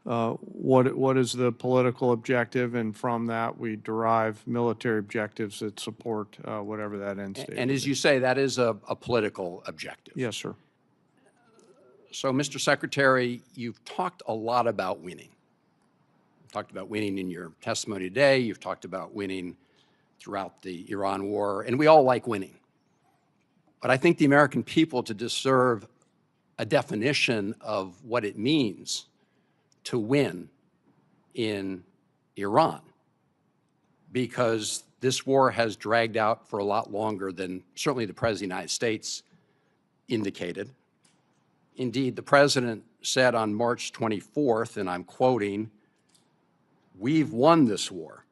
what is the political objective, and from that we derive military objectives that support whatever that end state. And as you say, that is a political objective. Yes, sir. So, Mr. Secretary, you've talked a lot about winning. You've talked about winning in your testimony today. You've talked about winning throughout the Iran war, and we all like winning. But I think the American people deserve a definition of what it means to win in Iran, because this war has dragged out for a lot longer than certainly the President of the United States indicated. Indeed, the President said on March 24th, and I'm quoting, "We've won this war.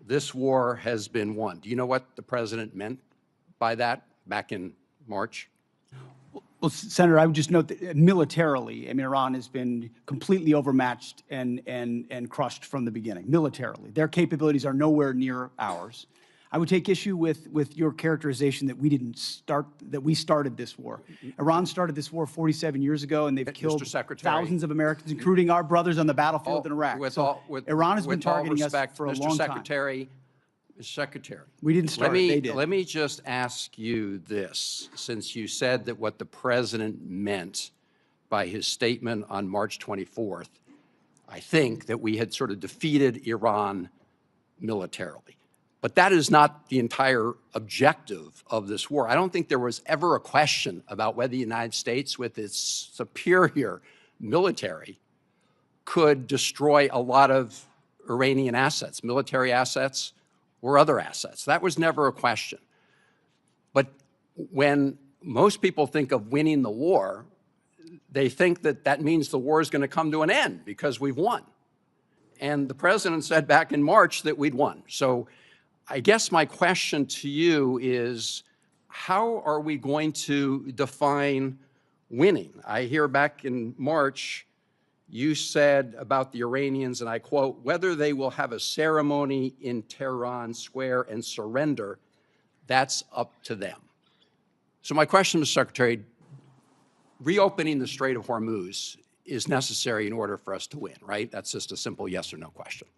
This war has been won." Do you know what the President meant by that back in March? Well, Senator, I would just note that militarily, I mean, Iran has been completely overmatched and crushed from the beginning, militarily. Their capabilities are nowhere near ours. I would take issue with your characterization that we started this war. Iran started this war 47 years ago, and they've killed thousands of Americans, including our brothers on the battlefield in Iraq. Iran has been targeting us for a long time. Mr. Secretary, we didn't start it, they did. Let me just ask you this, since you said that what the President meant by his statement on March 24th, I think that we had sort of defeated Iran militarily. But that is not the entire objective of this war. I don't think there was ever a question about whether the United States, with its superior military, could destroy a lot of Iranian assets, military assets or other assets. That was never a question. But when most people think of winning the war, they think that that means the war is going to come to an end because we've won. And the President said back in March that we'd won. So I guess my question to you is, how are we going to define winning? I hear back in March, you said about the Iranians, and I quote, "Whether they will have a ceremony in Tehran Square and surrender, that's up to them." So my question, Mr. Secretary, reopening the Strait of Hormuz is necessary in order for us to win, right? That's just a simple yes or no question.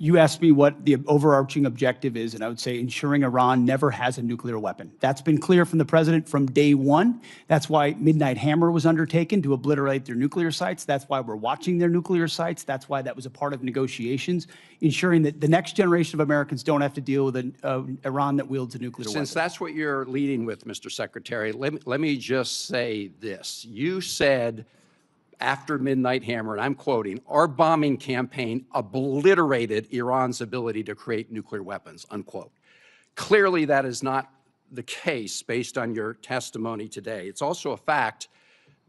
You asked me what the overarching objective is, and I would say ensuring Iran never has a nuclear weapon. That's been clear from the President from day one. That's why Midnight Hammer was undertaken, to obliterate their nuclear sites. That's why we're watching their nuclear sites. That's why that was a part of negotiations, ensuring that the next generation of Americans don't have to deal with an Iran that wields a nuclear weapon. Since that's what you're leading with, Mr. Secretary, let me just say this. You said after Midnight Hammer, and I'm quoting, "Our bombing campaign obliterated Iran's ability to create nuclear weapons," unquote. Clearly, that is not the case based on your testimony today. It's also a fact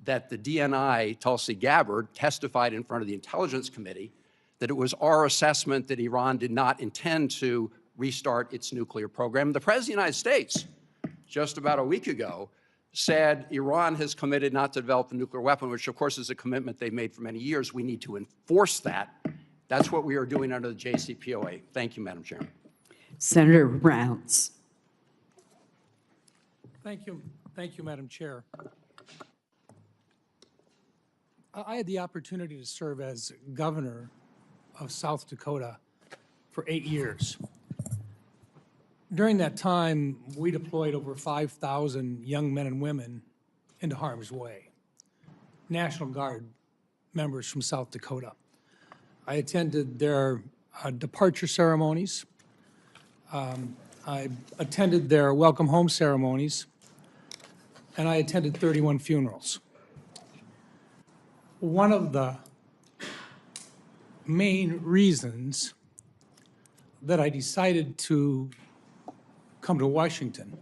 that the DNI, Tulsi Gabbard, testified in front of the Intelligence Committee that it was our assessment that Iran did not intend to restart its nuclear program. The President of the United States, just about a week ago, said Iran has committed not to develop a nuclear weapon, which of course is a commitment they've made for many years. We need to enforce that. That's what we are doing under the JCPOA. Thank you, Madam Chairman. Senator Rounds. Thank you, Madam Chair. I had the opportunity to serve as governor of South Dakota for 8 years. During that time, we deployed over 5,000 young men and women into harm's way, National Guard members from South Dakota. I attended their departure ceremonies. I attended their welcome home ceremonies, and I attended 31 funerals. One of the main reasons that I decided to come to Washington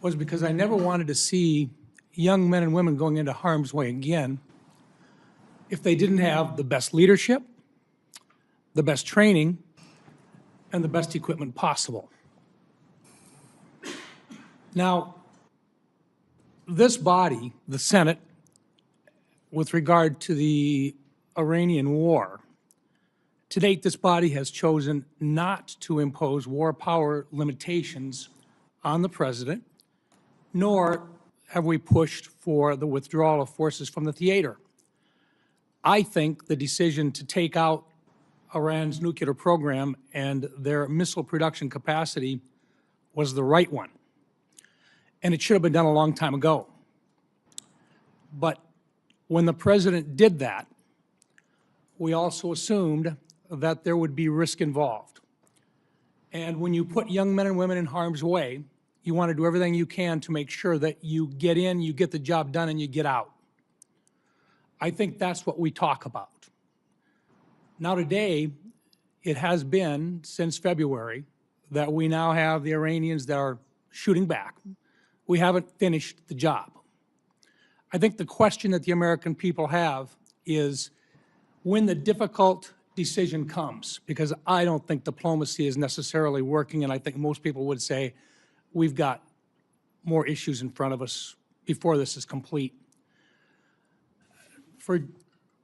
was because I never wanted to see young men and women going into harm's way again if they didn't have the best leadership, the best training, and the best equipment possible. Now, this body, the Senate, with regard to the Iranian war, to date, this body has chosen not to impose war power limitations on the president, nor have we pushed for the withdrawal of forces from the theater. I think the decision to take out Iran's nuclear program and their missile production capacity was the right one. And it should have been done a long time ago. But when the president did that, we also assumed that there would be risk involved. And when you put young men and women in harm's way, you want to do everything you can to make sure that you get in, you get the job done, and you get out. I think that's what we talk about. Now today, it has been since February that we now have the Iranians that are shooting back. We haven't finished the job. I think the question that the American people have is when the difficult decision comes, because I don't think diplomacy is necessarily working, and I think most people would say we've got more issues in front of us before this is complete. For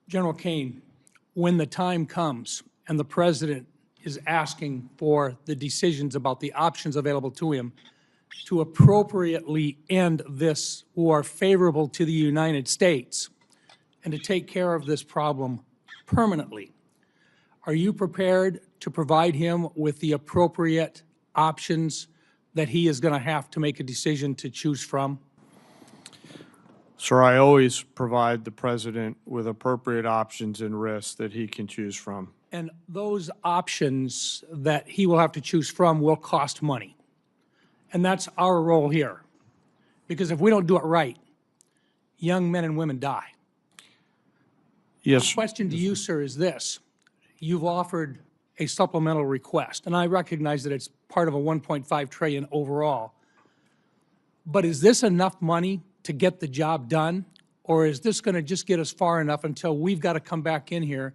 General Caine, when the time comes and the president is asking for the decisions about the options available to him to appropriately end this war favorable to the United States and to take care of this problem permanently, are you prepared to provide him with the appropriate options that he is going to have to make a decision to choose from? Sir, I always provide the president with appropriate options and risks that he can choose from. And those options that he will have to choose from will cost money. And that's our role here. Because if we don't do it right, young men and women die. Yes. My question to you, sir, is this. You've offered a supplemental request, and I recognize that it's part of a $1.5 trillion overall. But is this enough money to get the job done, or is this going to just get us far enough until we've got to come back in here,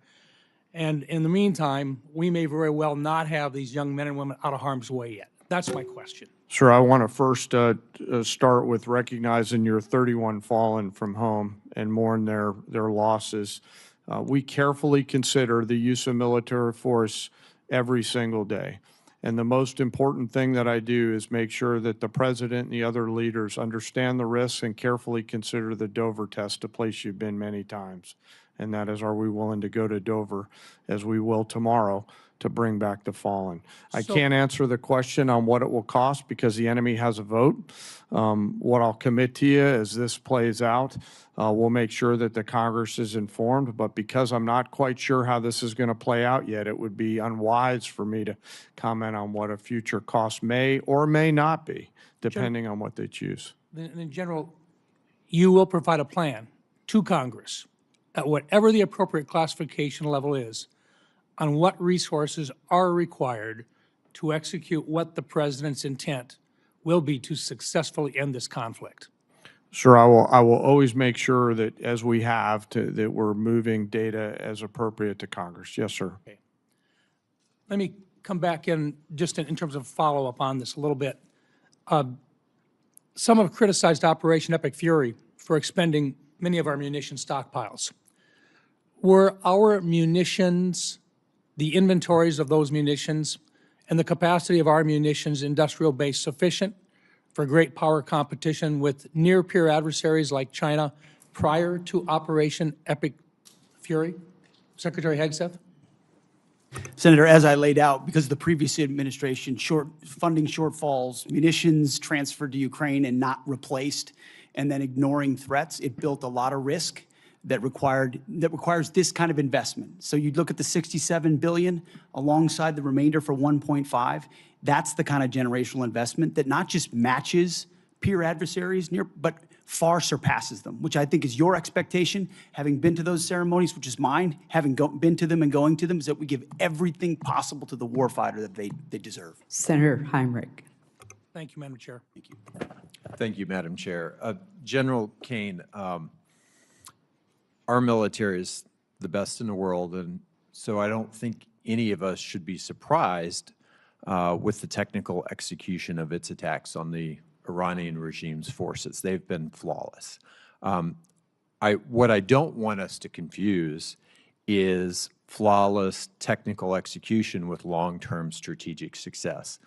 and in the meantime, we may very well not have these young men and women out of harm's way yet? That's my question. Sir, I want to first start with recognizing your 31 fallen from home and mourn their losses. We carefully consider the use of military force every single day. And the most important thing that I do is make sure that the president and the other leaders understand the risks and carefully consider the Dover test, a place you've been many times. And that is, are we willing to go to Dover, as we will tomorrow, to bring back the fallen? I can't answer the question on what it will cost because the enemy has a vote. What I'll commit to you as this plays out, we'll make sure that the Congress is informed, but because I'm not quite sure how this is going to play out yet, it would be unwise for me to comment on what a future cost may or may not be, depending on what they choose. In general, you will provide a plan to Congress at whatever the appropriate classification level is on what resources are required to execute what the president's intent will be to successfully end this conflict. Sure, I will always make sure that, as we have, that we're moving data as appropriate to Congress. Yes, sir. Okay. Let me come back in just in terms of follow-up on this a little bit. Some have criticized Operation Epic Fury for expending many of our munition stockpiles. Were our munitions, the inventories of those munitions, and the capacity of our munitions industrial base sufficient for great power competition with near-peer adversaries like China prior to Operation Epic Fury? Secretary Hegseth? Senator, as I laid out, because of the previous administration, funding shortfalls, munitions transferred to Ukraine and not replaced, and then ignoring threats, it built a lot of risk that requires this kind of investment. So you'd look at the $67 billion alongside the remainder for 1.5. That's the kind of generational investment that not just matches peer adversaries, but far surpasses them, which I think is your expectation, having been to those ceremonies, which is mine, having been to them and going to them, is that we give everything possible to the warfighter that they deserve. Senator Heinrich. Thank you, Madam Chair. Thank you. Thank you, Madam Chair. General Caine, our military is the best in the world, and so I don't think any of us should be surprised with the technical execution of its attacks on the Iranian regime's forces. They've been flawless. What I don't want us to confuse is flawless technical execution with long-term strategic success.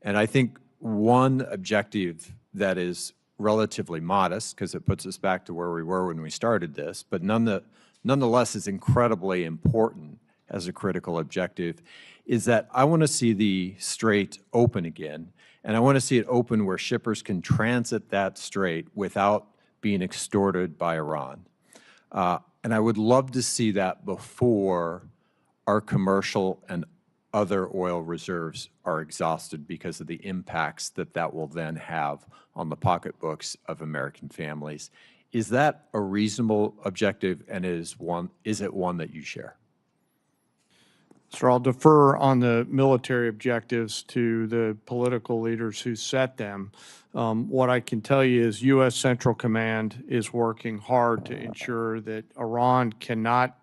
And I think one objective that is relatively modest, because it puts us back to where we were when we started this, but nonetheless is incredibly important as a critical objective, is that I want to see the strait open again, and I want to see it open where shippers can transit that strait without being extorted by Iran. And I would love to see that before our commercial and other oil reserves are exhausted because of the impacts that that will then have on the pocketbooks of American families. Is that a reasonable objective, and is it one that you share? Sir, I'll defer on the military objectives to the political leaders who set them. What I can tell you is U.S. Central Command is working hard to ensure that Iran cannot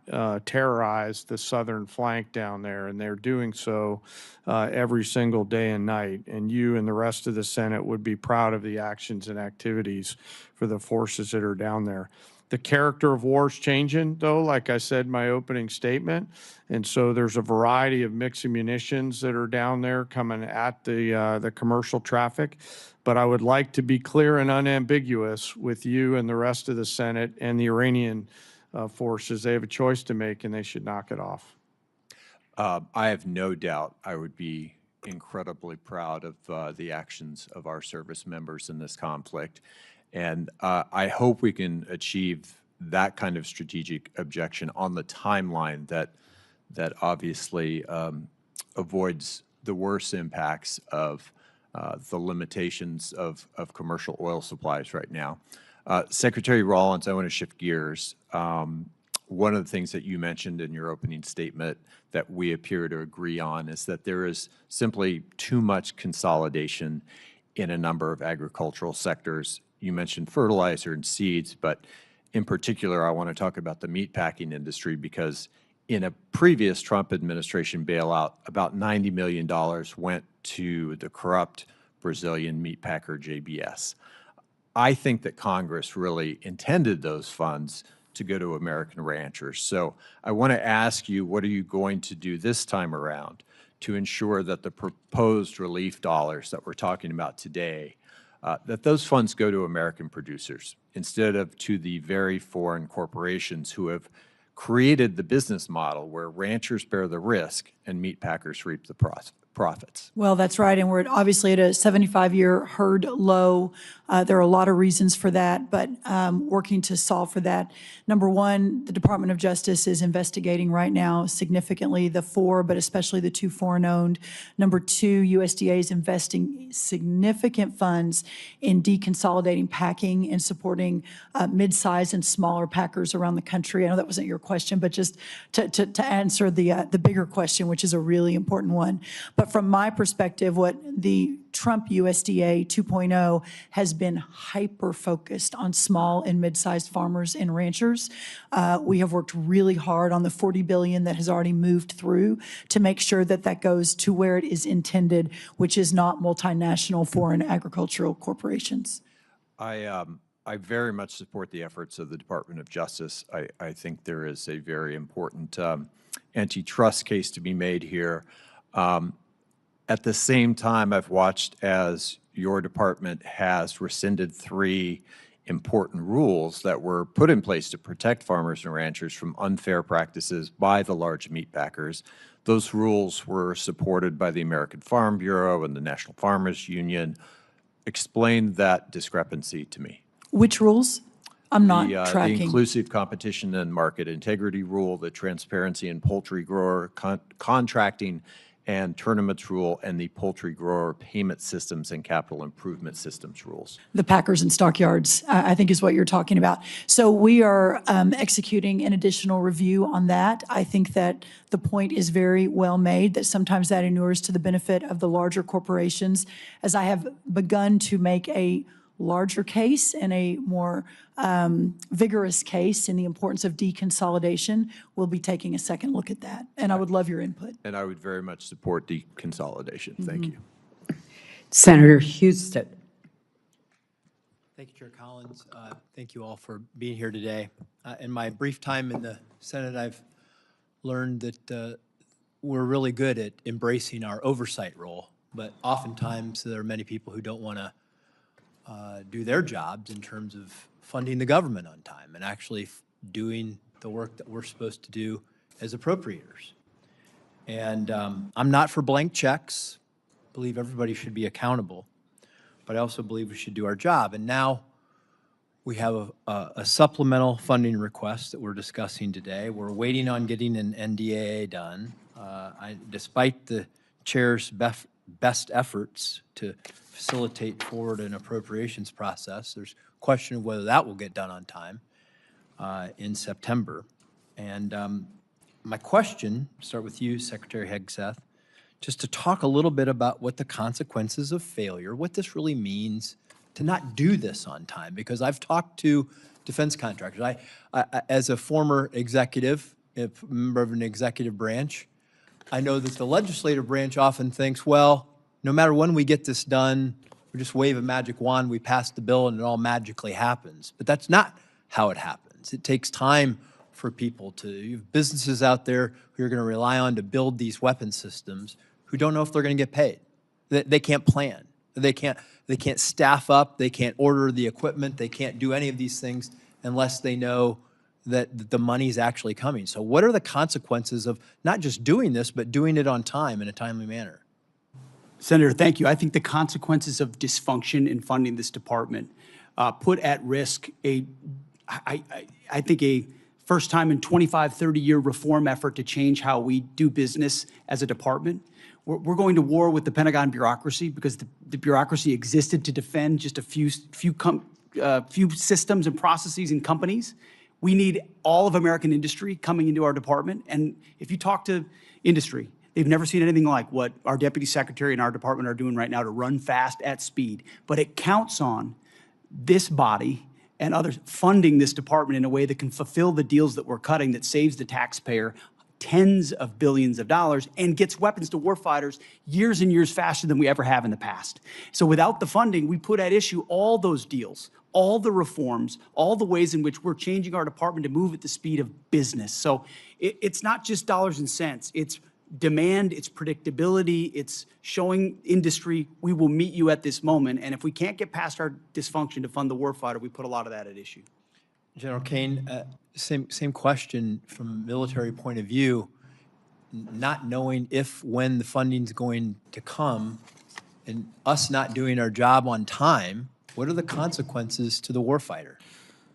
terrorize the southern flank down there, and they're doing so every single day and night. And you and the rest of the Senate would be proud of the actions and activities for the forces that are down there. The character of war is changing, though, like I said in my opening statement. And so there's a variety of mixed munitions that are down there coming at the commercial traffic. But I would like to be clear and unambiguous with you and the rest of the Senate and the Iranian forces. They have a choice to make, and they should knock it off. I have no doubt I would be incredibly proud of the actions of our service members in this conflict. And I hope we can achieve that kind of strategic objection on the timeline that obviously avoids the worst impacts of the limitations of commercial oil supplies right now. Secretary Rollins, I want to shift gears. One of the things that you mentioned in your opening statement that we appear to agree on is that there is simply too much consolidation in a number of agricultural sectors. You mentioned fertilizer and seeds, but in particular, I want to talk about the meatpacking industry because in a previous Trump administration bailout, about $90 million went to the corrupt Brazilian meatpacker JBS. I think that Congress really intended those funds to go to American ranchers. So I want to ask you, what are you going to do this time around to ensure that the proposed relief dollars that we're talking about today, that those funds go to American producers instead of to the very foreign corporations who have created the business model where ranchers bear the risk and meat packers reap the profits? Well, that's right, and we're obviously at a 75-year herd low. There are a lot of reasons for that, but working to solve for that. Number one, the Department of Justice is investigating right now significantly the four, but especially the two foreign-owned. Number two, USDA is investing significant funds in deconsolidating packing and supporting mid-size and smaller packers around the country. I know that wasn't your question, but just to answer the bigger question, which is a really important one. But from my perspective, what the Trump USDA 2.0 has been hyper-focused on small and mid-sized farmers and ranchers. We have worked really hard on the $40 billion that has already moved through to make sure that that goes to where it is intended, which is not multinational foreign agricultural corporations. I very much support the efforts of the Department of Justice. I think there is a very important antitrust case to be made here. At the same time, I've watched as your department has rescinded 3 important rules that were put in place to protect farmers and ranchers from unfair practices by the large meat packers. Those rules were supported by the American Farm Bureau and the National Farmers Union. Explain that discrepancy to me. Which rules? I'm not tracking. The inclusive competition and market integrity rule, the transparency in poultry grower contracting, and tournaments rule and the poultry grower payment systems and capital improvement systems rules. The packers and stockyards, I think is what you're talking about. So we are executing an additional review on that. I think that the point is very well made, that sometimes that inures to the benefit of the larger corporations. As I have begun to make a larger case and a more vigorous case in the importance of deconsolidation, we'll be taking a second look at that. And I would love your input. And I would very much support deconsolidation. Thank you. Senator Houston. Thank you, Chair Collins. Thank you all for being here today. In my brief time in the Senate, I've learned that we're really good at embracing our oversight role, but oftentimes there are many people who don't want to do their jobs in terms of funding the government on time and actually doing the work that we're supposed to do as appropriators. And I'm not for blank checks. I believe everybody should be accountable, but I also believe we should do our job. And now we have a supplemental funding request that we're discussing today. We're waiting on getting an NDAA done. Despite the chair's best efforts to facilitate forward an appropriations process, there's question of whether that will get done on time in September. And my question, start with you, Secretary Hegseth, just to talk a little bit about what the consequences of failure, what this really means to not do this on time, because I've talked to defense contractors. I as a former executive, a member of an executive branch, I know that the legislative branch often thinks, well, no matter when we get this done, we just wave a magic wand, we pass the bill, and it all magically happens. But that's not how it happens. It takes time for people to, you have businesses out there who are going to rely on to build these weapon systems who don't know if they're going to get paid. They can't plan. They can't staff up. They can't order the equipment. They can't do any of these things unless they know that the money's actually coming. So what are the consequences of not just doing this, but doing it on time in a timely manner? Senator, thank you. I think the consequences of dysfunction in funding this department put at risk I think a first time in 25, 30-year reform effort to change how we do business as a department. We're going to war with the Pentagon bureaucracy because the bureaucracy existed to defend just a few systems and processes and companies. We need all of American industry coming into our department. And if you talk to industry, they've never seen anything like what our deputy secretary and our department are doing right now to run fast at speed. But it counts on this body and others funding this department in a way that can fulfill the deals that we're cutting, that saves the taxpayer tens of billions of dollars and gets weapons to warfighters years and years faster than we ever have in the past. So without the funding, we put at issue all those deals, all the reforms, all the ways in which we're changing our department to move at the speed of business. So it's not just dollars and cents. It's demand, it's predictability, it's showing industry we will meet you at this moment. And if we can't get past our dysfunction to fund the warfighter, we put a lot of that at issue. General Caine, same question from a military point of view, not knowing if, when the funding's going to come, and us not doing our job on time, what are the consequences to the warfighter?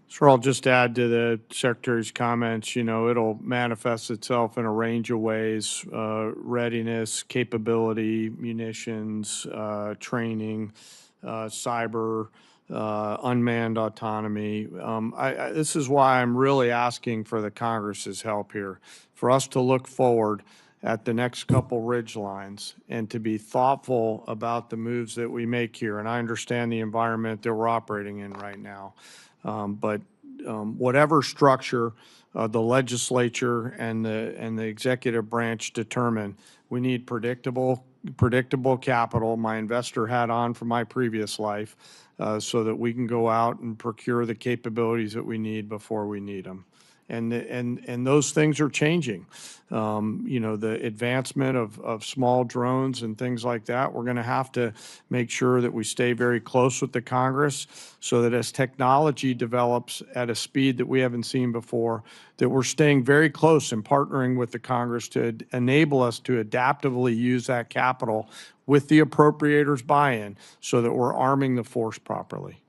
Sure, I'll just add to the Secretary's comments, you know, it'll manifest itself in a range of ways, readiness, capability, munitions, training, cyber, unmanned autonomy. This is why I'm really asking for the Congress's help here, for us to look forward at the next couple ridge lines and to be thoughtful about the moves that we make here. And I understand the environment that we're operating in right now. But whatever structure the legislature and the executive branch determine, we need predictable capital, my investor hat on from my previous life, so that we can go out and procure the capabilities that we need before we need them. And those things are changing. You know, the advancement of small drones and things like that, we're going to have to make sure that we stay very close with the Congress so that as technology develops at a speed that we haven't seen before, that we're staying very close and partnering with the Congress to enable us to adaptively use that capital with the appropriators' buy-in so that we're arming the force properly.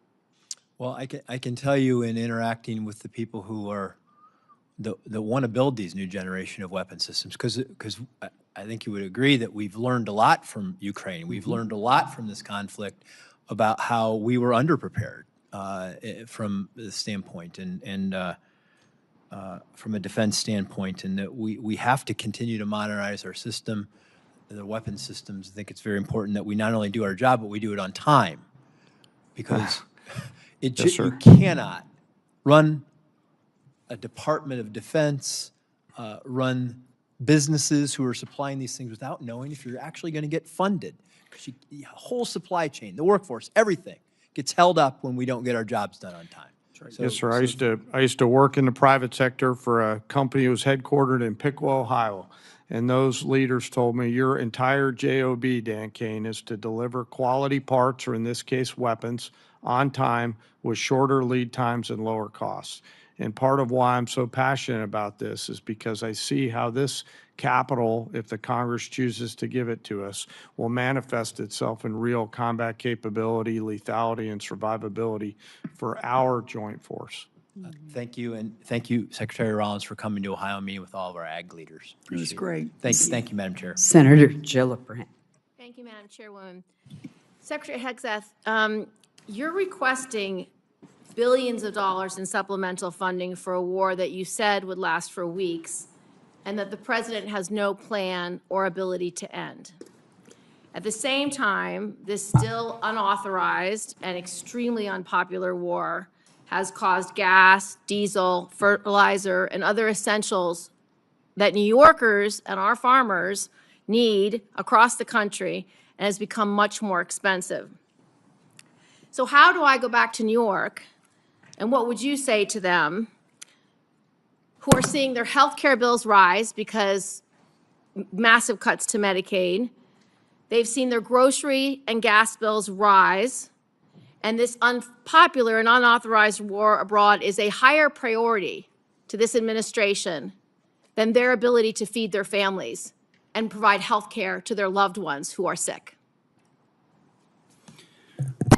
Well, I can tell you in interacting with the people who are that want to build these new generation of weapon systems, because I think you would agree that we've learned a lot from Ukraine. We've learned a lot from this conflict about how we were underprepared from the standpoint and from a defense standpoint, and that we have to continue to modernize our system, the weapons systems. I think it's very important that we not only do our job, but we do it on time, because you cannot run a Department of Defense, run businesses who are supplying these things without knowing if you're actually going to get funded. Because the whole supply chain, the workforce, everything gets held up when we don't get our jobs done on time. So, Yes, sir. I used to work in the private sector for a company that was headquartered in Piqua, Ohio. And those leaders told me, your entire job, Dan Caine, is to deliver quality parts, or in this case, weapons, on time with shorter lead times and lower costs. And part of why I'm so passionate about this is because I see how this capital, if the Congress chooses to give it to us, will manifest itself in real combat capability, lethality, and survivability for our joint force. Thank you, and thank you, Secretary Rollins, for coming to Ohio and meeting with all of our ag leaders. It was great. Thank you, Madam Chair. Senator Gillibrand. Thank you, Madam Chairwoman. Secretary Hegseth, you're requesting billions of dollars in supplemental funding for a war that you said would last for weeks, and that the president has no plan or ability to end. At the same time, this still unauthorized and extremely unpopular war has caused gas, diesel, fertilizer, and other essentials that New Yorkers and our farmers need across the country, and has become much more expensive. So how do I go back to New York, and what would you say to them who are seeing their health care bills rise because massive cuts to Medicaid? They've seen their grocery and gas bills rise, and this unpopular and unauthorized war abroad is a higher priority to this administration than their ability to feed their families and provide health care to their loved ones who are sick.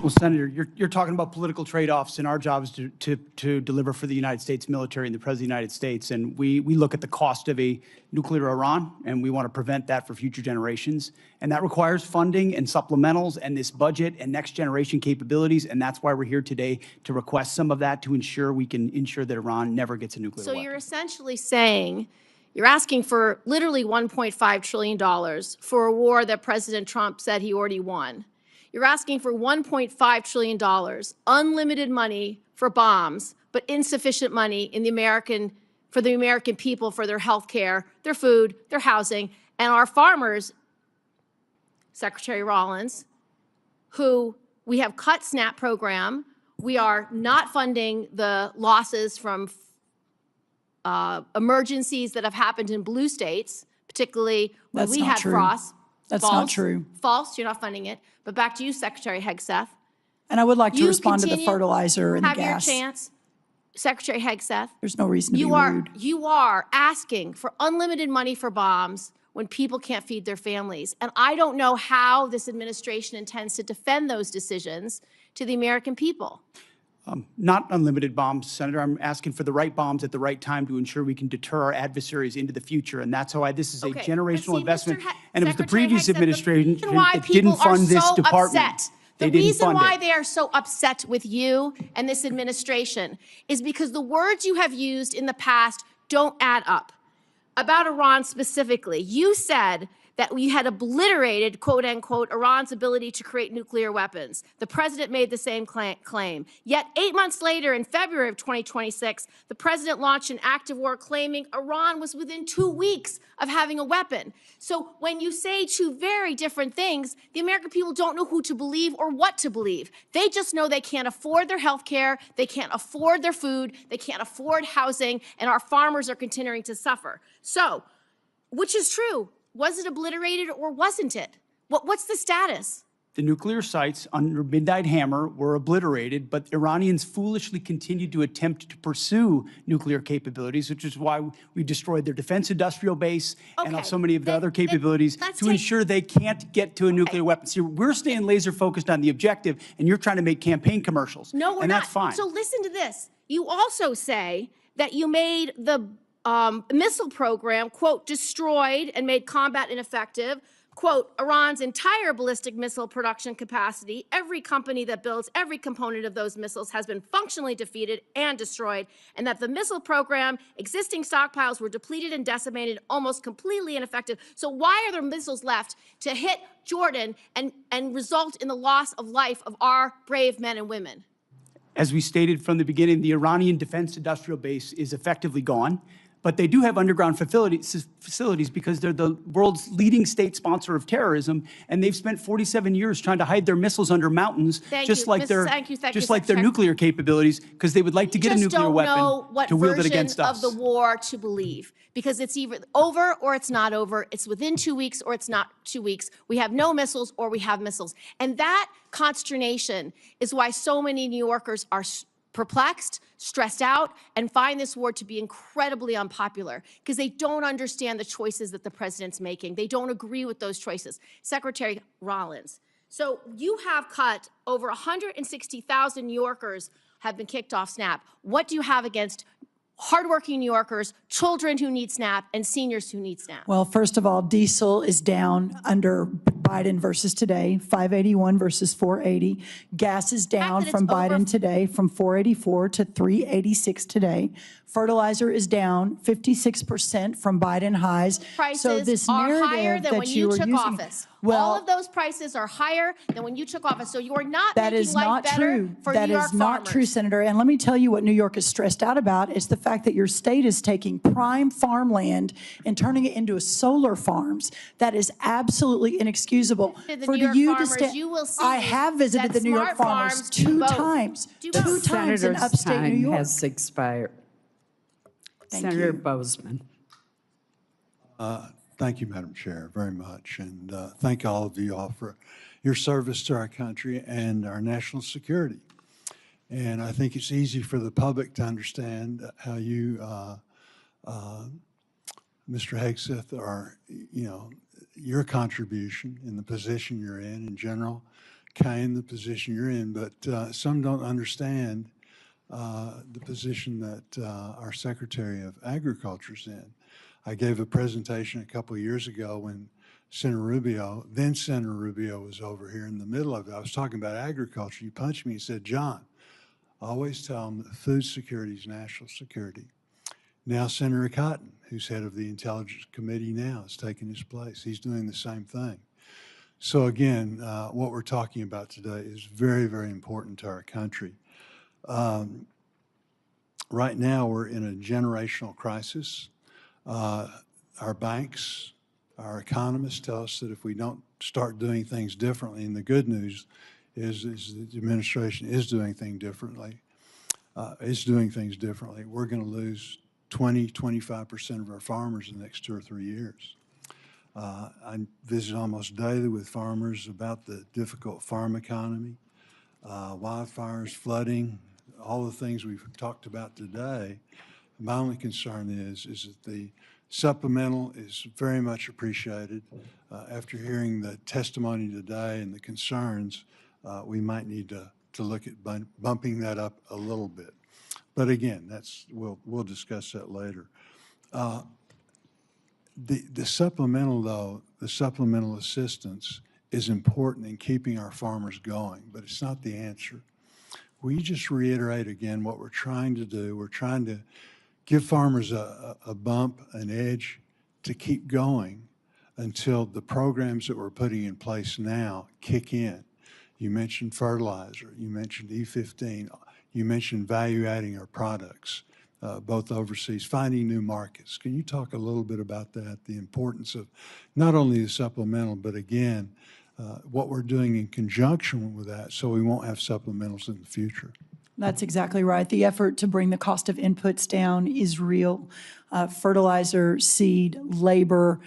Well, Senator, you're talking about political trade-offs, and our job is to deliver for the United States military and the President of the United States. And we look at the cost of a nuclear Iran, and we want to prevent that for future generations. And that requires funding and supplementals and this budget and next generation capabilities. And that's why we're here today, to request some of that to ensure we can ensure that Iran never gets a nuclear weapon. So you're essentially saying, you're asking for literally $1.5 trillion for a war that President Trump said he already won. You're asking for $1.5 trillion, unlimited money for bombs, but insufficient money in for the American people, for their health care, their food, their housing, and our farmers, Secretary Rollins, who we have cut SNAP program. We are not funding the losses from emergencies that have happened in blue states, particularly when we had frost. That's not true. False, you're not funding it. But back to you, Secretary Hegseth. And I would like to You respond to the continue fertilizer and the have your gas. chance, Secretary Hegseth. There's no reason to be rude. You are asking for unlimited money for bombs when people can't feed their families. And I don't know how this administration intends to defend those decisions to the American people. Not unlimited bombs, Senator. I'm asking for the right bombs at the right time to ensure we can deter our adversaries into the future. And that's how this is a generational investment. And it was the previous administration that didn't fund this department. The reason why they are so upset with you and this administration is because the words you have used in the past don't add up. About Iran specifically, you said that we had obliterated, quote unquote, Iran's ability to create nuclear weapons. The president made the same claim. Yet 8 months later, in February of 2026, the president launched an act of war claiming Iran was within 2 weeks of having a weapon. So when you say two very different things, the American people don't know who to believe or what to believe. They just know they can't afford their health care, they can't afford their food, they can't afford housing, and our farmers are continuing to suffer. So, which is true? Was it obliterated or wasn't it? What's the status? The nuclear sites under Midnight Hammer were obliterated, but Iranians foolishly continued to attempt to pursue nuclear capabilities, which is why we destroyed their defense industrial base and so many of the other capabilities to ensure they can't get to a nuclear weapon. See, we're staying laser focused on the objective, and you're trying to make campaign commercials. No, we're not. And that's fine. So listen to this. You also say that you made the missile program, quote, destroyed and made combat ineffective, quote, Iran's entire ballistic missile production capacity. Every company that builds every component of those missiles has been functionally defeated and destroyed, and that the missile program, existing stockpiles were depleted and decimated, almost completely ineffective. So why are there missiles left to hit Jordan and result in the loss of life of our brave men and women? As we stated from the beginning, the Iranian defense industrial base is effectively gone, but they do have underground facilities because they're the world's leading state sponsor of terrorism, and they've spent 47 years trying to hide their missiles under mountains, just like their nuclear capabilities, because they would like to get a nuclear weapon to wield it against us. Of the war to believe, because it's either over or it's not over. It's within 2 weeks or it's not 2 weeks. We have no missiles or we have missiles, and that consternation is why so many New Yorkers are perplexed, stressed out, and find this war to be incredibly unpopular because they don't understand the choices that the president's making. They don't agree with those choices. Secretary Rollins, so you have cut over 160,000 New Yorkers have been kicked off SNAP. What do you have against hardworking New Yorkers, children who need SNAP, and seniors who need SNAP? Well, first of all, diesel is down under Biden versus today, 581 versus 480. Gas is down from Biden today from 484 to 386 today. Fertilizer is down 56% from Biden highs. Prices so this are narrative higher than that when you took using, office. Well, all of those prices are higher than when you took office. So you're not that making is life not better true. for That New York is not farmers. true, Senator. And let me tell you what New York is stressed out about is the fact that your state is taking prime farmland and turning it into solar farms. That is absolutely inexcusable. The For New York you farmers, to stand, you will see I have visited that the New York smart farmers farms do both. two both. times in Senator's upstate New time York. has expired. Senator Bozeman. Thank you, Madam Chair, very much. And thank all of you all for your service to our country and our national security. And I think it's easy for the public to understand how you, Mr. Hegseth, are, your contribution in the position you're in general, Caine, the position you're in, but some don't understand the position that our Secretary of Agriculture's in. I gave a presentation a couple of years ago when Senator Rubio was over here in the middle of it. I was talking about agriculture. He punched me and said, John, always tell them that food security is national security. Now Senator Cotton, who's head of the Intelligence Committee now, is taking his place. He's doing the same thing. So again, what we're talking about today is very, very important to our country. Right now, we're in a generational crisis. Our banks, our economists tell us that if we don't start doing things differently, and the good news is the administration is doing things differently, we're going to lose 20–25% of our farmers in the next 2 or 3 years. I visit almost daily with farmers about the difficult farm economy, wildfires, flooding, all the things we've talked about today. My only concern is that the supplemental is very much appreciated. After hearing the testimony today and the concerns, we might need to look at bumping that up a little bit. But again, we'll discuss that later. The supplemental, though, the supplemental assistance is important in keeping our farmers going, but it's not the answer. Will you just reiterate again what we're trying to do? We're trying to give farmers a bump, an edge to keep going until the programs that we're putting in place now kick in. You mentioned fertilizer, you mentioned E15, you mentioned value-adding our products, both overseas, finding new markets. Can you talk a little bit about that, the importance of not only the supplemental, but again, what we're doing in conjunction with that so we won't have supplementals in the future? That's exactly right. The effort to bring the cost of inputs down is real. Fertilizer, seed, labor,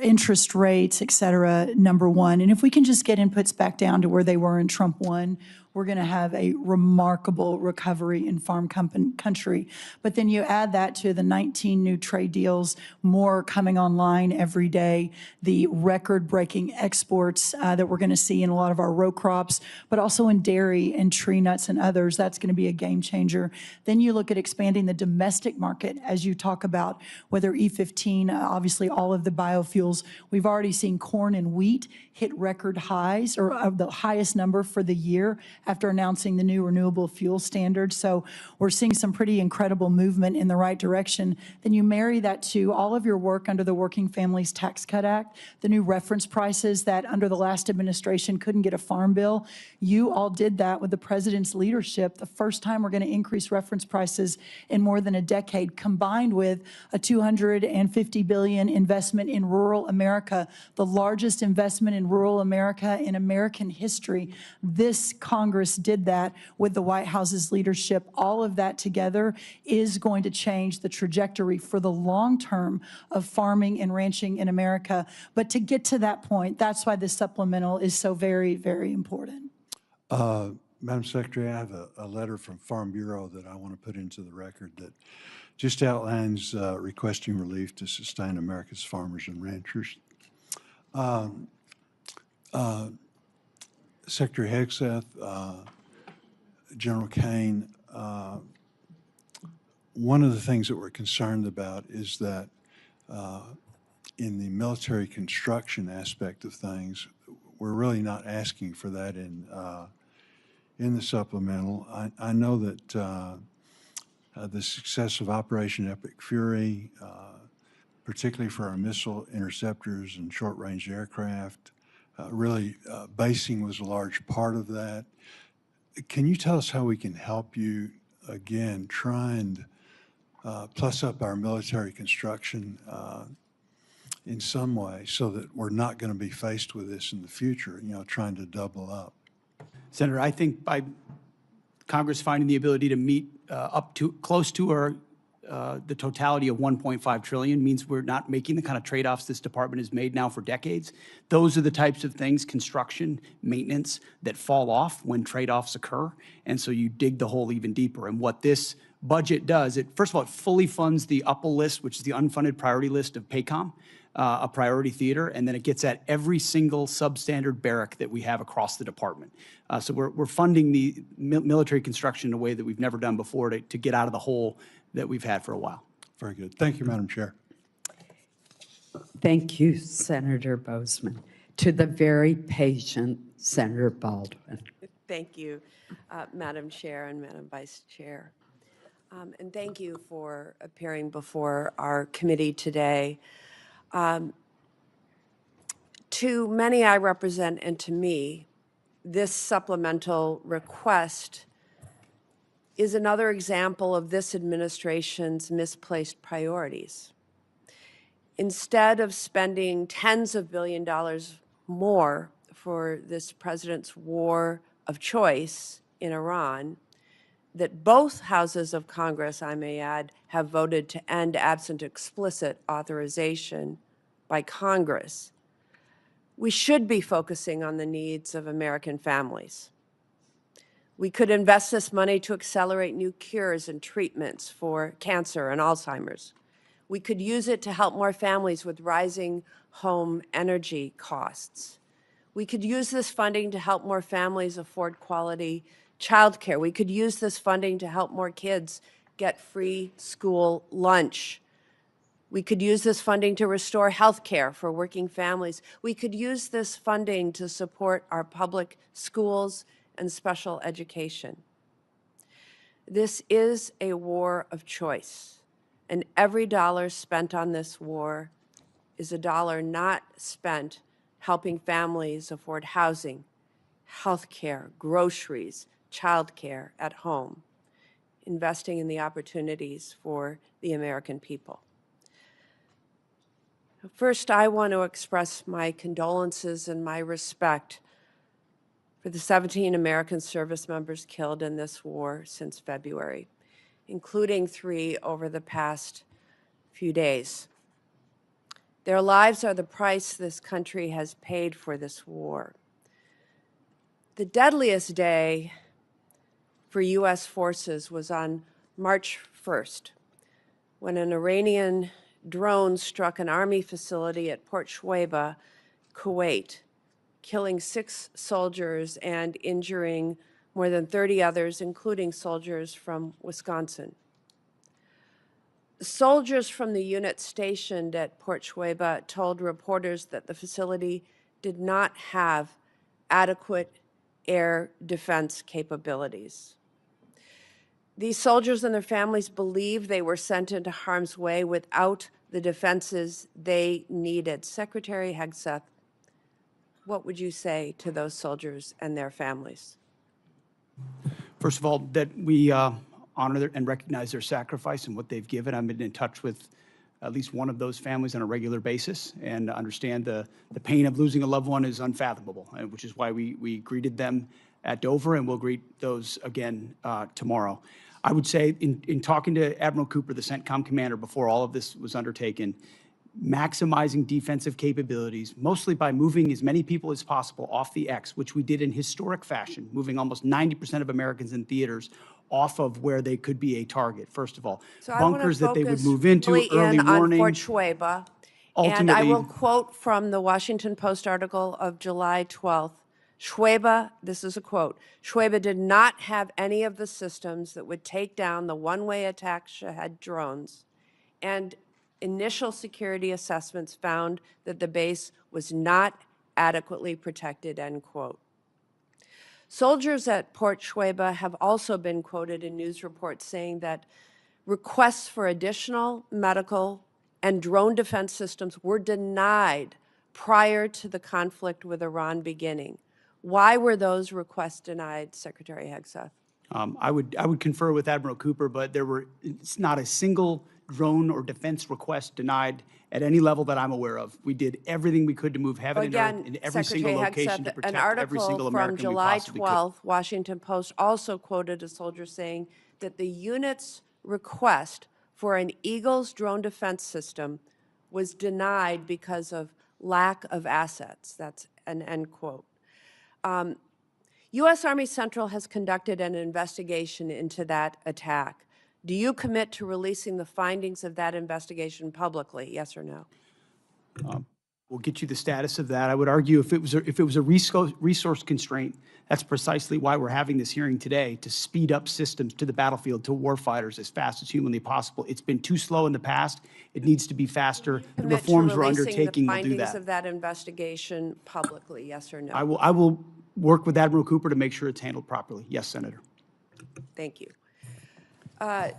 interest rates, et cetera, number one. And if we can just get inputs back down to where they were in Trump 1, we're going to have a remarkable recovery in farm country. But then you add that to the 19 new trade deals, more coming online every day, the record-breaking exports that we're going to see in a lot of our row crops, but also in dairy and tree nuts and others. That's going to be a game changer. Then you look at expanding the domestic market, as you talk about, whether E15, obviously all of the biofuels. We've already seen corn and wheat hit record highs, or the highest number for the year after announcing the new renewable fuel standard. So we're seeing some pretty incredible movement in the right direction. Then you marry that to all of your work under the Working Families Tax Cut Act, the new reference prices that under the last administration couldn't get a farm bill. You all did that with the president's leadership. The first time we're going to increase reference prices in more than a decade, combined with a $250 billion investment in rural America, the largest investment in rural America in American history. This Congress did that with the White House's leadership. All of that together is going to change the trajectory for the long term of farming and ranching in America. But to get to that point, that's why this supplemental is so very, very important. Madam Secretary, I have a letter from Farm Bureau that I want to put into the record that just outlines requesting relief to sustain America's farmers and ranchers. Secretary Hegseth, General Caine, one of the things that we're concerned about is that in the military construction aspect of things, we're really not asking for that in the supplemental. I know that the success of Operation Epic Fury, particularly for our missile interceptors and short-range aircraft, really basing was a large part of that. Can you tell us how we can help you, again, try and plus up our military construction in some way so that we're not going to be faced with this in the future, trying to double up? Senator, I think by Congress finding the ability to meet up to close to our the totality of $1.5 trillion means we're not making the kind of trade-offs this department has made now for decades. Those are the types of things, construction, maintenance, that fall off when trade-offs occur. And so you dig the hole even deeper. And what this budget does, first of all, it fully funds the UPL list, which is the unfunded priority list of PACOM, a priority theater, and then it gets at every single substandard barrack that we have across the department. So we're funding the military construction in a way that we've never done before to get out of the hole that we've had for a while. Very good. Thank you, Madam Chair. Thank you, Senator Bozeman. To the very patient Senator Baldwin. Thank you, Madam Chair and Madam Vice Chair. And thank you for appearing before our committee today. To many I represent and to me, this supplemental request is another example of this administration's misplaced priorities. Instead of spending tens of billions of dollars more for this president's war of choice in Iran, that both houses of Congress, I may add, have voted to end absent explicit authorization by Congress, we should be focusing on the needs of American families. We could invest this money to accelerate new cures and treatments for cancer and Alzheimer's. We could use it to help more families with rising home energy costs. We could use this funding to help more families afford quality childcare. We could use this funding to help more kids get free school lunch. We could use this funding to restore health care for working families. We could use this funding to support our public schools and special education. This is a war of choice, and every dollar spent on this war is a dollar not spent helping families afford housing, health care, groceries, child care at home, investing in the opportunities for the American people. First, I want to express my condolences and my respect for the 17 American service members killed in this war since February, including 3 over the past few days. Their lives are the price this country has paid for this war. The deadliest day for U.S. forces was on March 1st, when an Iranian drone struck an Army facility at Port Shuaibah, Kuwait, killing 6 soldiers and injuring more than 30 others, including soldiers from Wisconsin. Soldiers from the unit stationed at Port Shuaibah told reporters that the facility did not have adequate air defense capabilities. These soldiers and their families believed they were sent into harm's way without the defenses they needed. Secretary Hegseth, what would you say to those soldiers and their families? First of all, that we honor and recognize their sacrifice and what they've given. I've been in touch with at least one of those families on a regular basis and understand the pain of losing a loved one is unfathomable, which is why we greeted them at Dover, and we'll greet those again tomorrow. I would say in talking to Admiral Cooper, the CENTCOM commander, before all of this was undertaken, maximizing defensive capabilities, mostly by moving as many people as possible off the X, which we did in historic fashion, moving almost 90% of Americans in theaters off of where they could be a target, first of all. So Bunkers that they would move really into, early warning. on Fort Shuaibah, and I Ultimately, will quote from the Washington Post article of July 12th. Shuaibah, this is a quote, Shuaibah did not have any of the systems that would take down the one-way attack Shahed drones, and initial security assessments found that the base was not adequately protected, end quote. Soldiers at Port Shuaibah have also been quoted in news reports saying that requests for additional medical and drone defense systems were denied prior to the conflict with Iran beginning. Why were those requests denied, Secretary Hegseth? I would confer with Admiral Cooper, but it's not a single drone or defense request denied at any level that I'm aware of. We did everything we could to move heaven and earth in every single location to protect every single American we possibly could. An article from July 12th, Washington Post also quoted a soldier saying that the unit's request for an Eagles drone defense system was denied because of lack of assets. That's an end quote. U.S. Army Central has conducted an investigation into that attack. Do you commit to releasing the findings of that investigation publicly, yes or no? We'll get you the status of that. I would argue if it was a resource constraint, that's precisely why we're having this hearing today, to speed up systems to the battlefield, to warfighters as fast as humanly possible. It's been too slow in the past. It needs to be faster. The reforms we're undertaking will do the findings that. of that investigation publicly, yes or no? I will work with Admiral Cooper to make sure it's handled properly. Yes, Senator. Thank you.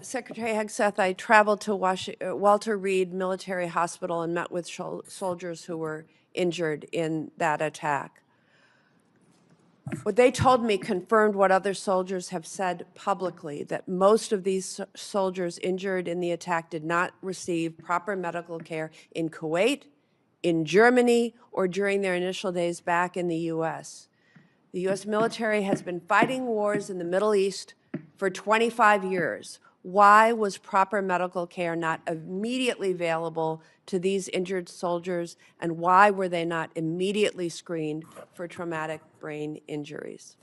Secretary Hegseth, I traveled to Walter Reed Military Hospital and met with soldiers who were injured in that attack. What they told me confirmed what other soldiers have said publicly, that most of these soldiers injured in the attack did not receive proper medical care in Kuwait, in Germany, or during their initial days back in the U.S. The U.S. military has been fighting wars in the Middle East for 25 years. Why was proper medical care not immediately available to these injured soldiers, and why were they not immediately screened for traumatic brain injuries?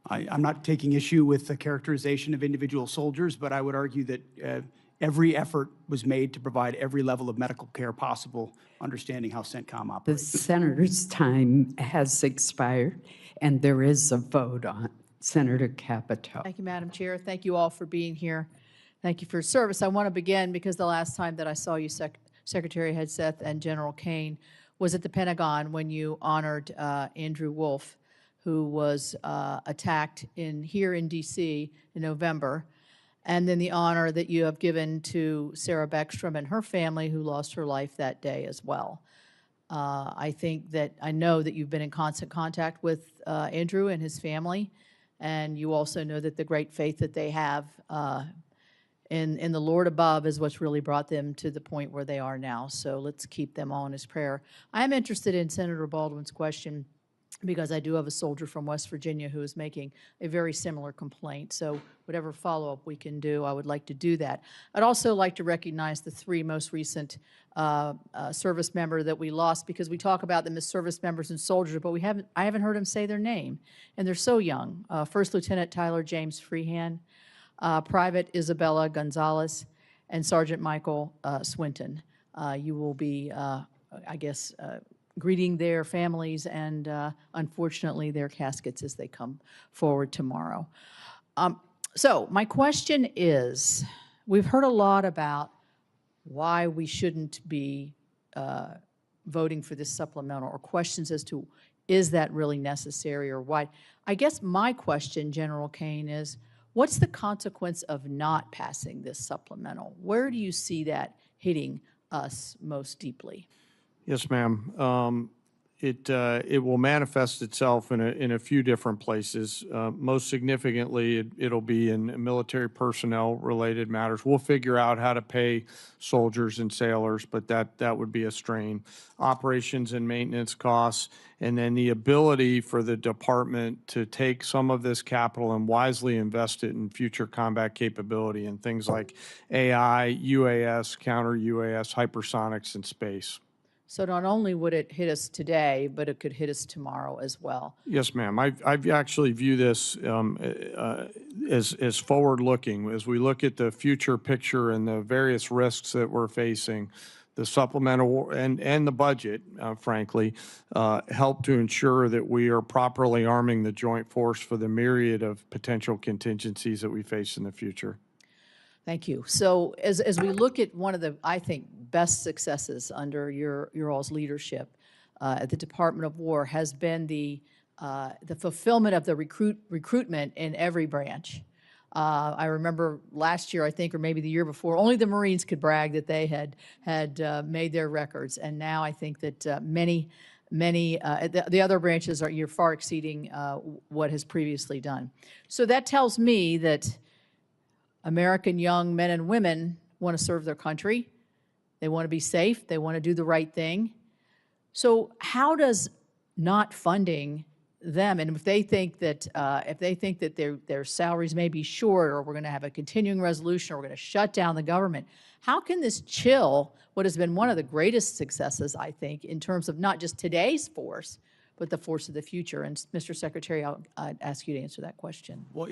I'm not taking issue with the characterization of individual soldiers, but I would argue that every effort was made to provide every level of medical care possible, understanding how CENTCOM The operates. senator's time has expired, and there is a vote on. Senator Capito. Thank you, Madam Chair. Thank you all for being here. Thank you for your service. I want to begin because the last time that I saw you, Secretary Hegseth and General Caine, was at the Pentagon when you honored Andrew Wolf, who was attacked here in D.C. in November, and then the honor that you have given to Sarah Beckstrom and her family, who lost her life that day as well. I know that you've been in constant contact with Andrew and his family, and you also know that the great faith that they have in the Lord above is what's really brought them to the point where they are now. So let's keep them all in his prayer. I am interested in Senator Baldwin's question because I do have a soldier from West Virginia who is making a very similar complaint. So whatever follow-up we can do, I would like to do that. I'd also like to recognize the three most recent service member that we lost, because we talk about them as service members and soldiers, but I haven't heard them say their name, and they're so young. First Lieutenant Tyler James Freehan, Private Isabella Gonzalez, and Sergeant Michael Swinton. You will be, I guess, greeting their families and unfortunately their caskets as they come forward tomorrow. So my question is, we've heard a lot about why we shouldn't be voting for this supplemental, or questions as to is that really necessary or why. I guess my question, General Caine, is what's the consequence of not passing this supplemental? Where do you see that hitting us most deeply? Yes, ma'am. It will manifest itself in a few different places. Most significantly, it'll be in military personnel-related matters. We'll figure out how to pay soldiers and sailors, but that would be a strain. Operations and maintenance costs, and then the ability for the department to take some of this capital and wisely invest it in future combat capability and things like AI, UAS, counter-UAS, hypersonics, and space. So not only would it hit us today, but it could hit us tomorrow as well. Yes, ma'am. I actually view this as forward-looking. As we look at the future picture and the various risks that we're facing, the supplemental and the budget, frankly, help to ensure that we are properly arming the joint force for the myriad of potential contingencies that we face in the future. Thank you. So as we look at one of the, I think, best successes under your all's leadership at the Department of War has been the fulfillment of the recruitment in every branch. I remember last year, I think, or maybe the year before, only the Marines could brag that they had made their records, and now I think that the other branches you're far exceeding what has previously done. So that tells me that American young men and women want to serve their country. They want to be safe. They want to do the right thing. So how does not funding them, and if they think that their salaries may be short, or we're going to have a continuing resolution, or we're going to shut down the government, how can this chill what has been one of the greatest successes, I think, in terms of not just today's force, but the force of the future? And Mr. Secretary, I'd ask you to answer that question. Well,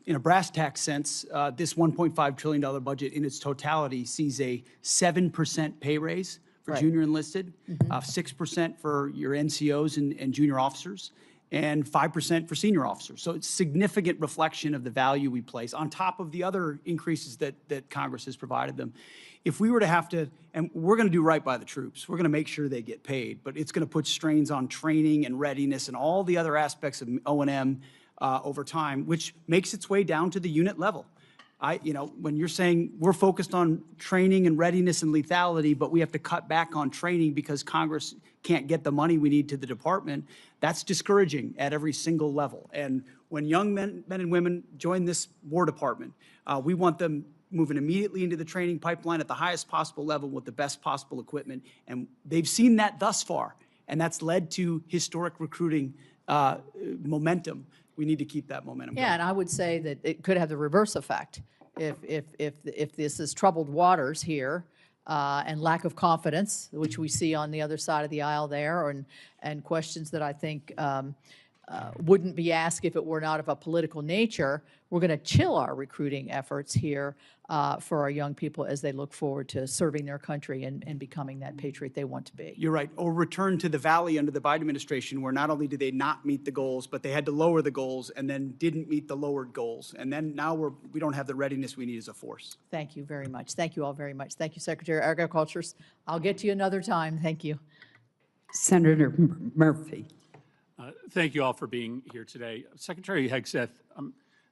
in a brass tax sense, this $1.5 trillion budget in its totality sees a 7% pay raise for junior enlisted, 6% for your NCOs and junior officers, and 5% for senior officers. So it's significant reflection of the value we place on top of the other increases that Congress has provided them. If we were to have to, and we're going to do right by the troops, we're going to make sure they get paid, but it's going to put strains on training and readiness and all the other aspects of O&M over time, which makes its way down to the unit level. When you're saying we're focused on training and readiness and lethality, but we have to cut back on training because Congress can't get the money we need to the department, that's discouraging at every single level. And when young men and women join this War Department, we want them moving immediately into the training pipeline at the highest possible level with the best possible equipment. And they've seen that thus far, and that's led to historic recruiting momentum. We need to keep that momentum going. Yeah, and I would say that it could have the reverse effect. If this is troubled waters here and lack of confidence, which we see on the other side of the aisle there, and questions that I think wouldn't be asked if it were not of a political nature, we're going to chill our recruiting efforts here for our young people as they look forward to serving their country and becoming that patriot they want to be. You're right. Or return to the valley under the Biden administration, where not only did they not meet the goals, but they had to lower the goals and then didn't meet the lowered goals. And then now we don't have the readiness we need as a force. Thank you very much. Thank you all very much. Thank you, Secretary of Agriculture. I'll get to you another time. Thank you. Senator Murphy. Thank you all for being here today. Secretary Hegseth,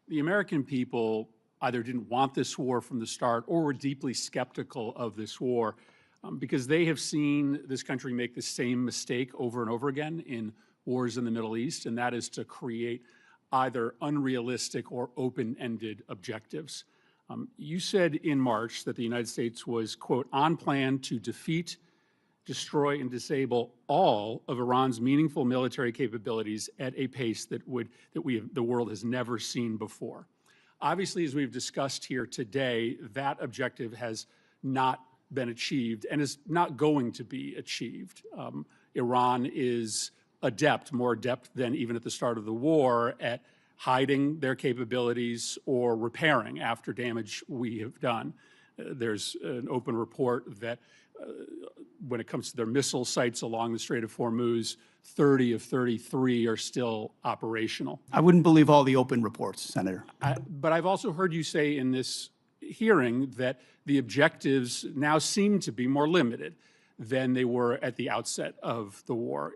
the American people either didn't want this war from the start or were deeply skeptical of this war because they have seen this country make the same mistake over and over again in wars in the Middle East, and that is to create either unrealistic or open-ended objectives. You said in March that the United States was, quote, on plan to defeat destroy and disable all of Iran's meaningful military capabilities at a pace that the world has never seen before. Obviously, as we've discussed here today, that objective has not been achieved and is not going to be achieved. Iran is adept, more adept than even at the start of the war, at hiding their capabilities or repairing after damage we have done. There's an open report that when it comes to their missile sites along the Strait of Hormuz, 30 of 33 are still operational. I wouldn't believe all the open reports, Senator. But I've also heard you say in this hearing that the objectives now seem to be more limited than they were at the outset of the war,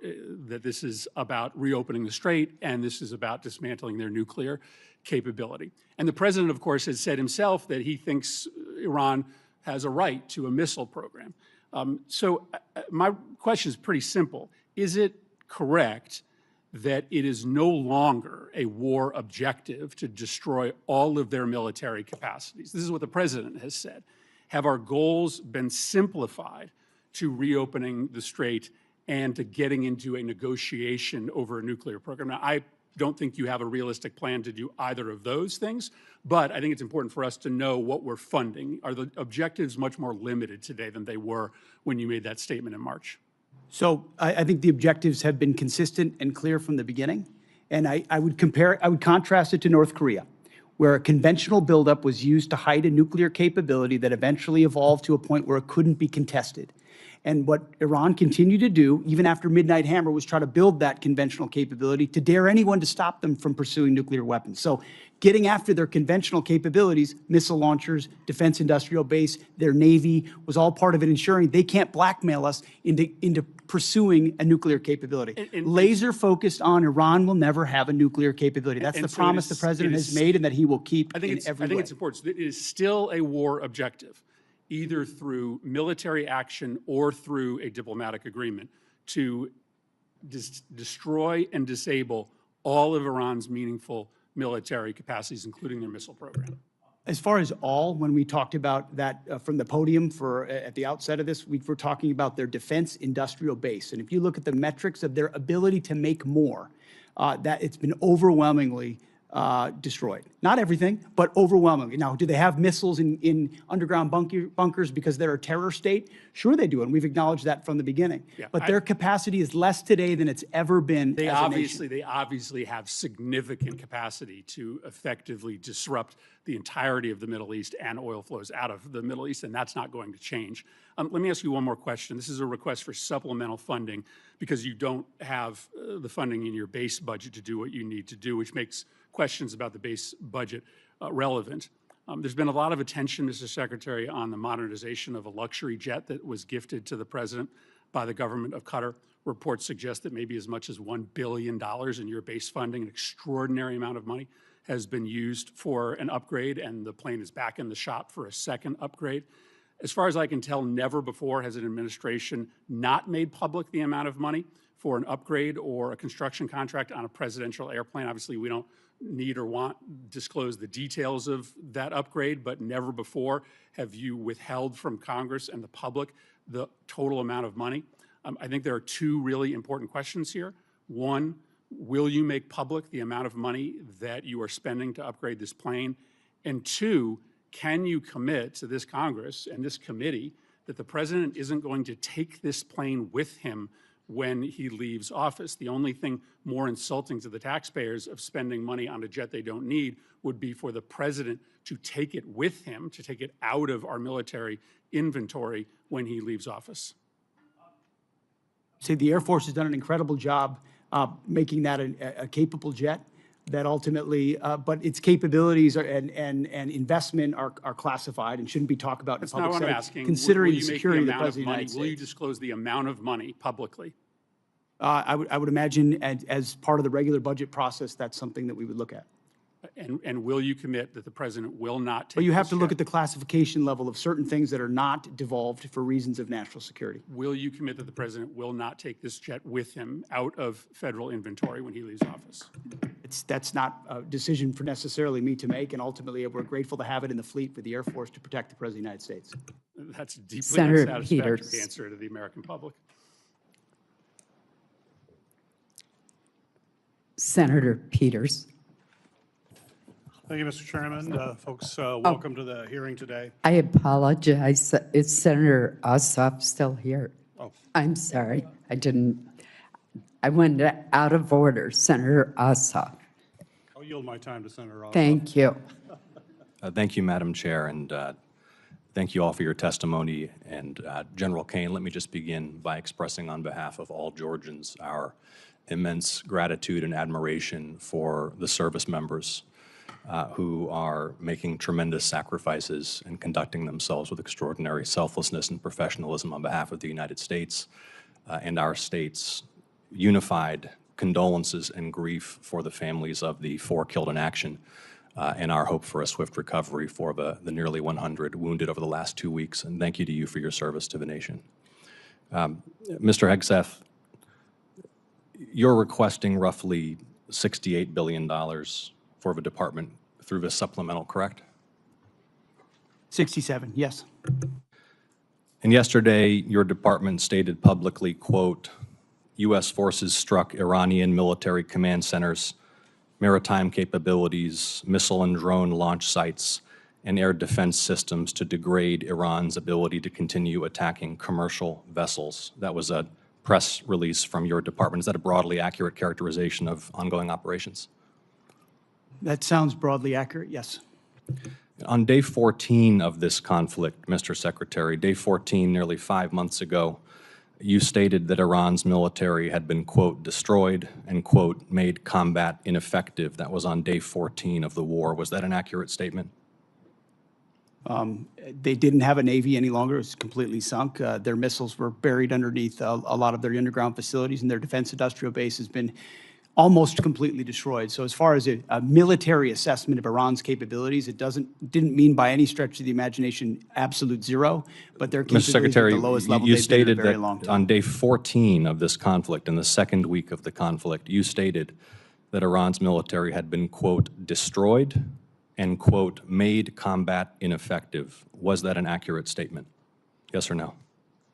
that this is about reopening the strait and this is about dismantling their nuclear capability. And the president, of course, has said himself that he thinks Iran has a right to a missile program. So my question is pretty simple. Is it correct that it is no longer a war objective to destroy all of their military capacities? This is what the president has said. Have our goals been simplified to reopening the strait and to getting into a negotiation over a nuclear program? Now, I don't think you have a realistic plan to do either of those things, but I think it's important for us to know what we're funding. Are the objectives much more limited today than they were when you made that statement in March? So I think the objectives have been consistent and clear from the beginning. And I would contrast it to North Korea, where a conventional buildup was used to hide a nuclear capability that eventually evolved to a point where it couldn't be contested. And what Iran continued to do, even after Midnight Hammer, was try to build that conventional capability to dare anyone to stop them from pursuing nuclear weapons. So getting after their conventional capabilities, missile launchers, defense industrial base, their Navy, was all part of it ensuring they can't blackmail us into pursuing a nuclear capability. Laser focused on Iran will never have a nuclear capability. That's the promise the president has made and that he will keep in every way. I think it's important. So it is still a war objective, either through military action or through a diplomatic agreement, to destroy and disable all of Iran's meaningful military capacities, including their missile program. As far as all, when we talked about that from the podium at the outset of this, we were talking about their defense industrial base. And if you look at the metrics of their ability to make more, that it's been overwhelmingly destroyed. Not everything, but overwhelmingly. Now, do they have missiles in underground bunkers because they're a terror state? Sure they do, and we've acknowledged that from the beginning. Yeah, but their capacity is less today than it's ever been as a nation. They obviously have significant capacity to effectively disrupt the entirety of the Middle East and oil flows out of the Middle East, and that's not going to change. Let me ask you one more question. This is a request for supplemental funding because you don't have the funding in your base budget to do what you need to do, which makes questions about the base budget relevant. There's been a lot of attention, Mr. Secretary, on the modernization of a luxury jet that was gifted to the president by the government of Qatar. Reports suggest that maybe as much as $1 billion in your base funding, an extraordinary amount of money, has been used for an upgrade, and the plane is back in the shop for a second upgrade. As far as I can tell, never before has an administration not made public the amount of money for an upgrade or a construction contract on a presidential airplane. Obviously, we don't need or want disclose the details of that upgrade, but never before have you withheld from Congress and the public the total amount of money. I think there are two really important questions here. One, will you make public the amount of money that you are spending to upgrade this plane? And two, can you commit to this Congress and this committee that the president isn't going to take this plane with him when he leaves office? The only thing more insulting to the taxpayers of spending money on a jet they don't need would be for the president to take it with him, to take it out of our military inventory when he leaves office. Say the Air Force has done an incredible job making that a capable jet that ultimately, but its capabilities and investment are classified and shouldn't be talked about in public. That's not what I'm asking. Considering the security of the President of the United States. Will you disclose the amount of money publicly? I would imagine as part of the regular budget process, that's something that we would look at. And will you commit that the president will not take But you have this to look jet? at the classification level of certain things that are not devolved for reasons of national security. Will you commit that the president will not take this jet with him out of federal inventory when he leaves office? That's not a decision for necessarily me to make, and ultimately we're grateful to have it in the fleet for the Air Force to protect the President of the United States. That's a deeply Senator unsatisfactory Peters. answer to the American public. Senator Peters. Thank you, Mr. Chairman. Folks, welcome to the hearing today. I apologize. Is Senator Ossoff still here? Oh. I'm sorry. I went out of order. Senator Ossoff. I'll yield my time to Senator Ossoff. Thank you. Thank you, Madam Chair, and thank you all for your testimony. And General Caine, let me just begin by expressing on behalf of all Georgians our immense gratitude and admiration for the service members who are making tremendous sacrifices and conducting themselves with extraordinary selflessness and professionalism on behalf of the United States and our state's unified condolences and grief for the families of the 4 killed in action and our hope for a swift recovery for the nearly 100 wounded over the last 2 weeks. And thank you to you for your service to the nation. Mr. Hegseth, you're requesting roughly $68 billion for the department through this supplemental, correct? 67, yes. And yesterday, your department stated publicly, quote, U.S. forces struck Iranian military command centers, maritime capabilities, missile and drone launch sites, and air defense systems to degrade Iran's ability to continue attacking commercial vessels. That was a press release from your department. Is that a broadly accurate characterization of ongoing operations? That sounds broadly accurate, yes. On day 14 of this conflict, Mr. Secretary, day 14, nearly 5 months ago, you stated that Iran's military had been, quote, destroyed and, quote, made combat ineffective. That was on day 14 of the war. Was that an accurate statement? They didn't have a Navy any longer. It was completely sunk. Their missiles were buried underneath a lot of their underground facilities, and their defense industrial base has been almost completely destroyed. So as far as a military assessment of Iran's capabilities, it didn't mean by any stretch of the imagination absolute zero, but their capabilities Mr. Secretary, at the lowest level you they've been in a stated very that long time. on day 14 of this conflict, in the second week of the conflict, you stated that Iran's military had been, quote, destroyed and, quote, made combat ineffective. Was that an accurate statement? Yes or no?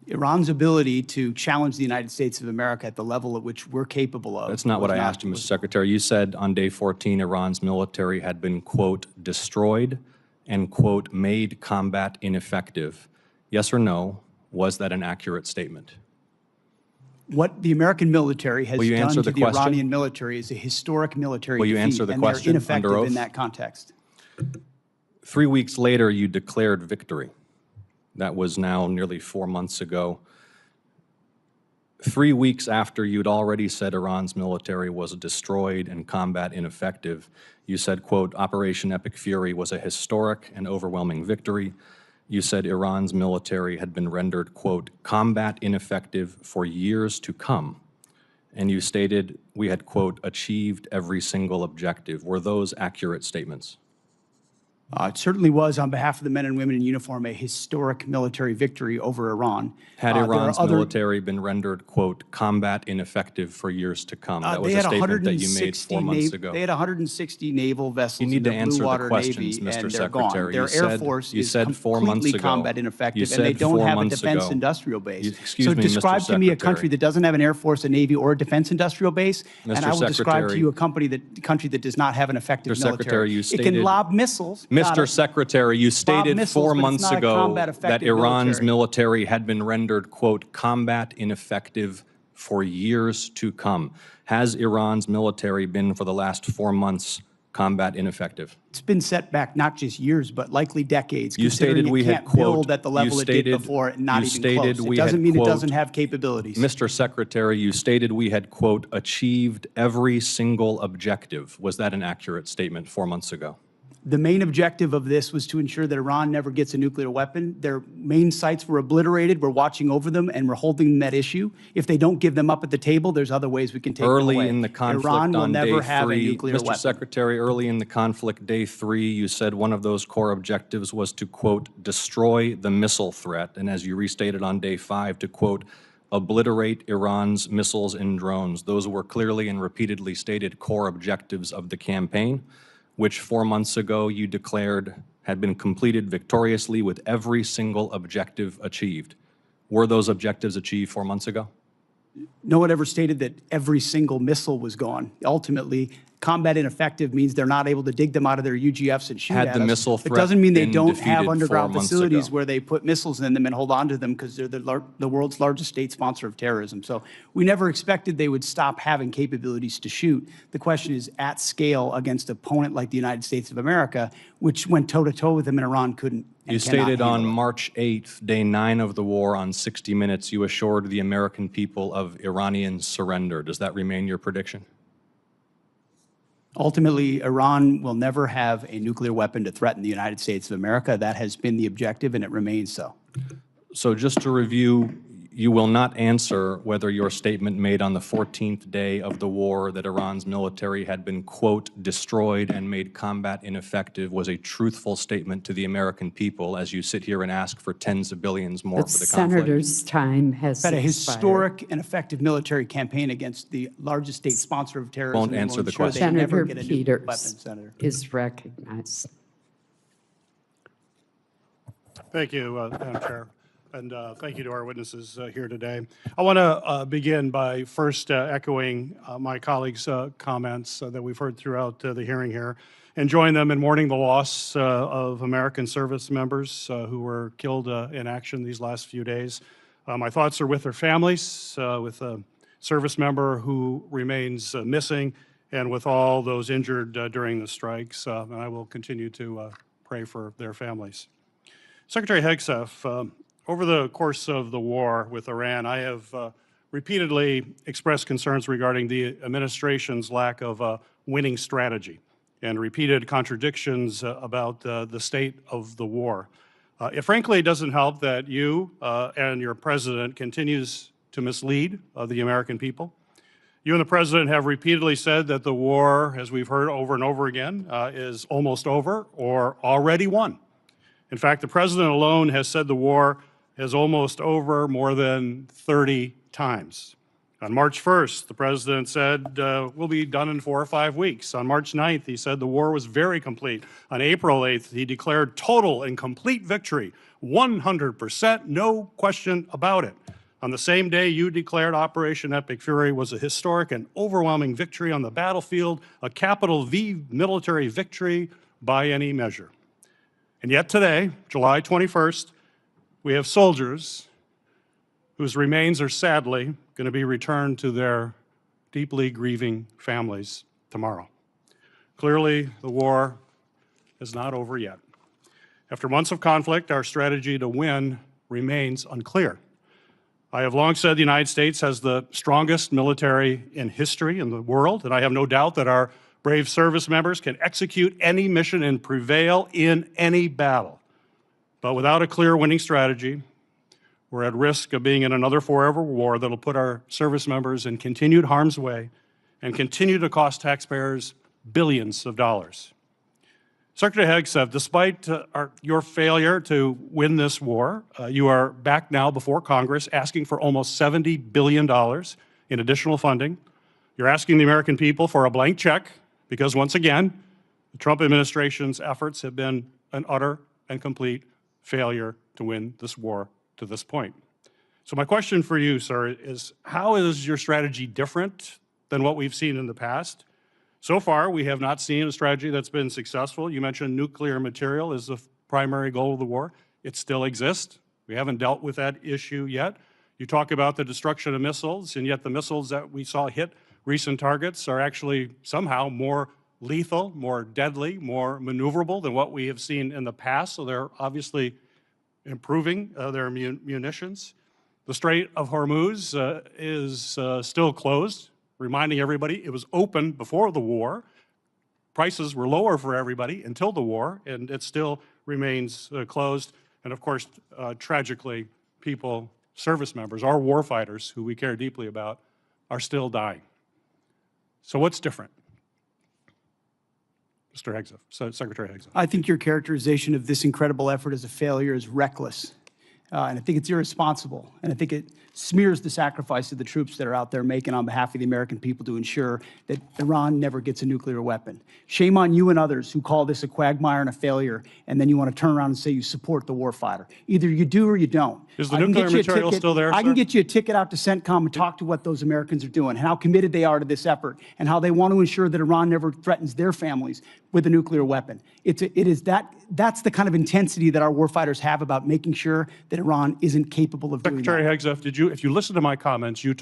Iran's ability to challenge the United States of America at the level at which we're capable of. That's not what I asked you, Mr. Secretary. You said on day 14, Iran's military had been, quote, destroyed and, quote, made combat ineffective. Yes or no? Was that an accurate statement? What the American military has done to the question? Iranian military is a historic military Will you defeat, answer the and question they're ineffective under oath? in that context. 3 weeks later, you declared victory. That was now nearly 4 months ago. 3 weeks after you'd already said Iran's military was destroyed and combat ineffective, you said, quote, Operation Epic Fury was a historic and overwhelming victory. You said Iran's military had been rendered, quote, combat ineffective for years to come. And you stated we had, quote, achieved every single objective. Were those accurate statements? It certainly was, on behalf of the men and women in uniform, a historic military victory over Iran. Had Iran's military been rendered, quote, combat ineffective for years to come? That was a statement that you made 4 months ago. They had 160 naval vessels You in need to their answer Blue the Water questions, Navy, Mr. and they're gone. Secretary. Their Air Force is 4 months completely ago. combat You ineffective, said and they don't 4 have a months defense ago. industrial base. Excuse So me, Mr. describe to me a country Secretary. that doesn't have an Air Force, a Navy, or a defense industrial base, and Mr. I will describe to Secretary. you a country that does not have an effective Mr. military. Secretary, you It stated. can lob missiles. Got Mr. it. Secretary, you stated missiles, 4 but it's months not a ago combat that effective Iran's military. military had been rendered, quote, combat ineffective for years to come. Has Iran's military been, for the last 4 months, combat ineffective? It's been set back not just years, but likely decades. You stated we had, can't quote, build at the level it did before, and not even close. It doesn't mean it doesn't have capabilities. Mr. Secretary, you stated we had, quote, achieved every single objective. Was that an accurate statement 4 months ago? The main objective of this was to ensure that Iran never gets a nuclear weapon. Their main sites were obliterated. We're watching over them, and we're holding them at issue. If they don't give them up at the table, there's other ways we can take them away. Early in the conflict Iran will on never day have a 3, nuclear Mr. weapon. Secretary, early in the conflict, day 3, you said one of those core objectives was to, quote, destroy the missile threat, and as you restated on day 5, to, quote, obliterate Iran's missiles and drones. Those were clearly and repeatedly stated core objectives of the campaign, which 4 months ago you declared had been completed victoriously with every single objective achieved. Were those objectives achieved 4 months ago? No one ever stated that every single missile was gone. Ultimately, combat ineffective means they're not able to dig them out of their UGFs and shoot Had at the us. missile It threat doesn't mean they been don't defeated have 4 underground months facilities ago? where they put missiles in them and hold on to them because they're the world's largest state sponsor of terrorism. So we never expected they would stop having capabilities to shoot. The question is at scale against an opponent like the United States of America, which went toe-to-toe with them and Iran couldn't and You cannot stated on handle it. March 8th, day 9 of the war, on 60 Minutes, you assured the American people of Iranian surrender. Does that remain your prediction? Ultimately, Iran will never have a nuclear weapon to threaten the United States of America. That has been the objective, and it remains so. So just to review, you will not answer whether your statement made on the 14th day of the war that Iran's military had been, quote, destroyed and made combat ineffective was a truthful statement to the American people as you sit here and ask for tens of billions more The for the conflict? senator's time has Had a expired. historic and effective military campaign against the largest state sponsor of terrorism. Won't and will answer the ensure question. they never Senator get a nuclear weapon, Peters Senator. is recognized. Thank you, Madam Chair. And thank you to our witnesses here today. I want to begin by first echoing my colleagues' comments that we've heard throughout the hearing here and join them in mourning the loss of American service members who were killed in action these last few days. My thoughts are with their families, with a service member who remains missing, and with all those injured during the strikes. And I will continue to pray for their families. Secretary Hegseth, over the course of the war with Iran, I have repeatedly expressed concerns regarding the administration's lack of a winning strategy and repeated contradictions about the state of the war. Frankly, it doesn't help that you and your president continues to mislead the American people. You and the president have repeatedly said that the war, as we've heard over and over again, is almost over or already won. In fact, the president alone has said the war is almost over more than 30 times. On March 1st, the president said, we'll be done in 4 or 5 weeks. On March 9th, he said the war was very complete. On April 8th, he declared total and complete victory, 100%, no question about it. On the same day, you declared Operation Epic Fury was a historic and overwhelming victory on the battlefield, a capital V military victory by any measure. And yet today, July 21st, we have soldiers whose remains are sadly going to be returned to their deeply grieving families tomorrow. Clearly, the war is not over yet. After months of conflict, our strategy to win remains unclear. I have long said the United States has the strongest military in history in the world, and I have no doubt that our brave service members can execute any mission and prevail in any battle. But without a clear winning strategy, we're at risk of being in another forever war that'll put our service members in continued harm's way and continue to cost taxpayers billions of dollars. Secretary Hegseth, despite your failure to win this war, you are back now before Congress asking for almost $70 billion in additional funding. You're asking the American people for a blank check because, once again, the Trump administration's efforts have been an utter and complete failure to win this war to this point. So my question for you, sir, is how is your strategy different than what we've seen in the past? So far, we have not seen a strategy that's been successful. You mentioned nuclear material as the primary goal of the war. It still exists. We haven't dealt with that issue yet. You talk about the destruction of missiles, and yet the missiles that we saw hit recent targets are actually somehow more lethal, more deadly, more maneuverable than what we have seen in the past. So they're obviously improving their munitions. The Strait of Hormuz is still closed, reminding everybody it was open before the war. Prices were lower for everybody until the war, and it still remains closed. And of course, tragically, people, service members, our warfighters, who we care deeply about, are still dying. So what's different? Mr. Hegseth, Secretary Hegseth. I think your characterization of this incredible effort as a failure is reckless. And I think it's irresponsible. And I think it smears the sacrifice of the troops that are out there making on behalf of the American people to ensure that Iran never gets a nuclear weapon. Shame on you and others who call this a quagmire and a failure, and then you want to turn around and say you support the warfighter. Either you do or you don't. Is the I can nuclear get you a material ticket- still there, I can sir? get you a ticket out to CENTCOM and talk to what those Americans are doing, and how committed they are to this effort, and how they want to ensure that Iran never threatens their families with a nuclear weapon. That's the kind of intensity that our warfighters have about making sure that Iran isn't capable of doing that. Secretary Hegseth, if you listen to my comments, you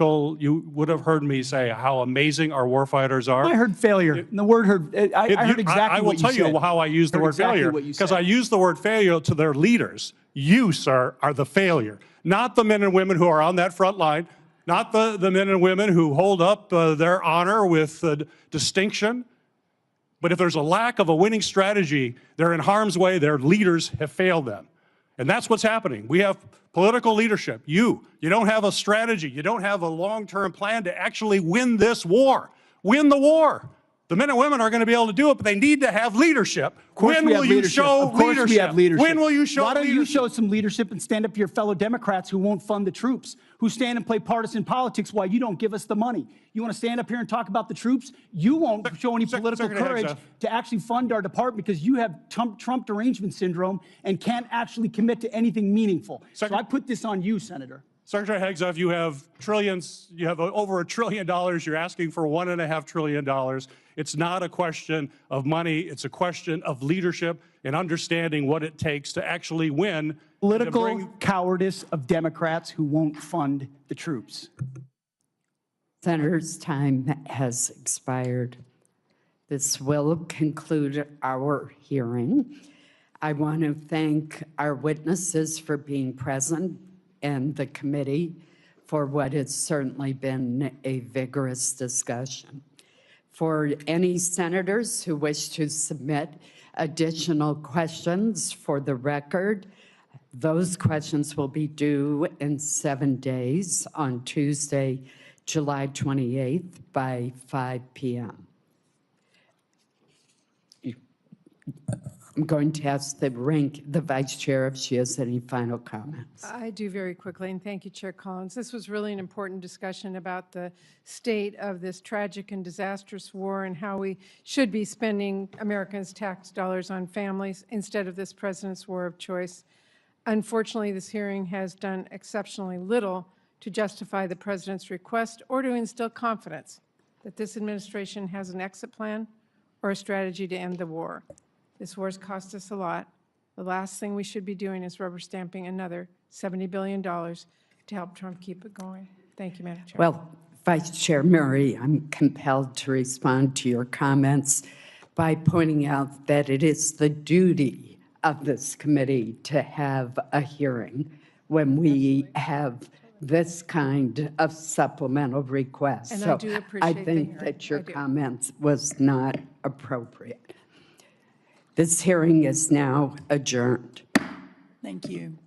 would have heard me say how amazing our warfighters are. I heard failure. And the word heard, I heard exactly what you said. I will tell you how I use the Heard word exactly failure, what you because said. I use the word failure to their leaders. You, sir, are the failure, not the men and women who are on that front line, not the men and women who hold up their honor with distinction. But if there's a lack of a winning strategy, they're in harm's way. Their leaders have failed them. And that's what's happening. We have political leadership. You don't have a strategy. You don't have a long-term plan to actually win this war. Win the war. The men and women are going to be able to do it, but they need to have leadership. When will you show leadership? We have leadership. When will you show Why don't you leadership? show some leadership and stand up to your fellow Democrats who won't fund the troops, who stand and play partisan politics while you don't give us the money? You want to stand up here and talk about the troops? You won't show any political Secretary courage Hegseth. to actually fund our department because you have Trump derangement syndrome and can't actually commit to anything meaningful. So I put this on you, Senator. Secretary Hegseth, you have trillions, you have over $1 trillion. You're asking for $1.5 trillion. It's not a question of money. It's a question of leadership and understanding what it takes to actually win. Political cowardice of Democrats who won't fund the troops. Senator's time has expired. This will conclude our hearing. I want to thank our witnesses for being present and the committee for what has certainly been a vigorous discussion. For any senators who wish to submit additional questions for the record, those questions will be due in 7 days on Tuesday, July 28th by 5 p.m. I'm going to ask the Vice Chair if she has any final comments. I do very quickly, and thank you, Chair Collins. This was really an important discussion about the state of this tragic and disastrous war and how we should be spending Americans' tax dollars on families instead of this president's war of choice. Unfortunately, this hearing has done exceptionally little to justify the president's request or to instill confidence that this administration has an exit plan or a strategy to end the war. This war has cost us a lot. The last thing we should be doing is rubber stamping another $70 billion to help Trump keep it going. Thank you, Madam Chair. Well, Vice Chair Murray, I'm compelled to respond to your comments by pointing out that it is the duty of this committee to have a hearing when we have this kind of supplemental request. And so I do appreciate the think hearing. that your I do. comments was not appropriate. This hearing is now adjourned. Thank you.